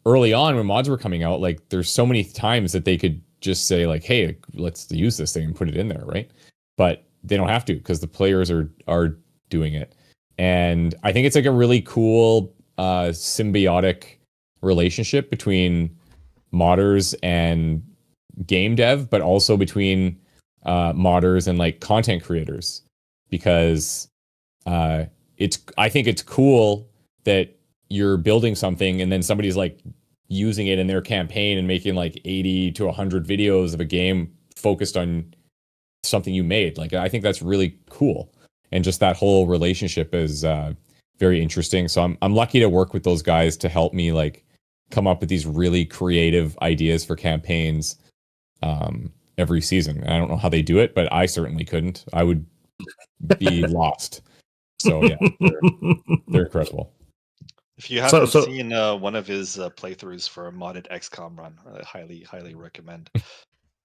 S3: early on, when mods were coming out, like, there's so many times that they could just say, like, hey, let's use this thing and put it in there, right? But they don't have to, because the players are doing it. And I think it's like a really cool symbiotic relationship between modders and game dev, but also between modders and like content creators, because I think it's cool that you're building something and then somebody's like using it in their campaign and making like 80 to 100 videos of a game focused on something you made. Like, I think that's really cool, and just that whole relationship is very interesting. So I'm lucky to work with those guys to help me like come up with these really creative ideas for campaigns every season. And I don't know how they do it, but I certainly couldn't. I would be lost. So yeah, they're incredible.
S4: If you haven't seen one of his playthroughs for a modded XCOM run, I highly recommend.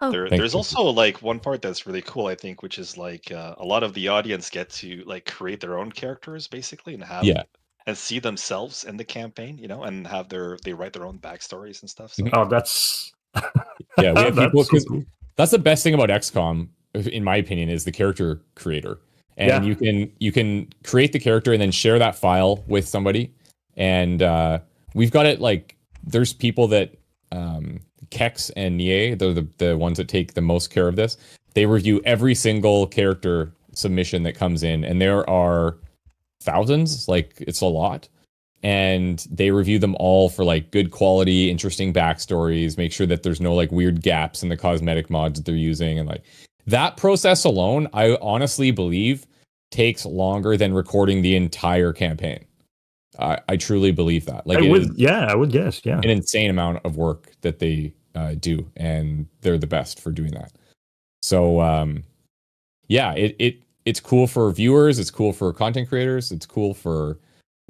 S4: There's also like one part that's really cool, I think, which is like a lot of the audience get to like create their own characters basically and have and see themselves in the campaign, and have they write their own backstories and stuff. So.
S2: Oh, that's
S3: we have people, because that's the best thing about XCOM, in my opinion, is the character creator. And you can create the character and then share that file with somebody. And we've got it like, there's people that Kex and liiiivee, they're the ones that take the most care of this. They review every single character submission that comes in, and there are thousands, like, it's a lot. And they review them all for like good quality, interesting backstories, make sure that there's no like weird gaps in the cosmetic mods that they're using. And like, that process alone, I honestly believe, takes longer than recording the entire campaign. I truly believe that. Like, I
S2: would guess,
S3: an insane amount of work that they do, and they're the best for doing that. So, it's cool for viewers, it's cool for content creators, it's cool for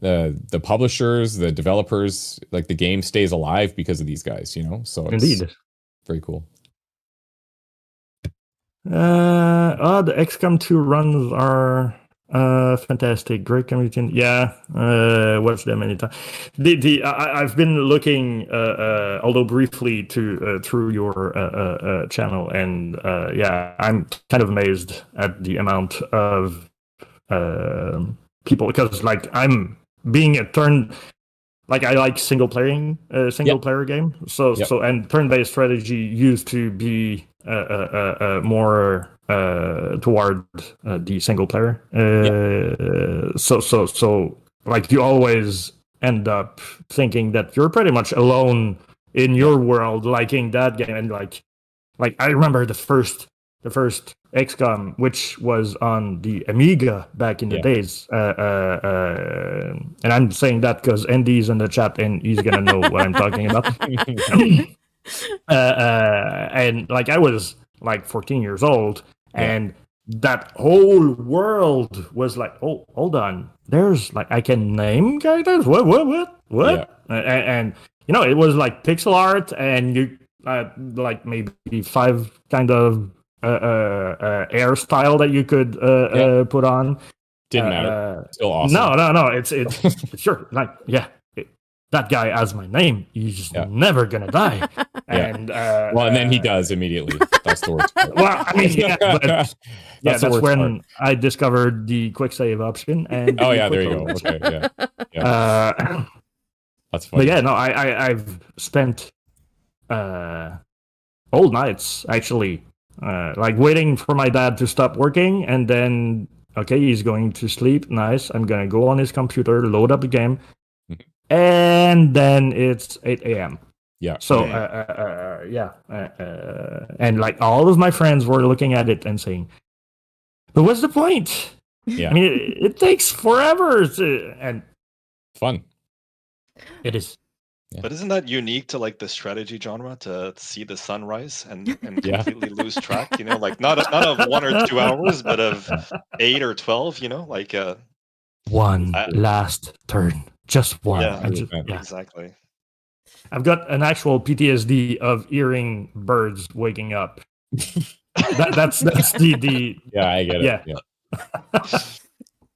S3: the publishers, the developers. Like, the game stays alive because of these guys, So it's
S2: indeed
S3: very cool.
S2: The XCOM 2 runs are fantastic. Great community. Watched them many times. I've been looking, although briefly, through your channel, and I'm kind of amazed at the amount of people, because like, I'm being a turn. Like, I like single player game. So and turn-based strategy used to be more toward the single player. So like, you always end up thinking that you're pretty much alone in your world liking that game. And like I remember the first XCOM, which was on the Amiga back in the days. And I'm saying that because Andy's in the chat and he's gonna know what I'm talking about. And like, I was like 14 years old, and that whole world was like, oh, hold on, there's like, I can name characters. What? And it was like pixel art, and you like maybe 5 kind of hairstyle that you could put on.
S3: Didn't matter. Still awesome.
S2: No. It's sure, like, that guy has my name. He's never gonna die. And and
S3: then he does immediately. That's the worst part.
S2: Well, I mean, but that's when I discovered the quick save option. And
S3: there you go. Okay, that's funny.
S2: But I've spent whole nights actually, like, waiting for my dad to stop working, and then he's going to sleep. Nice. I'm gonna go on his computer, load up the game. And then it's 8 a.m.
S3: Yeah.
S2: So, and like, all of my friends were looking at it and saying, but what's the point?
S3: Yeah.
S2: I mean, it takes forever and
S3: fun.
S2: It is.
S3: Yeah.
S4: But isn't that unique to like the strategy genre to see the sunrise and completely lose track? You know, like not of 1 or 2 hours, but of 8 or 12. You know, like
S2: one last turn, just one.
S4: Yeah, exactly.
S2: I've got an actual PTSD of hearing birds waking up. That's the
S3: yeah, I get it. Yeah.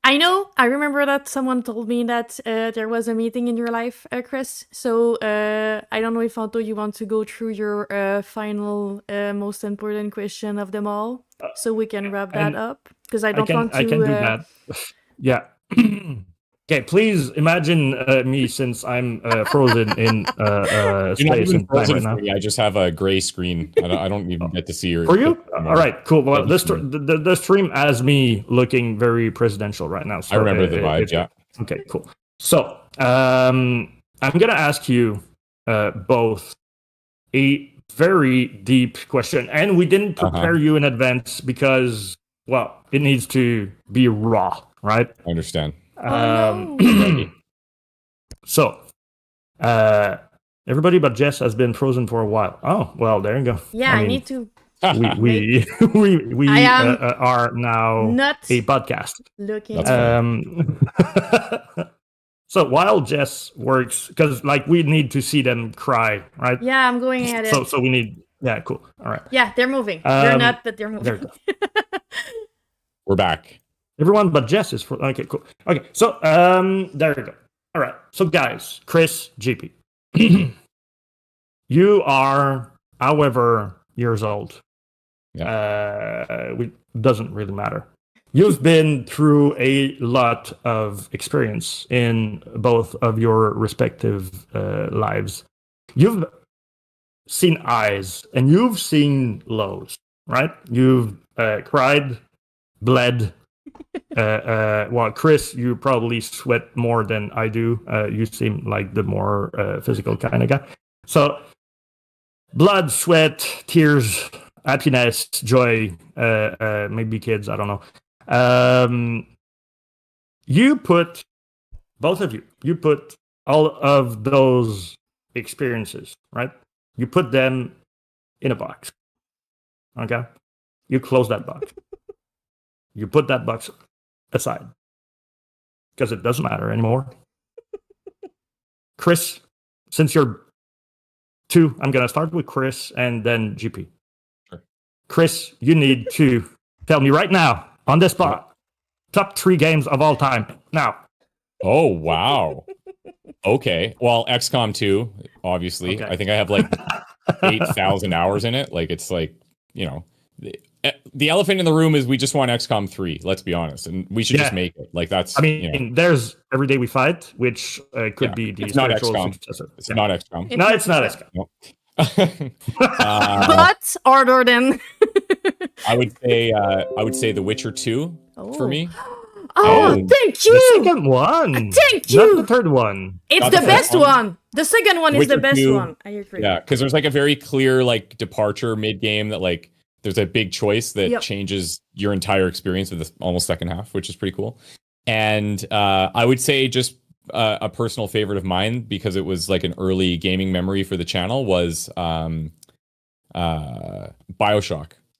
S1: I know. I remember that someone told me that there was a meeting in your life, Chris. So I don't know if Anto, you want to go through your final, most important question of them all, so we can wrap that up. Because I don't want to.
S2: I can do that. Yeah. Okay, please imagine me since I'm frozen in space and time right now.
S3: I just have a gray screen. I don't even get to see your.
S2: For you? All right, cool. Well, the stream has me looking very presidential right now. So
S3: I remember the vibe. Yeah.
S2: Okay, cool. So I'm gonna ask you both a very deep question, and we didn't prepare you in advance because, well, it needs to be raw, right?
S3: I understand.
S2: So, everybody but Jess has been frozen for a while. Oh, well, there you go.
S1: Yeah, I need to.
S2: We are now a podcast.
S1: Looking.
S2: So while Jess works, because like we need to see them cry, right?
S1: Yeah, I'm going at it.
S2: So we need. Yeah, cool. All right.
S1: Yeah, they're moving. They're not, but they're moving.
S2: There you go.
S3: We're back.
S2: Everyone but Jess is for. Okay, cool. Okay, so there you go. All right. So guys, Chris, GP, you are, however, years old.
S3: Yeah.
S2: It doesn't really matter. You've been through a lot of experience in both of your respective lives. You've seen highs and you've seen lows, right? You've cried, bled. Well, Chris, you probably sweat more than I do. You seem like the more physical kind of guy. So, blood, sweat, tears, happiness, joy, maybe kids, I don't know. You put, both of you put all of those experiences, right? You put them in a box. Okay? You close that box. You put that box aside because it doesn't matter anymore. Chris, since you're two, I'm going to start with Chris and then GP.
S3: Sure.
S2: Chris, you need to tell me right now on the spot top 3 games of all time. Now.
S3: Oh, wow. Okay. Well, XCOM 2, obviously. Okay. I think I have like 8,000 hours in it. Like, it's like, you know, the elephant in the room is we just want XCOM 3, let's be honest. And we should just make it. Like, that's,
S2: I mean, there's Every Day We Fight, which could be the
S3: spiritual
S2: successor.
S3: It's not XCOM.
S2: No, it's not XCOM.
S3: No.
S1: But harder than
S3: I would say The Witcher 2 for me.
S1: Oh, thank you.
S2: The second one.
S1: Thank you.
S2: Not the third one.
S1: It's not the best one. The second one is the best
S3: 2,
S1: one. I agree.
S3: Yeah, because there's like a very clear like departure mid game that like there's a big choice that changes your entire experience of this almost second half, which is pretty cool. And I would say just a personal favorite of mine, because it was like an early gaming memory for the channel, was BioShock.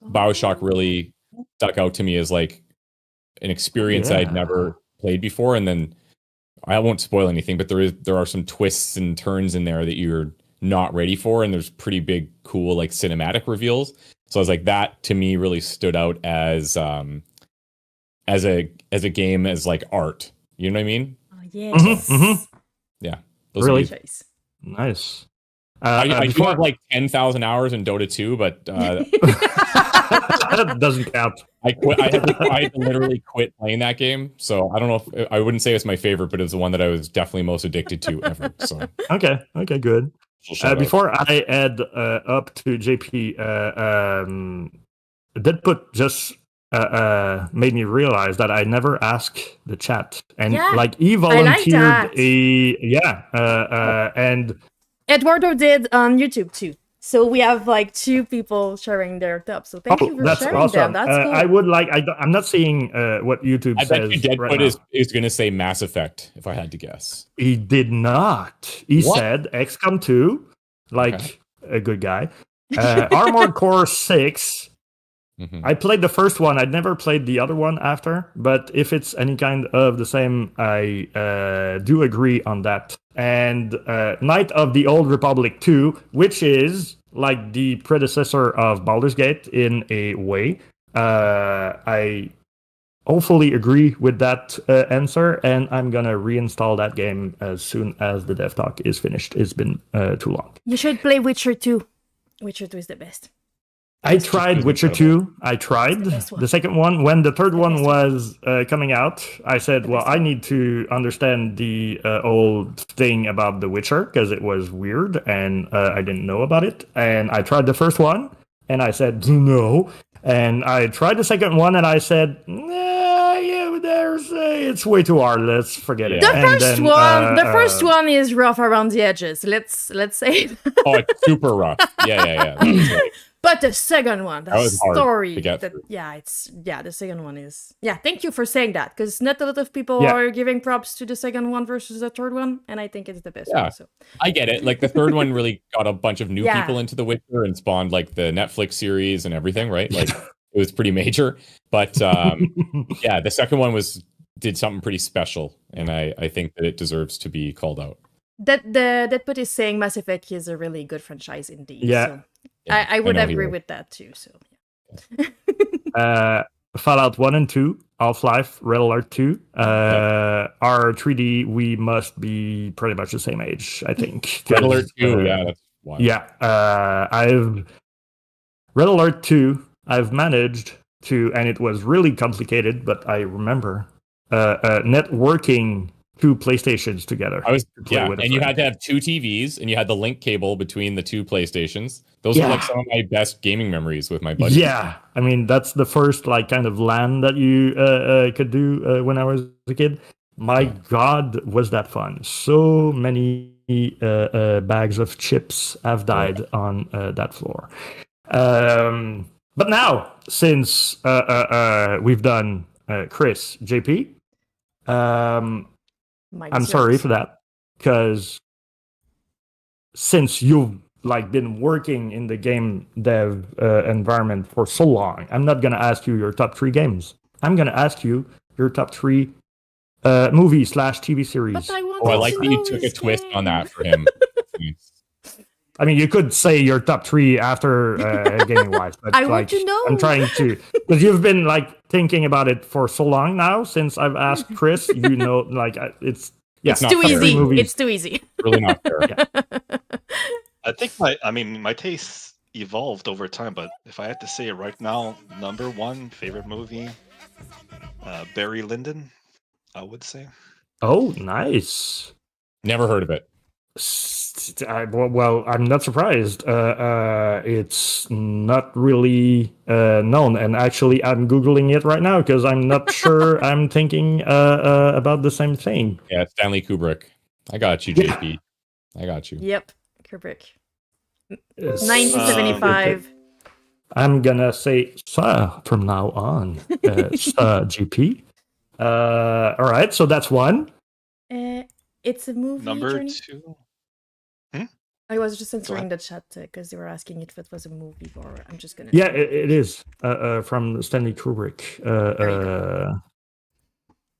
S3: BioShock really stuck out to me as like an experience I'd never played before. And then I won't spoil anything, but there are some twists and turns in there that you're not ready for, and there's pretty big, cool like cinematic reveals. So I was like, that to me really stood out as a game, as like art. You know what I mean?
S1: Oh, yes.
S3: Yeah.
S2: Really nice.
S3: I do have like 10,000 hours in Dota 2, but
S2: that doesn't count.
S3: I quit. I had to literally quit playing that game. So I don't know if I wouldn't say it's my favorite, but it's the one that I was definitely most addicted to ever. So
S2: okay, good. Before I add up to JP, that put just made me realize that I never asked the chat, and like he volunteered and
S1: Eduardo did on YouTube too. So we have like 2 people sharing their top. So thank you for sharing
S2: awesome.
S1: them. That's cool.
S2: I would like. I'm not seeing what YouTube says.
S3: I bet you Deadfoot
S2: right
S3: is going to say Mass Effect, if I had to guess.
S2: He did not. He said XCOM 2, like a good guy. Armored Core 6. I played the first one. I'd never played the other one after, but if it's any kind of the same, I do agree on that. And Knight of the Old Republic 2, which is like the predecessor of Baldur's Gate in a way. I hopefully agree with that answer, and I'm gonna reinstall that game as soon as the DevTalk is finished. It's been too long.
S1: You should play Witcher 2. Witcher 2 is the best.
S2: I tried Witcher 2. I tried the second one. When the third one was coming out, I said, well, I need to understand the old thing about The Witcher because it was weird and I didn't know about it. And I tried the first one and I said, no. And I tried the second one and I said, it's way too hard. Let's forget it.
S1: The first one is rough around the edges. Let's say.
S3: Oh, it's super rough. Yeah.
S1: But the second one, the story,
S3: the
S1: second one is thank you for saying that, because not a lot of people are giving props to the second one versus the third one, and I think it's the best one. So
S3: I get it. Like the third one really got a bunch of new people into The Witcher and spawned like the Netflix series and everything, right? Like it was pretty major. But the second one did something pretty special, and I think that it deserves to be called out.
S1: Deadfoot is saying Mass Effect is a really good franchise indeed.
S2: Yeah.
S1: So. I would agree with that too. So,
S2: Fallout 1 and 2, Half-Life, Red Alert 2 are 3D. We must be pretty much the same age, I think.
S3: Red Alert 2, that's wild.
S2: Red Alert 2, I've managed to, and it was really complicated, but I remember networking 2 PlayStations together.
S3: And you had to have 2 TVs, and you had the link cable between the 2 PlayStations. Those are like some of my best gaming memories with my buddies.
S2: Yeah, I mean that's the first like kind of LAN that you could do when I was a kid. My God, was that fun! So many bags of chips have died on that floor. But now, since we've done Chris, JP. I'm sorry for that, because since you've like been working in the game dev environment for so long, I'm not gonna ask you your top 3 games. I'm gonna ask you your top 3 movie/TV series.
S3: I like that you took a twist on that for him.
S2: I mean, you could say your top 3 after gaming wise, but
S1: I want to know.
S2: I'm trying to, because you've been like thinking about it for so long now. Since I've asked Chris, like it's
S1: too easy. It's too easy.
S3: Really not fair.
S4: I think my tastes evolved over time, but if I had to say it right now, number 1 favorite movie, Barry Lyndon, I would say.
S2: Oh, nice.
S3: Never heard of it.
S2: Well, I'm not surprised. It's not really known, and actually, I'm googling it right now because I'm not sure I'm thinking about the same thing.
S3: Yeah, it's Stanley Kubrick. I got you, JP. I got you.
S1: Yep, Kubrick. 1975.
S2: I'm gonna say sir from now on. GP. All right, so that's 1.
S1: It's a movie.
S4: Number 2.
S1: I was just answering the chat because they were asking if it was a movie, or I'm just gonna.
S2: Yeah, it is from Stanley Kubrick.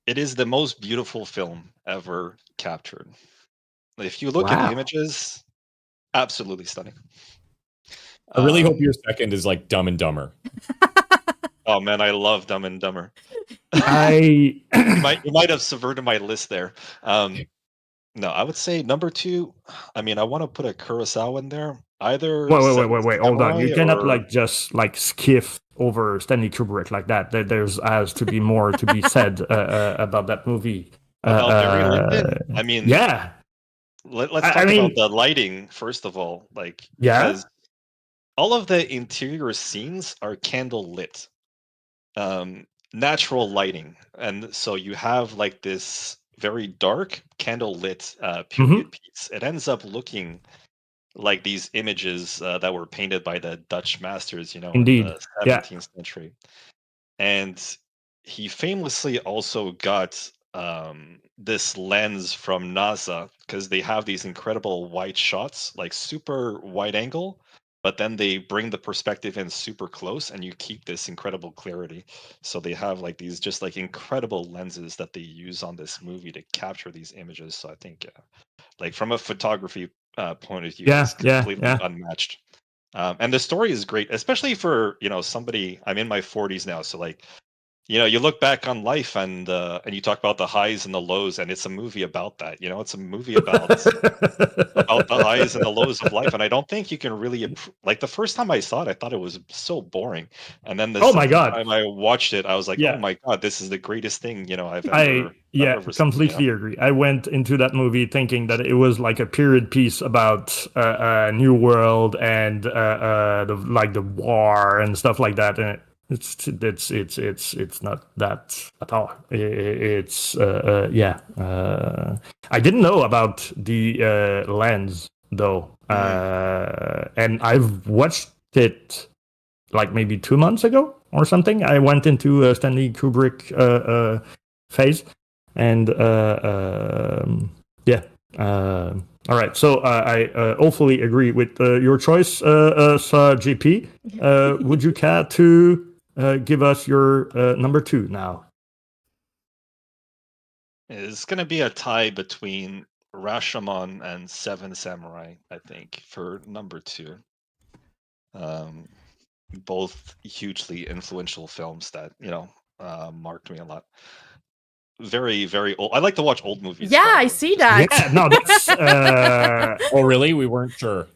S4: It is the most beautiful film ever captured. If you look at the images, absolutely stunning.
S3: I really hope your second is like Dumb and Dumber.
S4: Oh man, I love Dumb and Dumber.
S2: You
S4: might have subverted my list there. No, I would say number 2. I mean, I want to put a Kurosawa in there. Either.
S2: Wait, hold on. You cannot like just like skiff over Stanley Kubrick like that. There's has to be more to be said about that movie.
S4: About Barry Lyndon? I mean,
S2: yeah.
S4: Let's talk about the lighting first of all. Like, because all of the interior scenes are candle lit, natural lighting, and so you have like this very dark candle lit period piece. It ends up looking like these images that were painted by the Dutch masters, in
S2: Indeed.
S4: the 17th century. And he famously also got this lens from NASA, because they have these incredible wide shots, like super wide angle, but then they bring the perspective in super close and you keep this incredible clarity. So they have like these just like incredible lenses that they use on this movie to capture these images. So I think like from a photography point of view, it's completely unmatched. And the story is great, especially for somebody. I'm in my 40s now, so like you look back on life and you talk about the highs and the lows, and it's a movie about that. It's a movie about the highs and the lows of life. And I don't think you can really like the first time I saw it, I thought it was so boring, and then the second time I watched it, I was like, oh my god, this is the greatest thing I've ever
S2: completely
S4: seen,
S2: agree. I went into that movie thinking that it was like a period piece about a new world and the war and stuff like that, and it's not that at all. I didn't know about the lens though, and I've watched it like maybe 2 months ago or something. I went into a Stanley Kubrick phase, and all right. So I awfully agree with your choice, JP. Would you care to give us your number 2 now?
S4: It's going to be a tie between Rashomon and Seven Samurai, I think, for number 2. Both hugely influential films that marked me a lot. Very, very old. I like to watch old movies.
S1: Yeah, I see that.
S2: Yeah, no, that's.
S3: Oh, really? We weren't sure.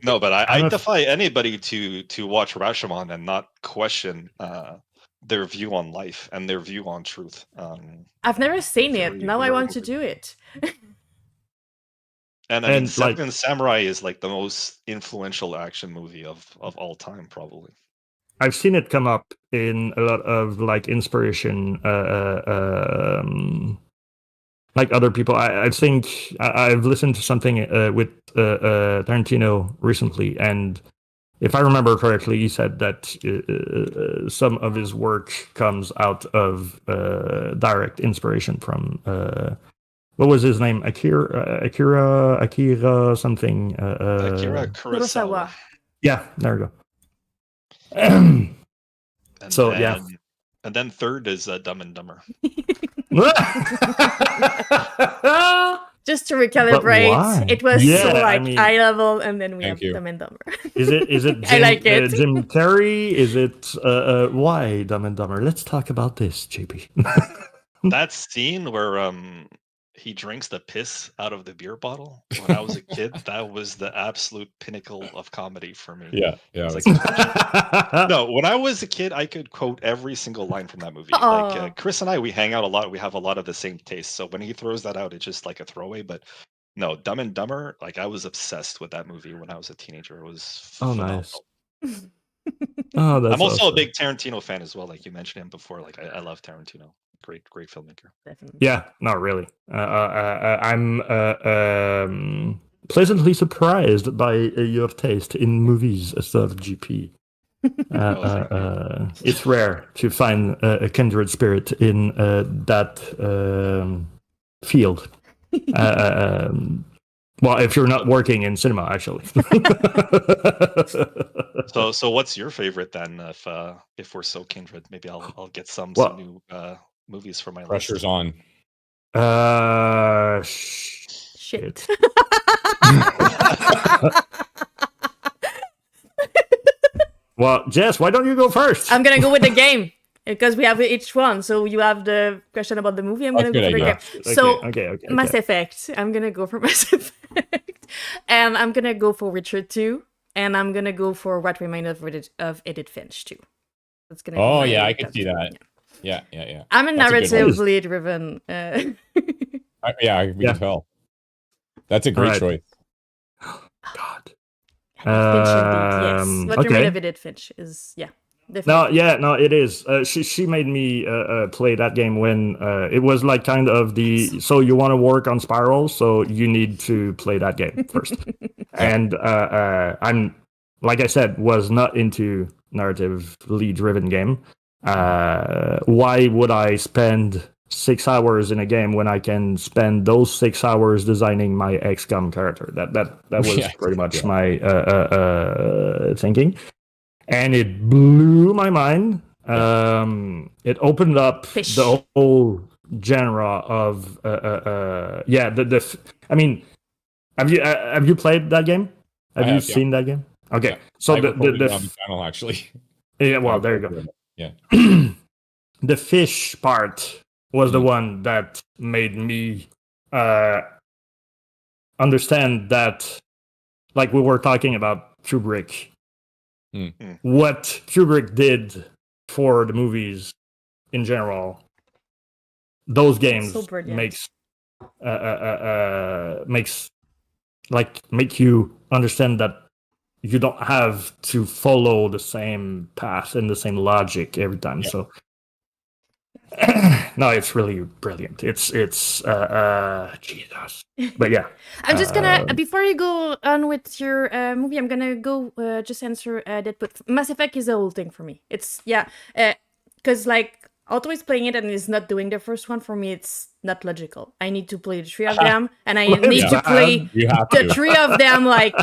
S4: No, but I defy anybody to watch Rashomon and not question their view on life and their view on truth.
S1: I've never seen it. Now I want to do it.
S4: And I mean, Seven Samurai is like the most influential action movie of all time, probably.
S2: I've seen it come up in a lot of like inspiration, like other people. I think I've listened to something with Tarantino recently, and if I remember correctly, he said that some of his work comes out of direct inspiration from what was his name? Akira something.
S4: Akira Kurosawa.
S2: Yeah, there we go.
S4: And then third is Dumb and Dumber.
S1: Just to recalibrate, it was eye level, and then we have Dumb and Dumber.
S2: Is it
S1: I like it.
S2: Jim Carrey? Is it why Dumb and Dumber? Let's talk about this, JP.
S4: That scene where he drinks the piss out of the beer bottle. When I was a kid, that was the absolute pinnacle of comedy for me.
S3: Yeah.
S4: No, when I was a kid, I could quote every single line from that movie. Like Chris and I, we hang out a lot. We have a lot of the same tastes. So when he throws that out, it's just like a throwaway. But no, Dumb and Dumber, like I was obsessed with that movie when I was a teenager. It was phenomenal.
S2: Nice. That's
S4: I'm also
S2: awesome.
S4: a big Tarantino fan as well. Like you mentioned him before. Like I love Tarantino. Great filmmaker.
S1: Definitely.
S2: Yeah, not really. I'm pleasantly surprised by your taste in movies, Sir GP. It's rare to find a kindred spirit in that field. Well, if you're not working in cinema, actually.
S4: So what's your favorite then? If we're so kindred, maybe I'll get some new movies for my
S3: Pressure's
S4: list.
S3: on.
S1: Shit.
S2: Well, Jess, why don't you go first?
S1: I'm gonna go with the game because we have each one. So you have the question about the movie. I'm gonna go for the game. So Mass Effect. I'm gonna go for Mass Effect, and I'm gonna go for Witcher 2, and I'm gonna go for What Remains of Edith Finch 2. That's gonna.
S3: I could see that. Yeah.
S1: I'm a narratively driven.
S3: We can tell. That's a great choice.
S2: God.
S1: Finch indeed, yes. What Remains of Edith Finch is, Definitely.
S2: No, it is. She made me play that game when it was like kind of so you want to work on Spiral, so you need to play that game first. And I'm, like I said, was not into narratively driven game. Why would I spend 6 hours in a game when I can spend those 6 hours designing my XCOM character? That was pretty much my thinking. And it blew my mind. It opened up the whole genre of I mean, have you played that game? Have you seen that game? Okay, yeah. So the
S3: on the channel actually.
S2: Yeah, well, there you go.
S3: Yeah.
S2: The fish part was the one that made me understand that, like we were talking about Kubrick. What Kubrick did for the movies in general, those games make you understand that you don't have to follow the same path and the same logic every time. Yeah. So no, it's really brilliant. It's Jesus. But yeah,
S1: I'm just gonna before you go on with your movie, I'm gonna go just answer that. But Mass Effect is a whole thing for me. It's because like always playing it and is not doing the first one for me. It's not logical. I need to play the three of them, and I need to play the three of them like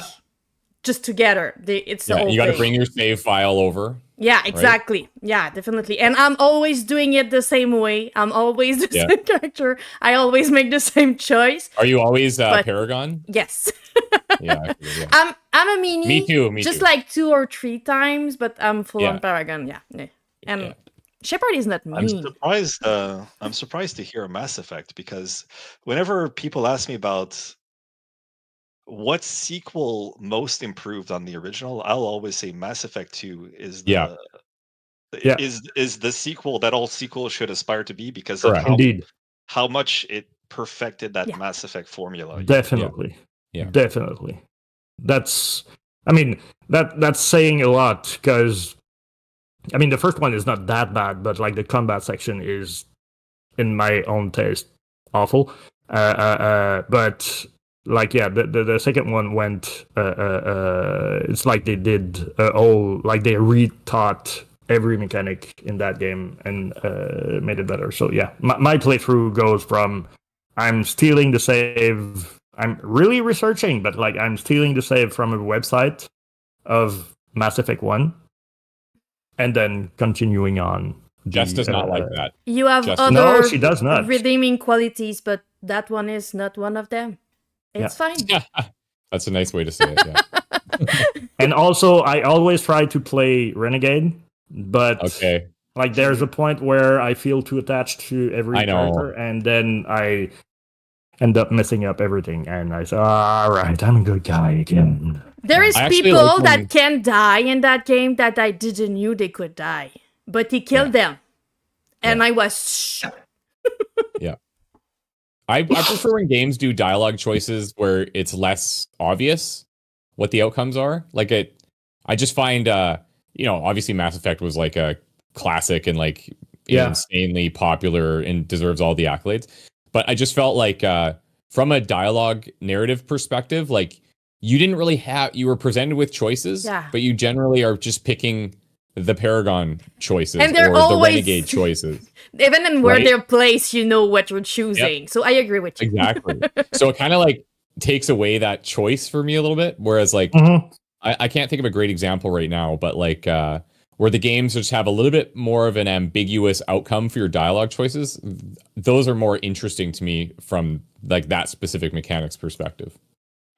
S1: just together. It's the whole
S3: you got to
S1: thing.
S3: bring your save file over.
S1: Yeah, exactly. Right? Yeah, definitely. And I'm always doing it the same way. I'm always the same character. I always make the same choice.
S3: Are you always Paragon?
S1: Yes.
S3: Yeah.
S1: I'm a mini.
S3: Me too.
S1: Just like 2 or 3 times, but I'm full on Paragon. Yeah. And Shepard is not mean.
S4: I'm surprised to hear Mass Effect, because whenever people ask me about what sequel most improved on the original, I'll always say Mass Effect 2 is is the sequel that all sequels should aspire to be, because of how much it perfected that Mass Effect formula.
S2: Definitely. Definitely. That's saying a lot, because I mean the first one is not that bad, but like the combat section is, in my own taste, awful. But like the second one went it's like they did they retaught every mechanic in that game and made it better. So yeah, my playthrough goes from I'm stealing the save, I'm really researching, but like I'm stealing the save from a website of Mass Effect 1 and then continuing on.
S3: Jess does not like that.
S1: You have other she does not. Redeeming qualities, but that one is not one of them. It's fine.
S3: That's a nice way to say it. Yeah.
S2: And also, I always try to play Renegade, but like there's a point where I feel too attached to every character, and then I end up messing up everything. And I say, all right, I'm a good guy again.
S1: There is people that can die in that game that I didn't knew they could die, but he killed them, and I was.
S3: Yeah. I prefer when games do dialogue choices where it's less obvious what the outcomes are. Like I just find, obviously Mass Effect was like a classic and like insanely popular and deserves all the accolades. But I just felt like from a dialogue narrative perspective, like you were presented with choices, but you generally are just picking the Paragon choices and or the Renegade choices.
S1: Even in where they're placed, you know what you're choosing. So I agree with you.
S3: Exactly. So it kind of like takes away that choice for me a little bit. Whereas like, I can't think of a great example right now, but like where the games just have a little bit more of an ambiguous outcome for your dialogue choices, those are more interesting to me from like that specific mechanics perspective.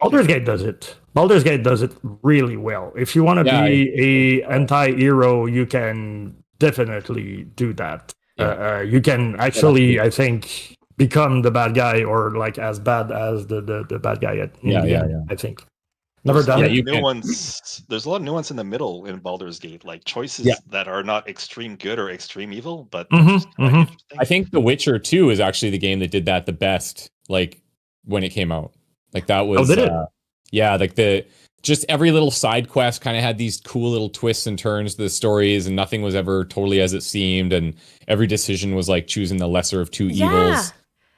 S2: Baldur's Gate does it. Baldur's Gate does it really well. If you want to be a anti-hero, you can definitely do that. You can actually, I think, become the bad guy or like as bad as the bad guy I think. Never done it.
S4: There's a lot of nuance in the middle in Baldur's Gate, like choices that are not extreme good or extreme evil, but
S3: I think The Witcher 2 is actually the game that did that the best, like when it came out. Like that was,
S2: like
S3: just every little side quest kind of had these cool little twists and turns to the stories, and nothing was ever totally as it seemed, and every decision was like choosing the lesser of two evils.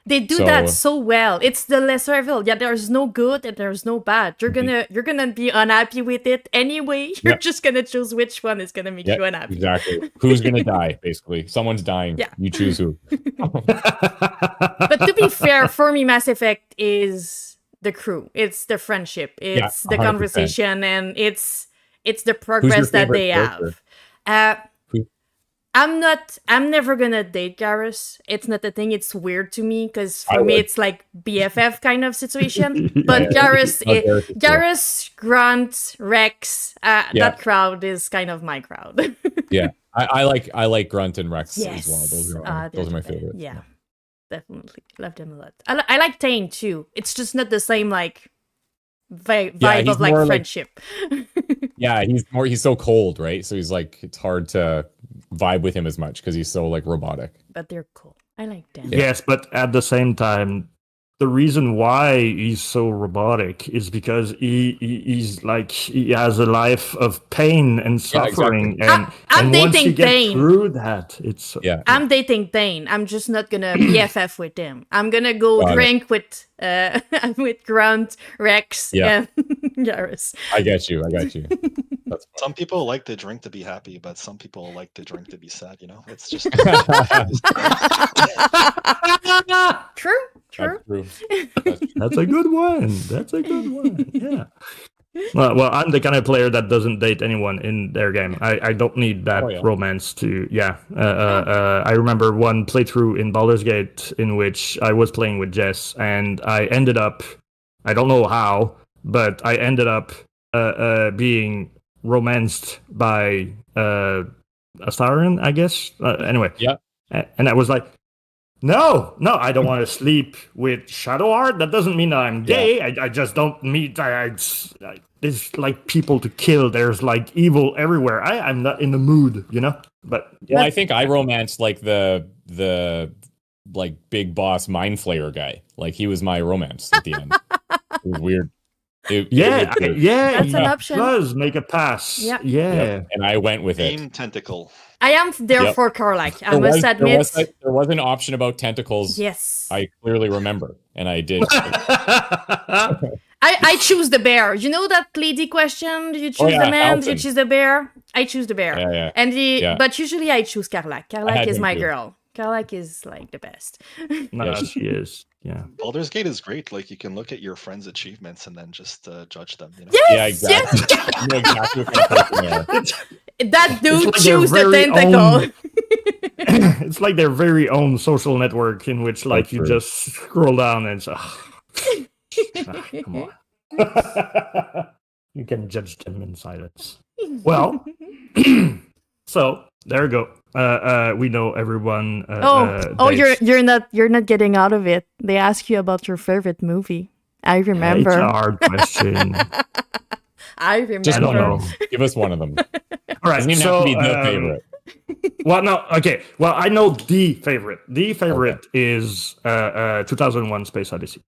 S1: They do that so well. It's the lesser evil. Yeah, there's no good and there's no bad. You're gonna be unhappy with it anyway. You're just gonna choose which one is gonna make you unhappy.
S3: Exactly. Who's gonna die? Basically, someone's dying. Yeah. You choose who.
S1: But to be fair, for me, Mass Effect is the crew. It's the friendship. It's the conversation, and it's the progress that they have. I'm never gonna date Garrus. It's not a thing. It's weird to me because for me it's like BFF kind of situation. But Garrus, Grunt, Rex, that crowd is kind of my crowd.
S3: Yeah, I like Grunt and Rex as well. Those are my favorites.
S1: Yeah, definitely love them a lot. I like Tane too. It's just not the same like vibe of like friendship.
S3: Yeah, he's so cold, right? So he's like, it's hard to vibe with him as much because he's so like robotic.
S1: But they're cool. I like them.
S2: Yes, but at the same time, the reason why he's so robotic is because he has a life of pain and suffering, and once you get through that, it's
S1: I'm dating Thane. I'm just not gonna BFF with him. I'm gonna go drink with Grunt, Rex, and Garrus.
S3: I get you.
S4: Some people like to drink to be happy, but some people like to drink to be sad. You know, it's just
S1: true.
S2: That's a good one. Yeah. Well, I'm the kind of player that doesn't date anyone in their game. I don't need that romance to. I remember one playthrough in Baldur's Gate in which I was playing with Jess, and I ended up, I don't know how, but I ended up being romanced by Astarion, I guess. Anyway.
S3: Yeah.
S2: And I was like, No, I don't want to sleep with Shadowheart. That doesn't mean I'm gay. I just don't meet. There's like people to kill. There's like evil everywhere. I'm not in the mood, you know. But
S3: I think I romanced like the like big boss mind flayer guy. Like he was my romance at the end. It was weird.
S1: That's an option.
S2: Does make a pass. Yeah.
S3: And I went with it.
S4: Tentacle.
S1: I am there for Karlach. I must admit.
S3: There was an option about tentacles.
S1: Yes.
S3: I clearly remember, and I did.
S1: I choose the bear. You know that lady question? Do you choose the man? Do you choose the bear? I choose the bear.
S3: Yeah.
S1: And but usually I choose Karlach. Karlach is my girl. Karlach is like the best.
S2: No, she is. Yeah.
S4: Baldur's Gate is great. Like you can look at your friends' achievements and then just judge them. You know?
S1: Yes,
S3: yeah, exactly.
S1: Yes.
S3: You know exactly what kind of person they are.
S1: That dude like choose the tentacle.
S2: It's like their very own social network in which, like, you just scroll down and come on. You can judge them in silence. Well, so there you go. We know everyone.
S1: You're not getting out of it. They ask you about your favorite movie. I remember.
S2: It's a hard question.
S1: I remember.
S3: Just one of them. Give us one of them.
S2: All right.
S3: Doesn't even have to be the favorite.
S2: Well, no. Okay. Well, I know the favorite. The favorite is 2001: Space Odyssey.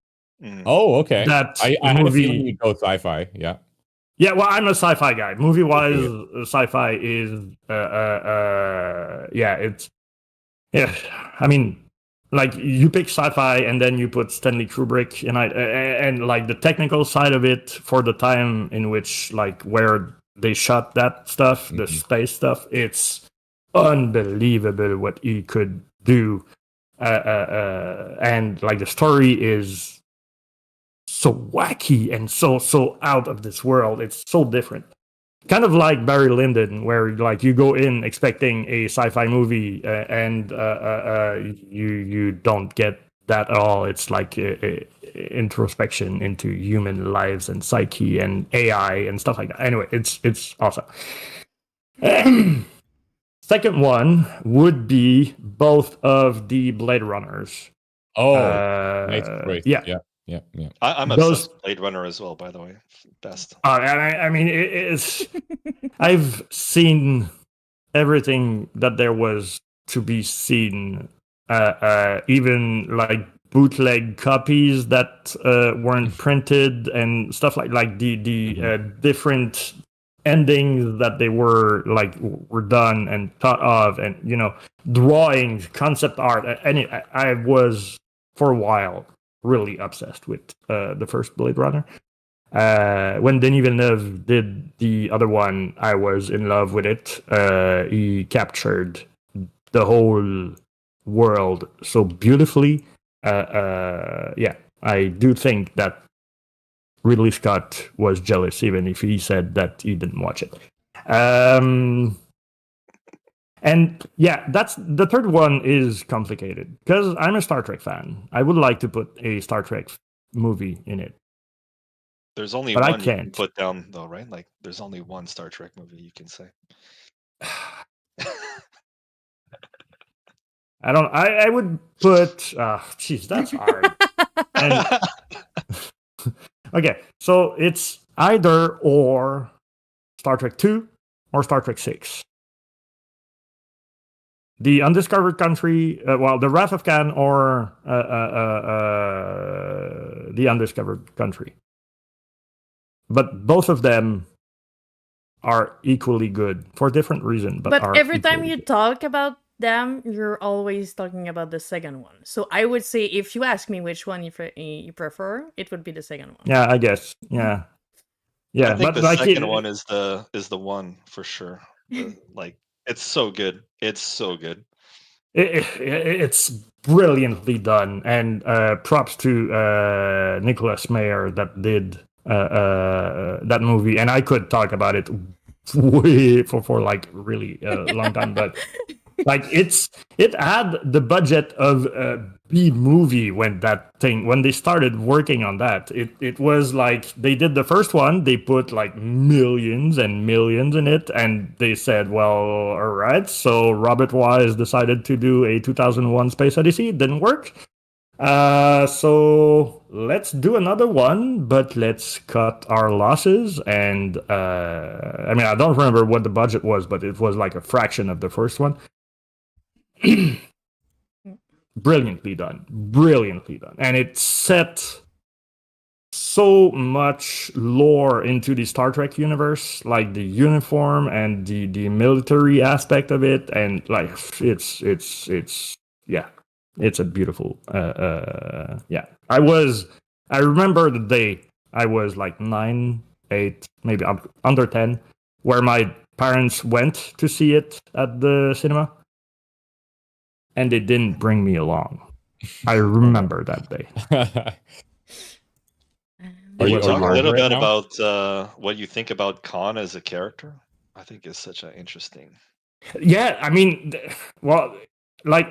S3: Oh, okay.
S2: That
S3: I had a feeling you'd go sci-fi. Yeah.
S2: Yeah. Well, I'm a sci-fi guy. Movie-wise, sci-fi is. It's. Yeah. I mean, like you pick sci-fi and then you put Stanley Kubrick, and like the technical side of it for the time in which like where they shot that stuff, the space stuff, it's unbelievable what he could do, and like the story is so wacky and so out of this world. It's so different. Kind of like Barry Lyndon, where like you go in expecting a sci-fi movie and you don't get that at all. It's like a introspection into human lives and psyche and AI and stuff like that. Anyway, it's awesome. Second one would be both of the Blade Runners.
S3: Oh, nice choice. Yeah.
S4: I'm obsessed with Blade Runner as well, by the way. Best.
S2: I mean, it's. I've seen everything that there was to be seen. Even like bootleg copies that weren't printed and stuff like the different endings that they were done and thought of, and drawings, concept art. I was for a while really obsessed with the first Blade Runner. When Denis Villeneuve did the other one, I was in love with it. He captured the whole world so beautifully. I do think that Ridley Scott was jealous, even if he said that he didn't watch it. And yeah, that's the third one is complicated because I'm a Star Trek fan. I would like to put a Star Trek movie in it.
S4: There's only one you can put down, though, right? Like, there's only one Star Trek movie you can say.
S2: I would put. Jeez, that's hard. Okay, so it's either or Star Trek 2 or Star Trek 6. The Undiscovered Country, the Wrath of Khan, or the Undiscovered Country. But both of them are equally good for different reasons.
S1: But every time you talk about them, you're always talking about the second one. So I would say, if you ask me which one you prefer, it would be the second one.
S2: Yeah, I guess. Yeah.
S4: I think the second one is the one for sure. It's so good. It's so good.
S2: It's brilliantly done, and props to Nicholas Meyer that did that movie. And I could talk about it way for like really a long time, but like it had the budget of a B movie when they started working on that. It was like they did the first one, they put like millions and millions in it, and they said, well, all right, so Robert Wise decided to do a 2001 Space Odyssey. It didn't work. So let's do another one, but let's cut our losses. And I don't remember what the budget was, but it was like a fraction of the first one. Brilliantly done, and it set so much lore into the Star Trek universe, like the uniform and the military aspect of it, and like it's a beautiful I remember the day I was like 9, 8, maybe under 10, where my parents went to see it at the cinema, and they didn't bring me along. I remember that day.
S4: Can you talk a little bit about what you think about Khan as a character? I think it's such an interesting.
S2: Yeah, I mean, well, like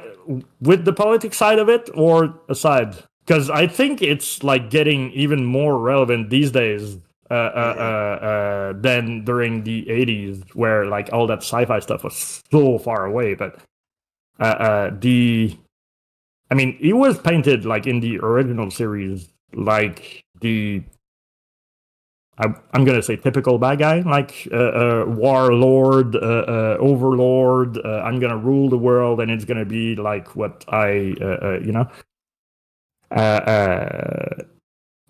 S2: with the politics side of it or aside, because I think it's like getting even more relevant these days than during the 80s, where like all that sci-fi stuff was so far away. But he was painted like in the original series like the I'm gonna say typical bad guy, like warlord, overlord. I'm gonna rule the world, and it's gonna be like what I,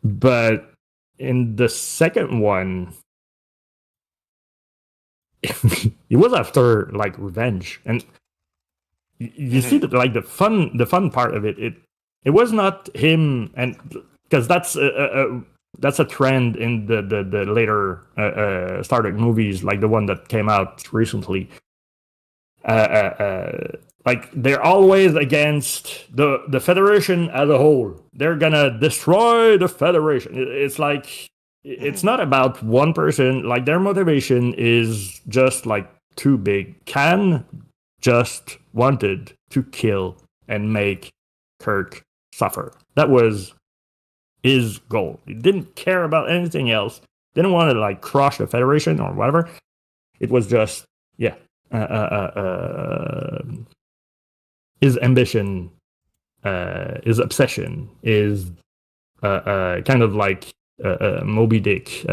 S2: But in the second one, he was after like revenge, and you see that like the fun part of it. It was not him, and because that's a trend in the later Star Trek movies, like the one that came out recently. Like they're always against the Federation as a whole. They're gonna destroy the Federation. It's like it's not about one person. Like their motivation is just like too big. Khan just wanted to kill and make Kirk suffer. That was his goal. He didn't care about anything else. Didn't want to like crush the Federation or whatever. It was just his ambition, his obsession is kind of like Moby Dick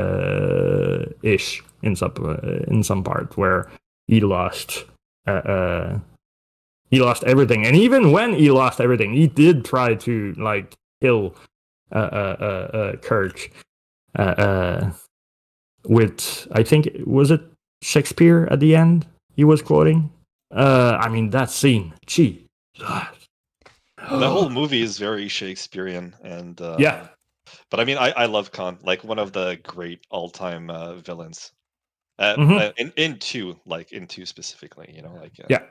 S2: ish in some part, where he lost he lost everything. And even when he lost everything, he did try to like kill Kirk with, I think, was it Shakespeare at the end he was quoting? I mean, that scene, gee.
S4: The whole movie is very Shakespearean, and
S2: yeah.
S4: But I mean, I love Khan, like one of the great all-time villains. In two specifically, like
S2: yeah.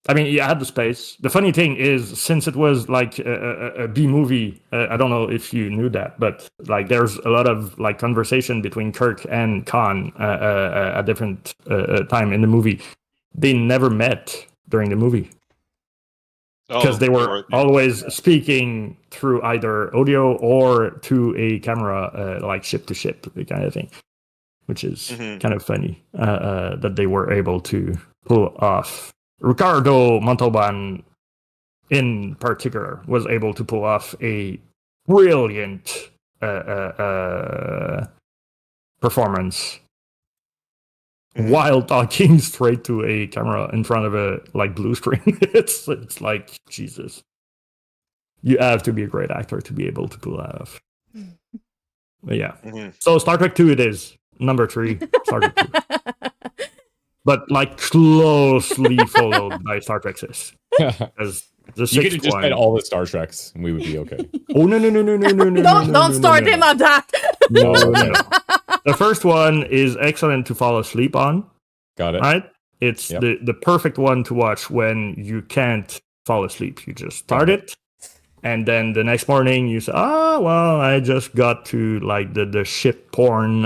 S2: I mean, you had the space. The funny thing is, since it was like a B movie, I don't know if you knew that, but like there's a lot of like conversation between Kirk and Khan at different time in the movie. They never met during the movie because they were always speaking through either audio or to a camera, like ship to ship, kind of thing, which is kind of funny that they were able to pull off. Ricardo Montalban, in particular, was able to pull off a brilliant performance while talking straight to a camera in front of a like blue screen. It's like, Jesus. You have to be a great actor to be able to pull that off. But yeah. So Star Trek 2 it is. Number 3, Star Trek 2. But like closely followed by Star Trek 6. As the
S3: you could just had all the Star Treks and we would be okay.
S2: Oh no.
S1: Don't start him on that.
S2: No. The first one is excellent to fall asleep on.
S3: Got it.
S2: Right? It's the perfect one to watch when you can't fall asleep. You just start it, and then the next morning you say, "Oh well, I just got to like the ship porn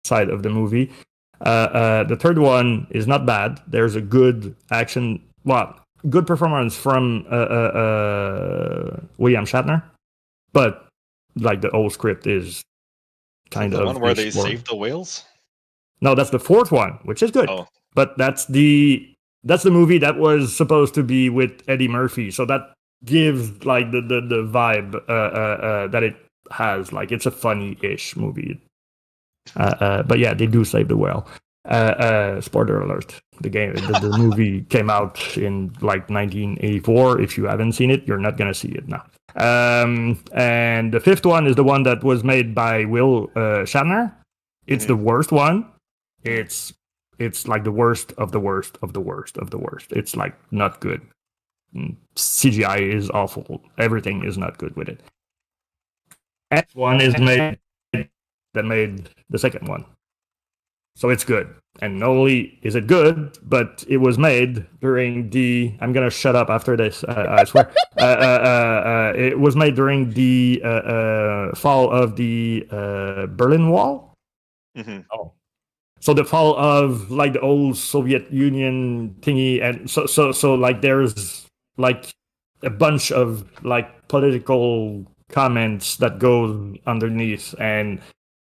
S2: side of the movie." The third one is not bad. There's a good action, good performance from William Shatner, but like the whole script is kind of
S4: the one where they save the whales.
S2: No, that's the fourth one, which is good.
S4: Oh.
S2: But that's the movie that was supposed to be with Eddie Murphy, so that gives like the vibe that it has. Like it's a funny-ish movie. But yeah, they do save the whale. Spoiler alert: the movie came out in like 1984. If you haven't seen it, you're not gonna see it now. And the fifth one is the one that was made by Will Shatner. It's the worst one. It's like the worst of the worst of the worst of the worst. It's like not good. CGI is awful. Everything is not good with it. And one is made the second one. So it's good. And not only is it good, but it was made during the... I'm going to shut up after this, I swear. It was made during the fall of the Berlin Wall. Oh. So the fall of like the old Soviet Union thingy. And so like there's like a bunch of like political comments that go underneath, and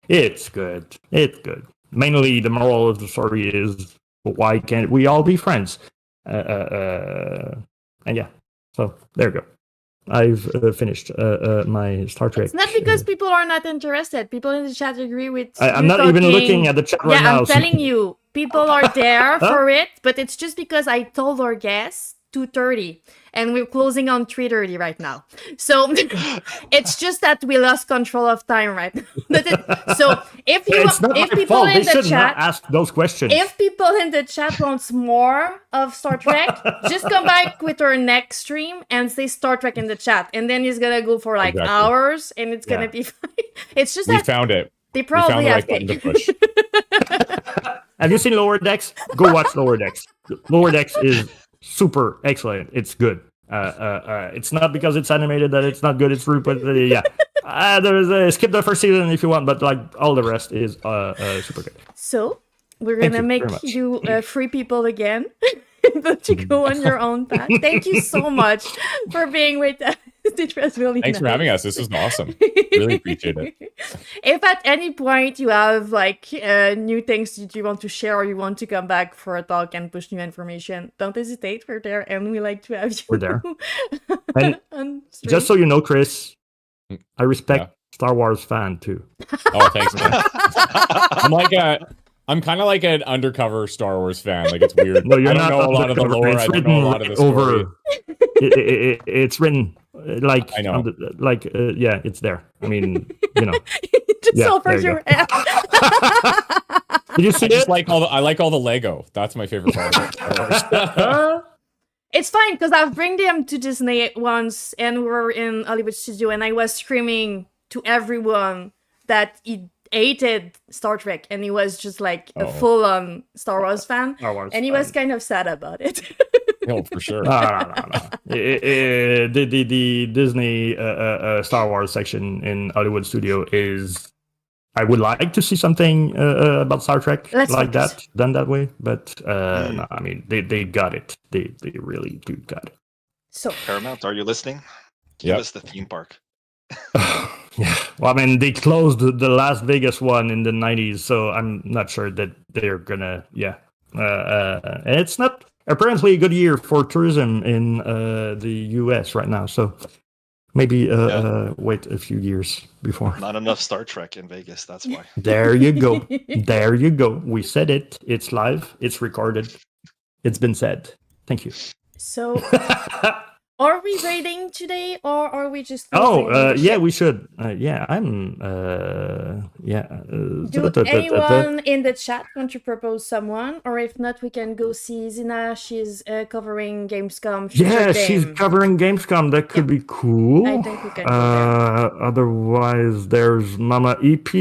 S2: it's good. It's good. Mainly, the moral of the story is, why can't we all be friends? And yeah, so there you go. I've finished my Star Trek.
S1: It's not because people are not interested. People in the chat agree with.
S2: I'm not even looking at the chat right now.
S1: Yeah, I'm telling you, people are there for it, but it's just because I told our guests 2:30, and we're closing on 3:30 right now. So it's just that we lost control of time right now. So if people in the chat
S2: ask those questions,
S1: if people in the chat wants more of Star Trek, just come back with our next stream and say Star Trek in the chat, and then it's gonna go for like hours, and it's gonna be fine. It's just
S3: we found it.
S1: They probably have
S3: button to push.
S2: Have you seen Lower Decks? Go watch Lower Decks. Lower Decks is super excellent. It's good. It's not because it's animated that it's not good. It's true, but yeah. There's skip the first season if you want, but like all the rest is super good.
S1: So we're gonna make you free people again, but you go on your own path. Thank you so much for being with us. It was really
S3: Thanks for having us. This was awesome. Really appreciate it.
S1: If at any point you have like new things that you want to share, or you want to come back for a talk and push new information, don't hesitate. We're there, and we like to have you.
S2: We're there. And just so you know, Chris, I respect Star Wars fan too.
S3: Oh, thanks, man. I'm kind of like an undercover Star Wars fan. Like it's weird.
S2: No, you're
S3: I don't
S2: not
S3: know a lot of the
S2: undercover.
S3: lore.
S2: It's
S3: I don't know a lot of the story.
S2: It's written like
S3: I know.
S2: Yeah, it's there. I mean, you know.
S1: Just over your head.
S2: Did you see it?
S3: I like all the Lego. That's my favorite part of Star Wars.
S1: It's fine because I've bring them to Disney once, and we were in Hollywood Studio, and I was screaming to everyone that he hated Star Trek, and he was just like a full-on Star Wars fan, and he was kind of sad about it.
S3: No, for sure.
S2: No. The Disney Star Wars section in Hollywood Studio is. I would like to see something about Star Trek that done that way, but no, I mean they got it. They really do got it.
S4: So Paramount, are you listening? Give us the theme park.
S2: Yeah, well, I mean they closed the Las Vegas one in the 90s, so I'm not sure that they're gonna. Yeah, and it's not apparently a good year for tourism in the U.S. right now, so. Maybe wait a few years before.
S4: Not enough Star Trek in Vegas, that's why.
S2: There you go. There you go. We said it. It's live. It's recorded. It's been said. Thank you.
S1: So, are we raiding today, or are we just...
S2: yeah, we should. Yeah, I'm...
S1: Do anyone in the chat want to propose someone? Or if not, we can go see Zina. She's covering Gamescom.
S2: She's covering Gamescom. That could be cool.
S1: I think we can go there.
S2: Otherwise, there's Mama EP,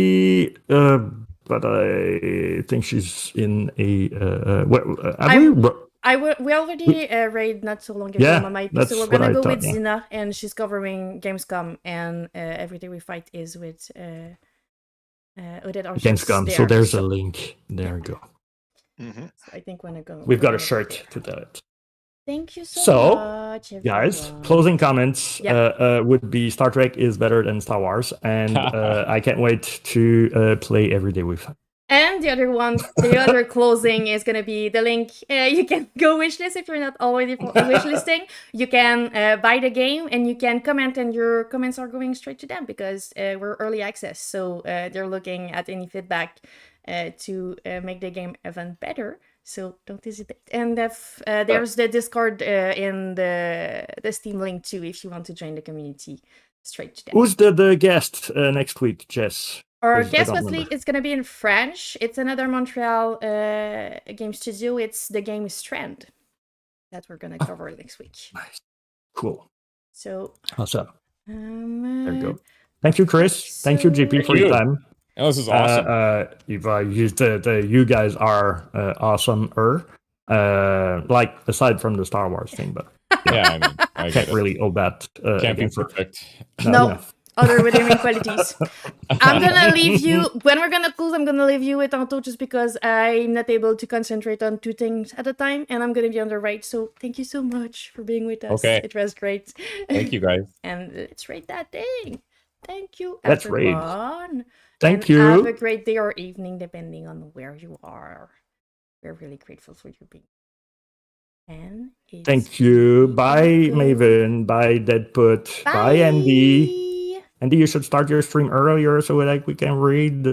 S2: but I think she's in a...
S1: we already raid not so long ago, Mama IP, so we're gonna go with Zina, and she's covering Gamescom, and Every Day We Fight is with Odette Archer.
S2: Gamescom, so there's a link. There you go.
S1: So I think when I go,
S2: we've got a shirt to that.
S1: Thank you so much, everyone.
S2: Guys, closing comments would be Star Trek is better than Star Wars, and I can't wait to play Every Day We Fight.
S1: And the other closing is going to be the link. You can go wishlist if you're not already wishlisting. You can buy the game and you can comment, and your comments are going straight to them because we're early access. So they're looking at any feedback to make the game even better. So don't hesitate. And there's the Discord in the Steam link too if you want to join the community straight to them.
S2: Who's the guest next week, Jess?
S1: Our guest week is going to be in French. It's another Montreal game studio. It's the game Strand that we're going to cover next week.
S2: Nice. Cool.
S1: So
S2: awesome. There you go. Thank you, Chris. Thank you, JP, for your time.
S3: Oh, this is awesome.
S2: You guys are awesomer. Like aside from the Star Wars thing, but
S3: yeah, I mean, I
S2: can't really hold that.
S3: Can't be perfect.
S1: No. Other redeeming qualities. I'm gonna leave you when we're gonna close. I'm gonna leave you with Anto just because I'm not able to concentrate on two things at a time, and I'm gonna be on the right. So thank you so much for being with us.
S3: Okay,
S1: it was great.
S3: Thank you, guys.
S1: And let's rate that thing. Thank you,
S2: let's
S1: everyone.
S2: Rate. Thank
S1: and
S2: you.
S1: Have a great day or evening, depending on where you are. We're really grateful for you being. And
S2: thank you. Bye, Maven. Bye, Deadput. Bye, Andy. Andy, you should start your stream earlier so that we can read the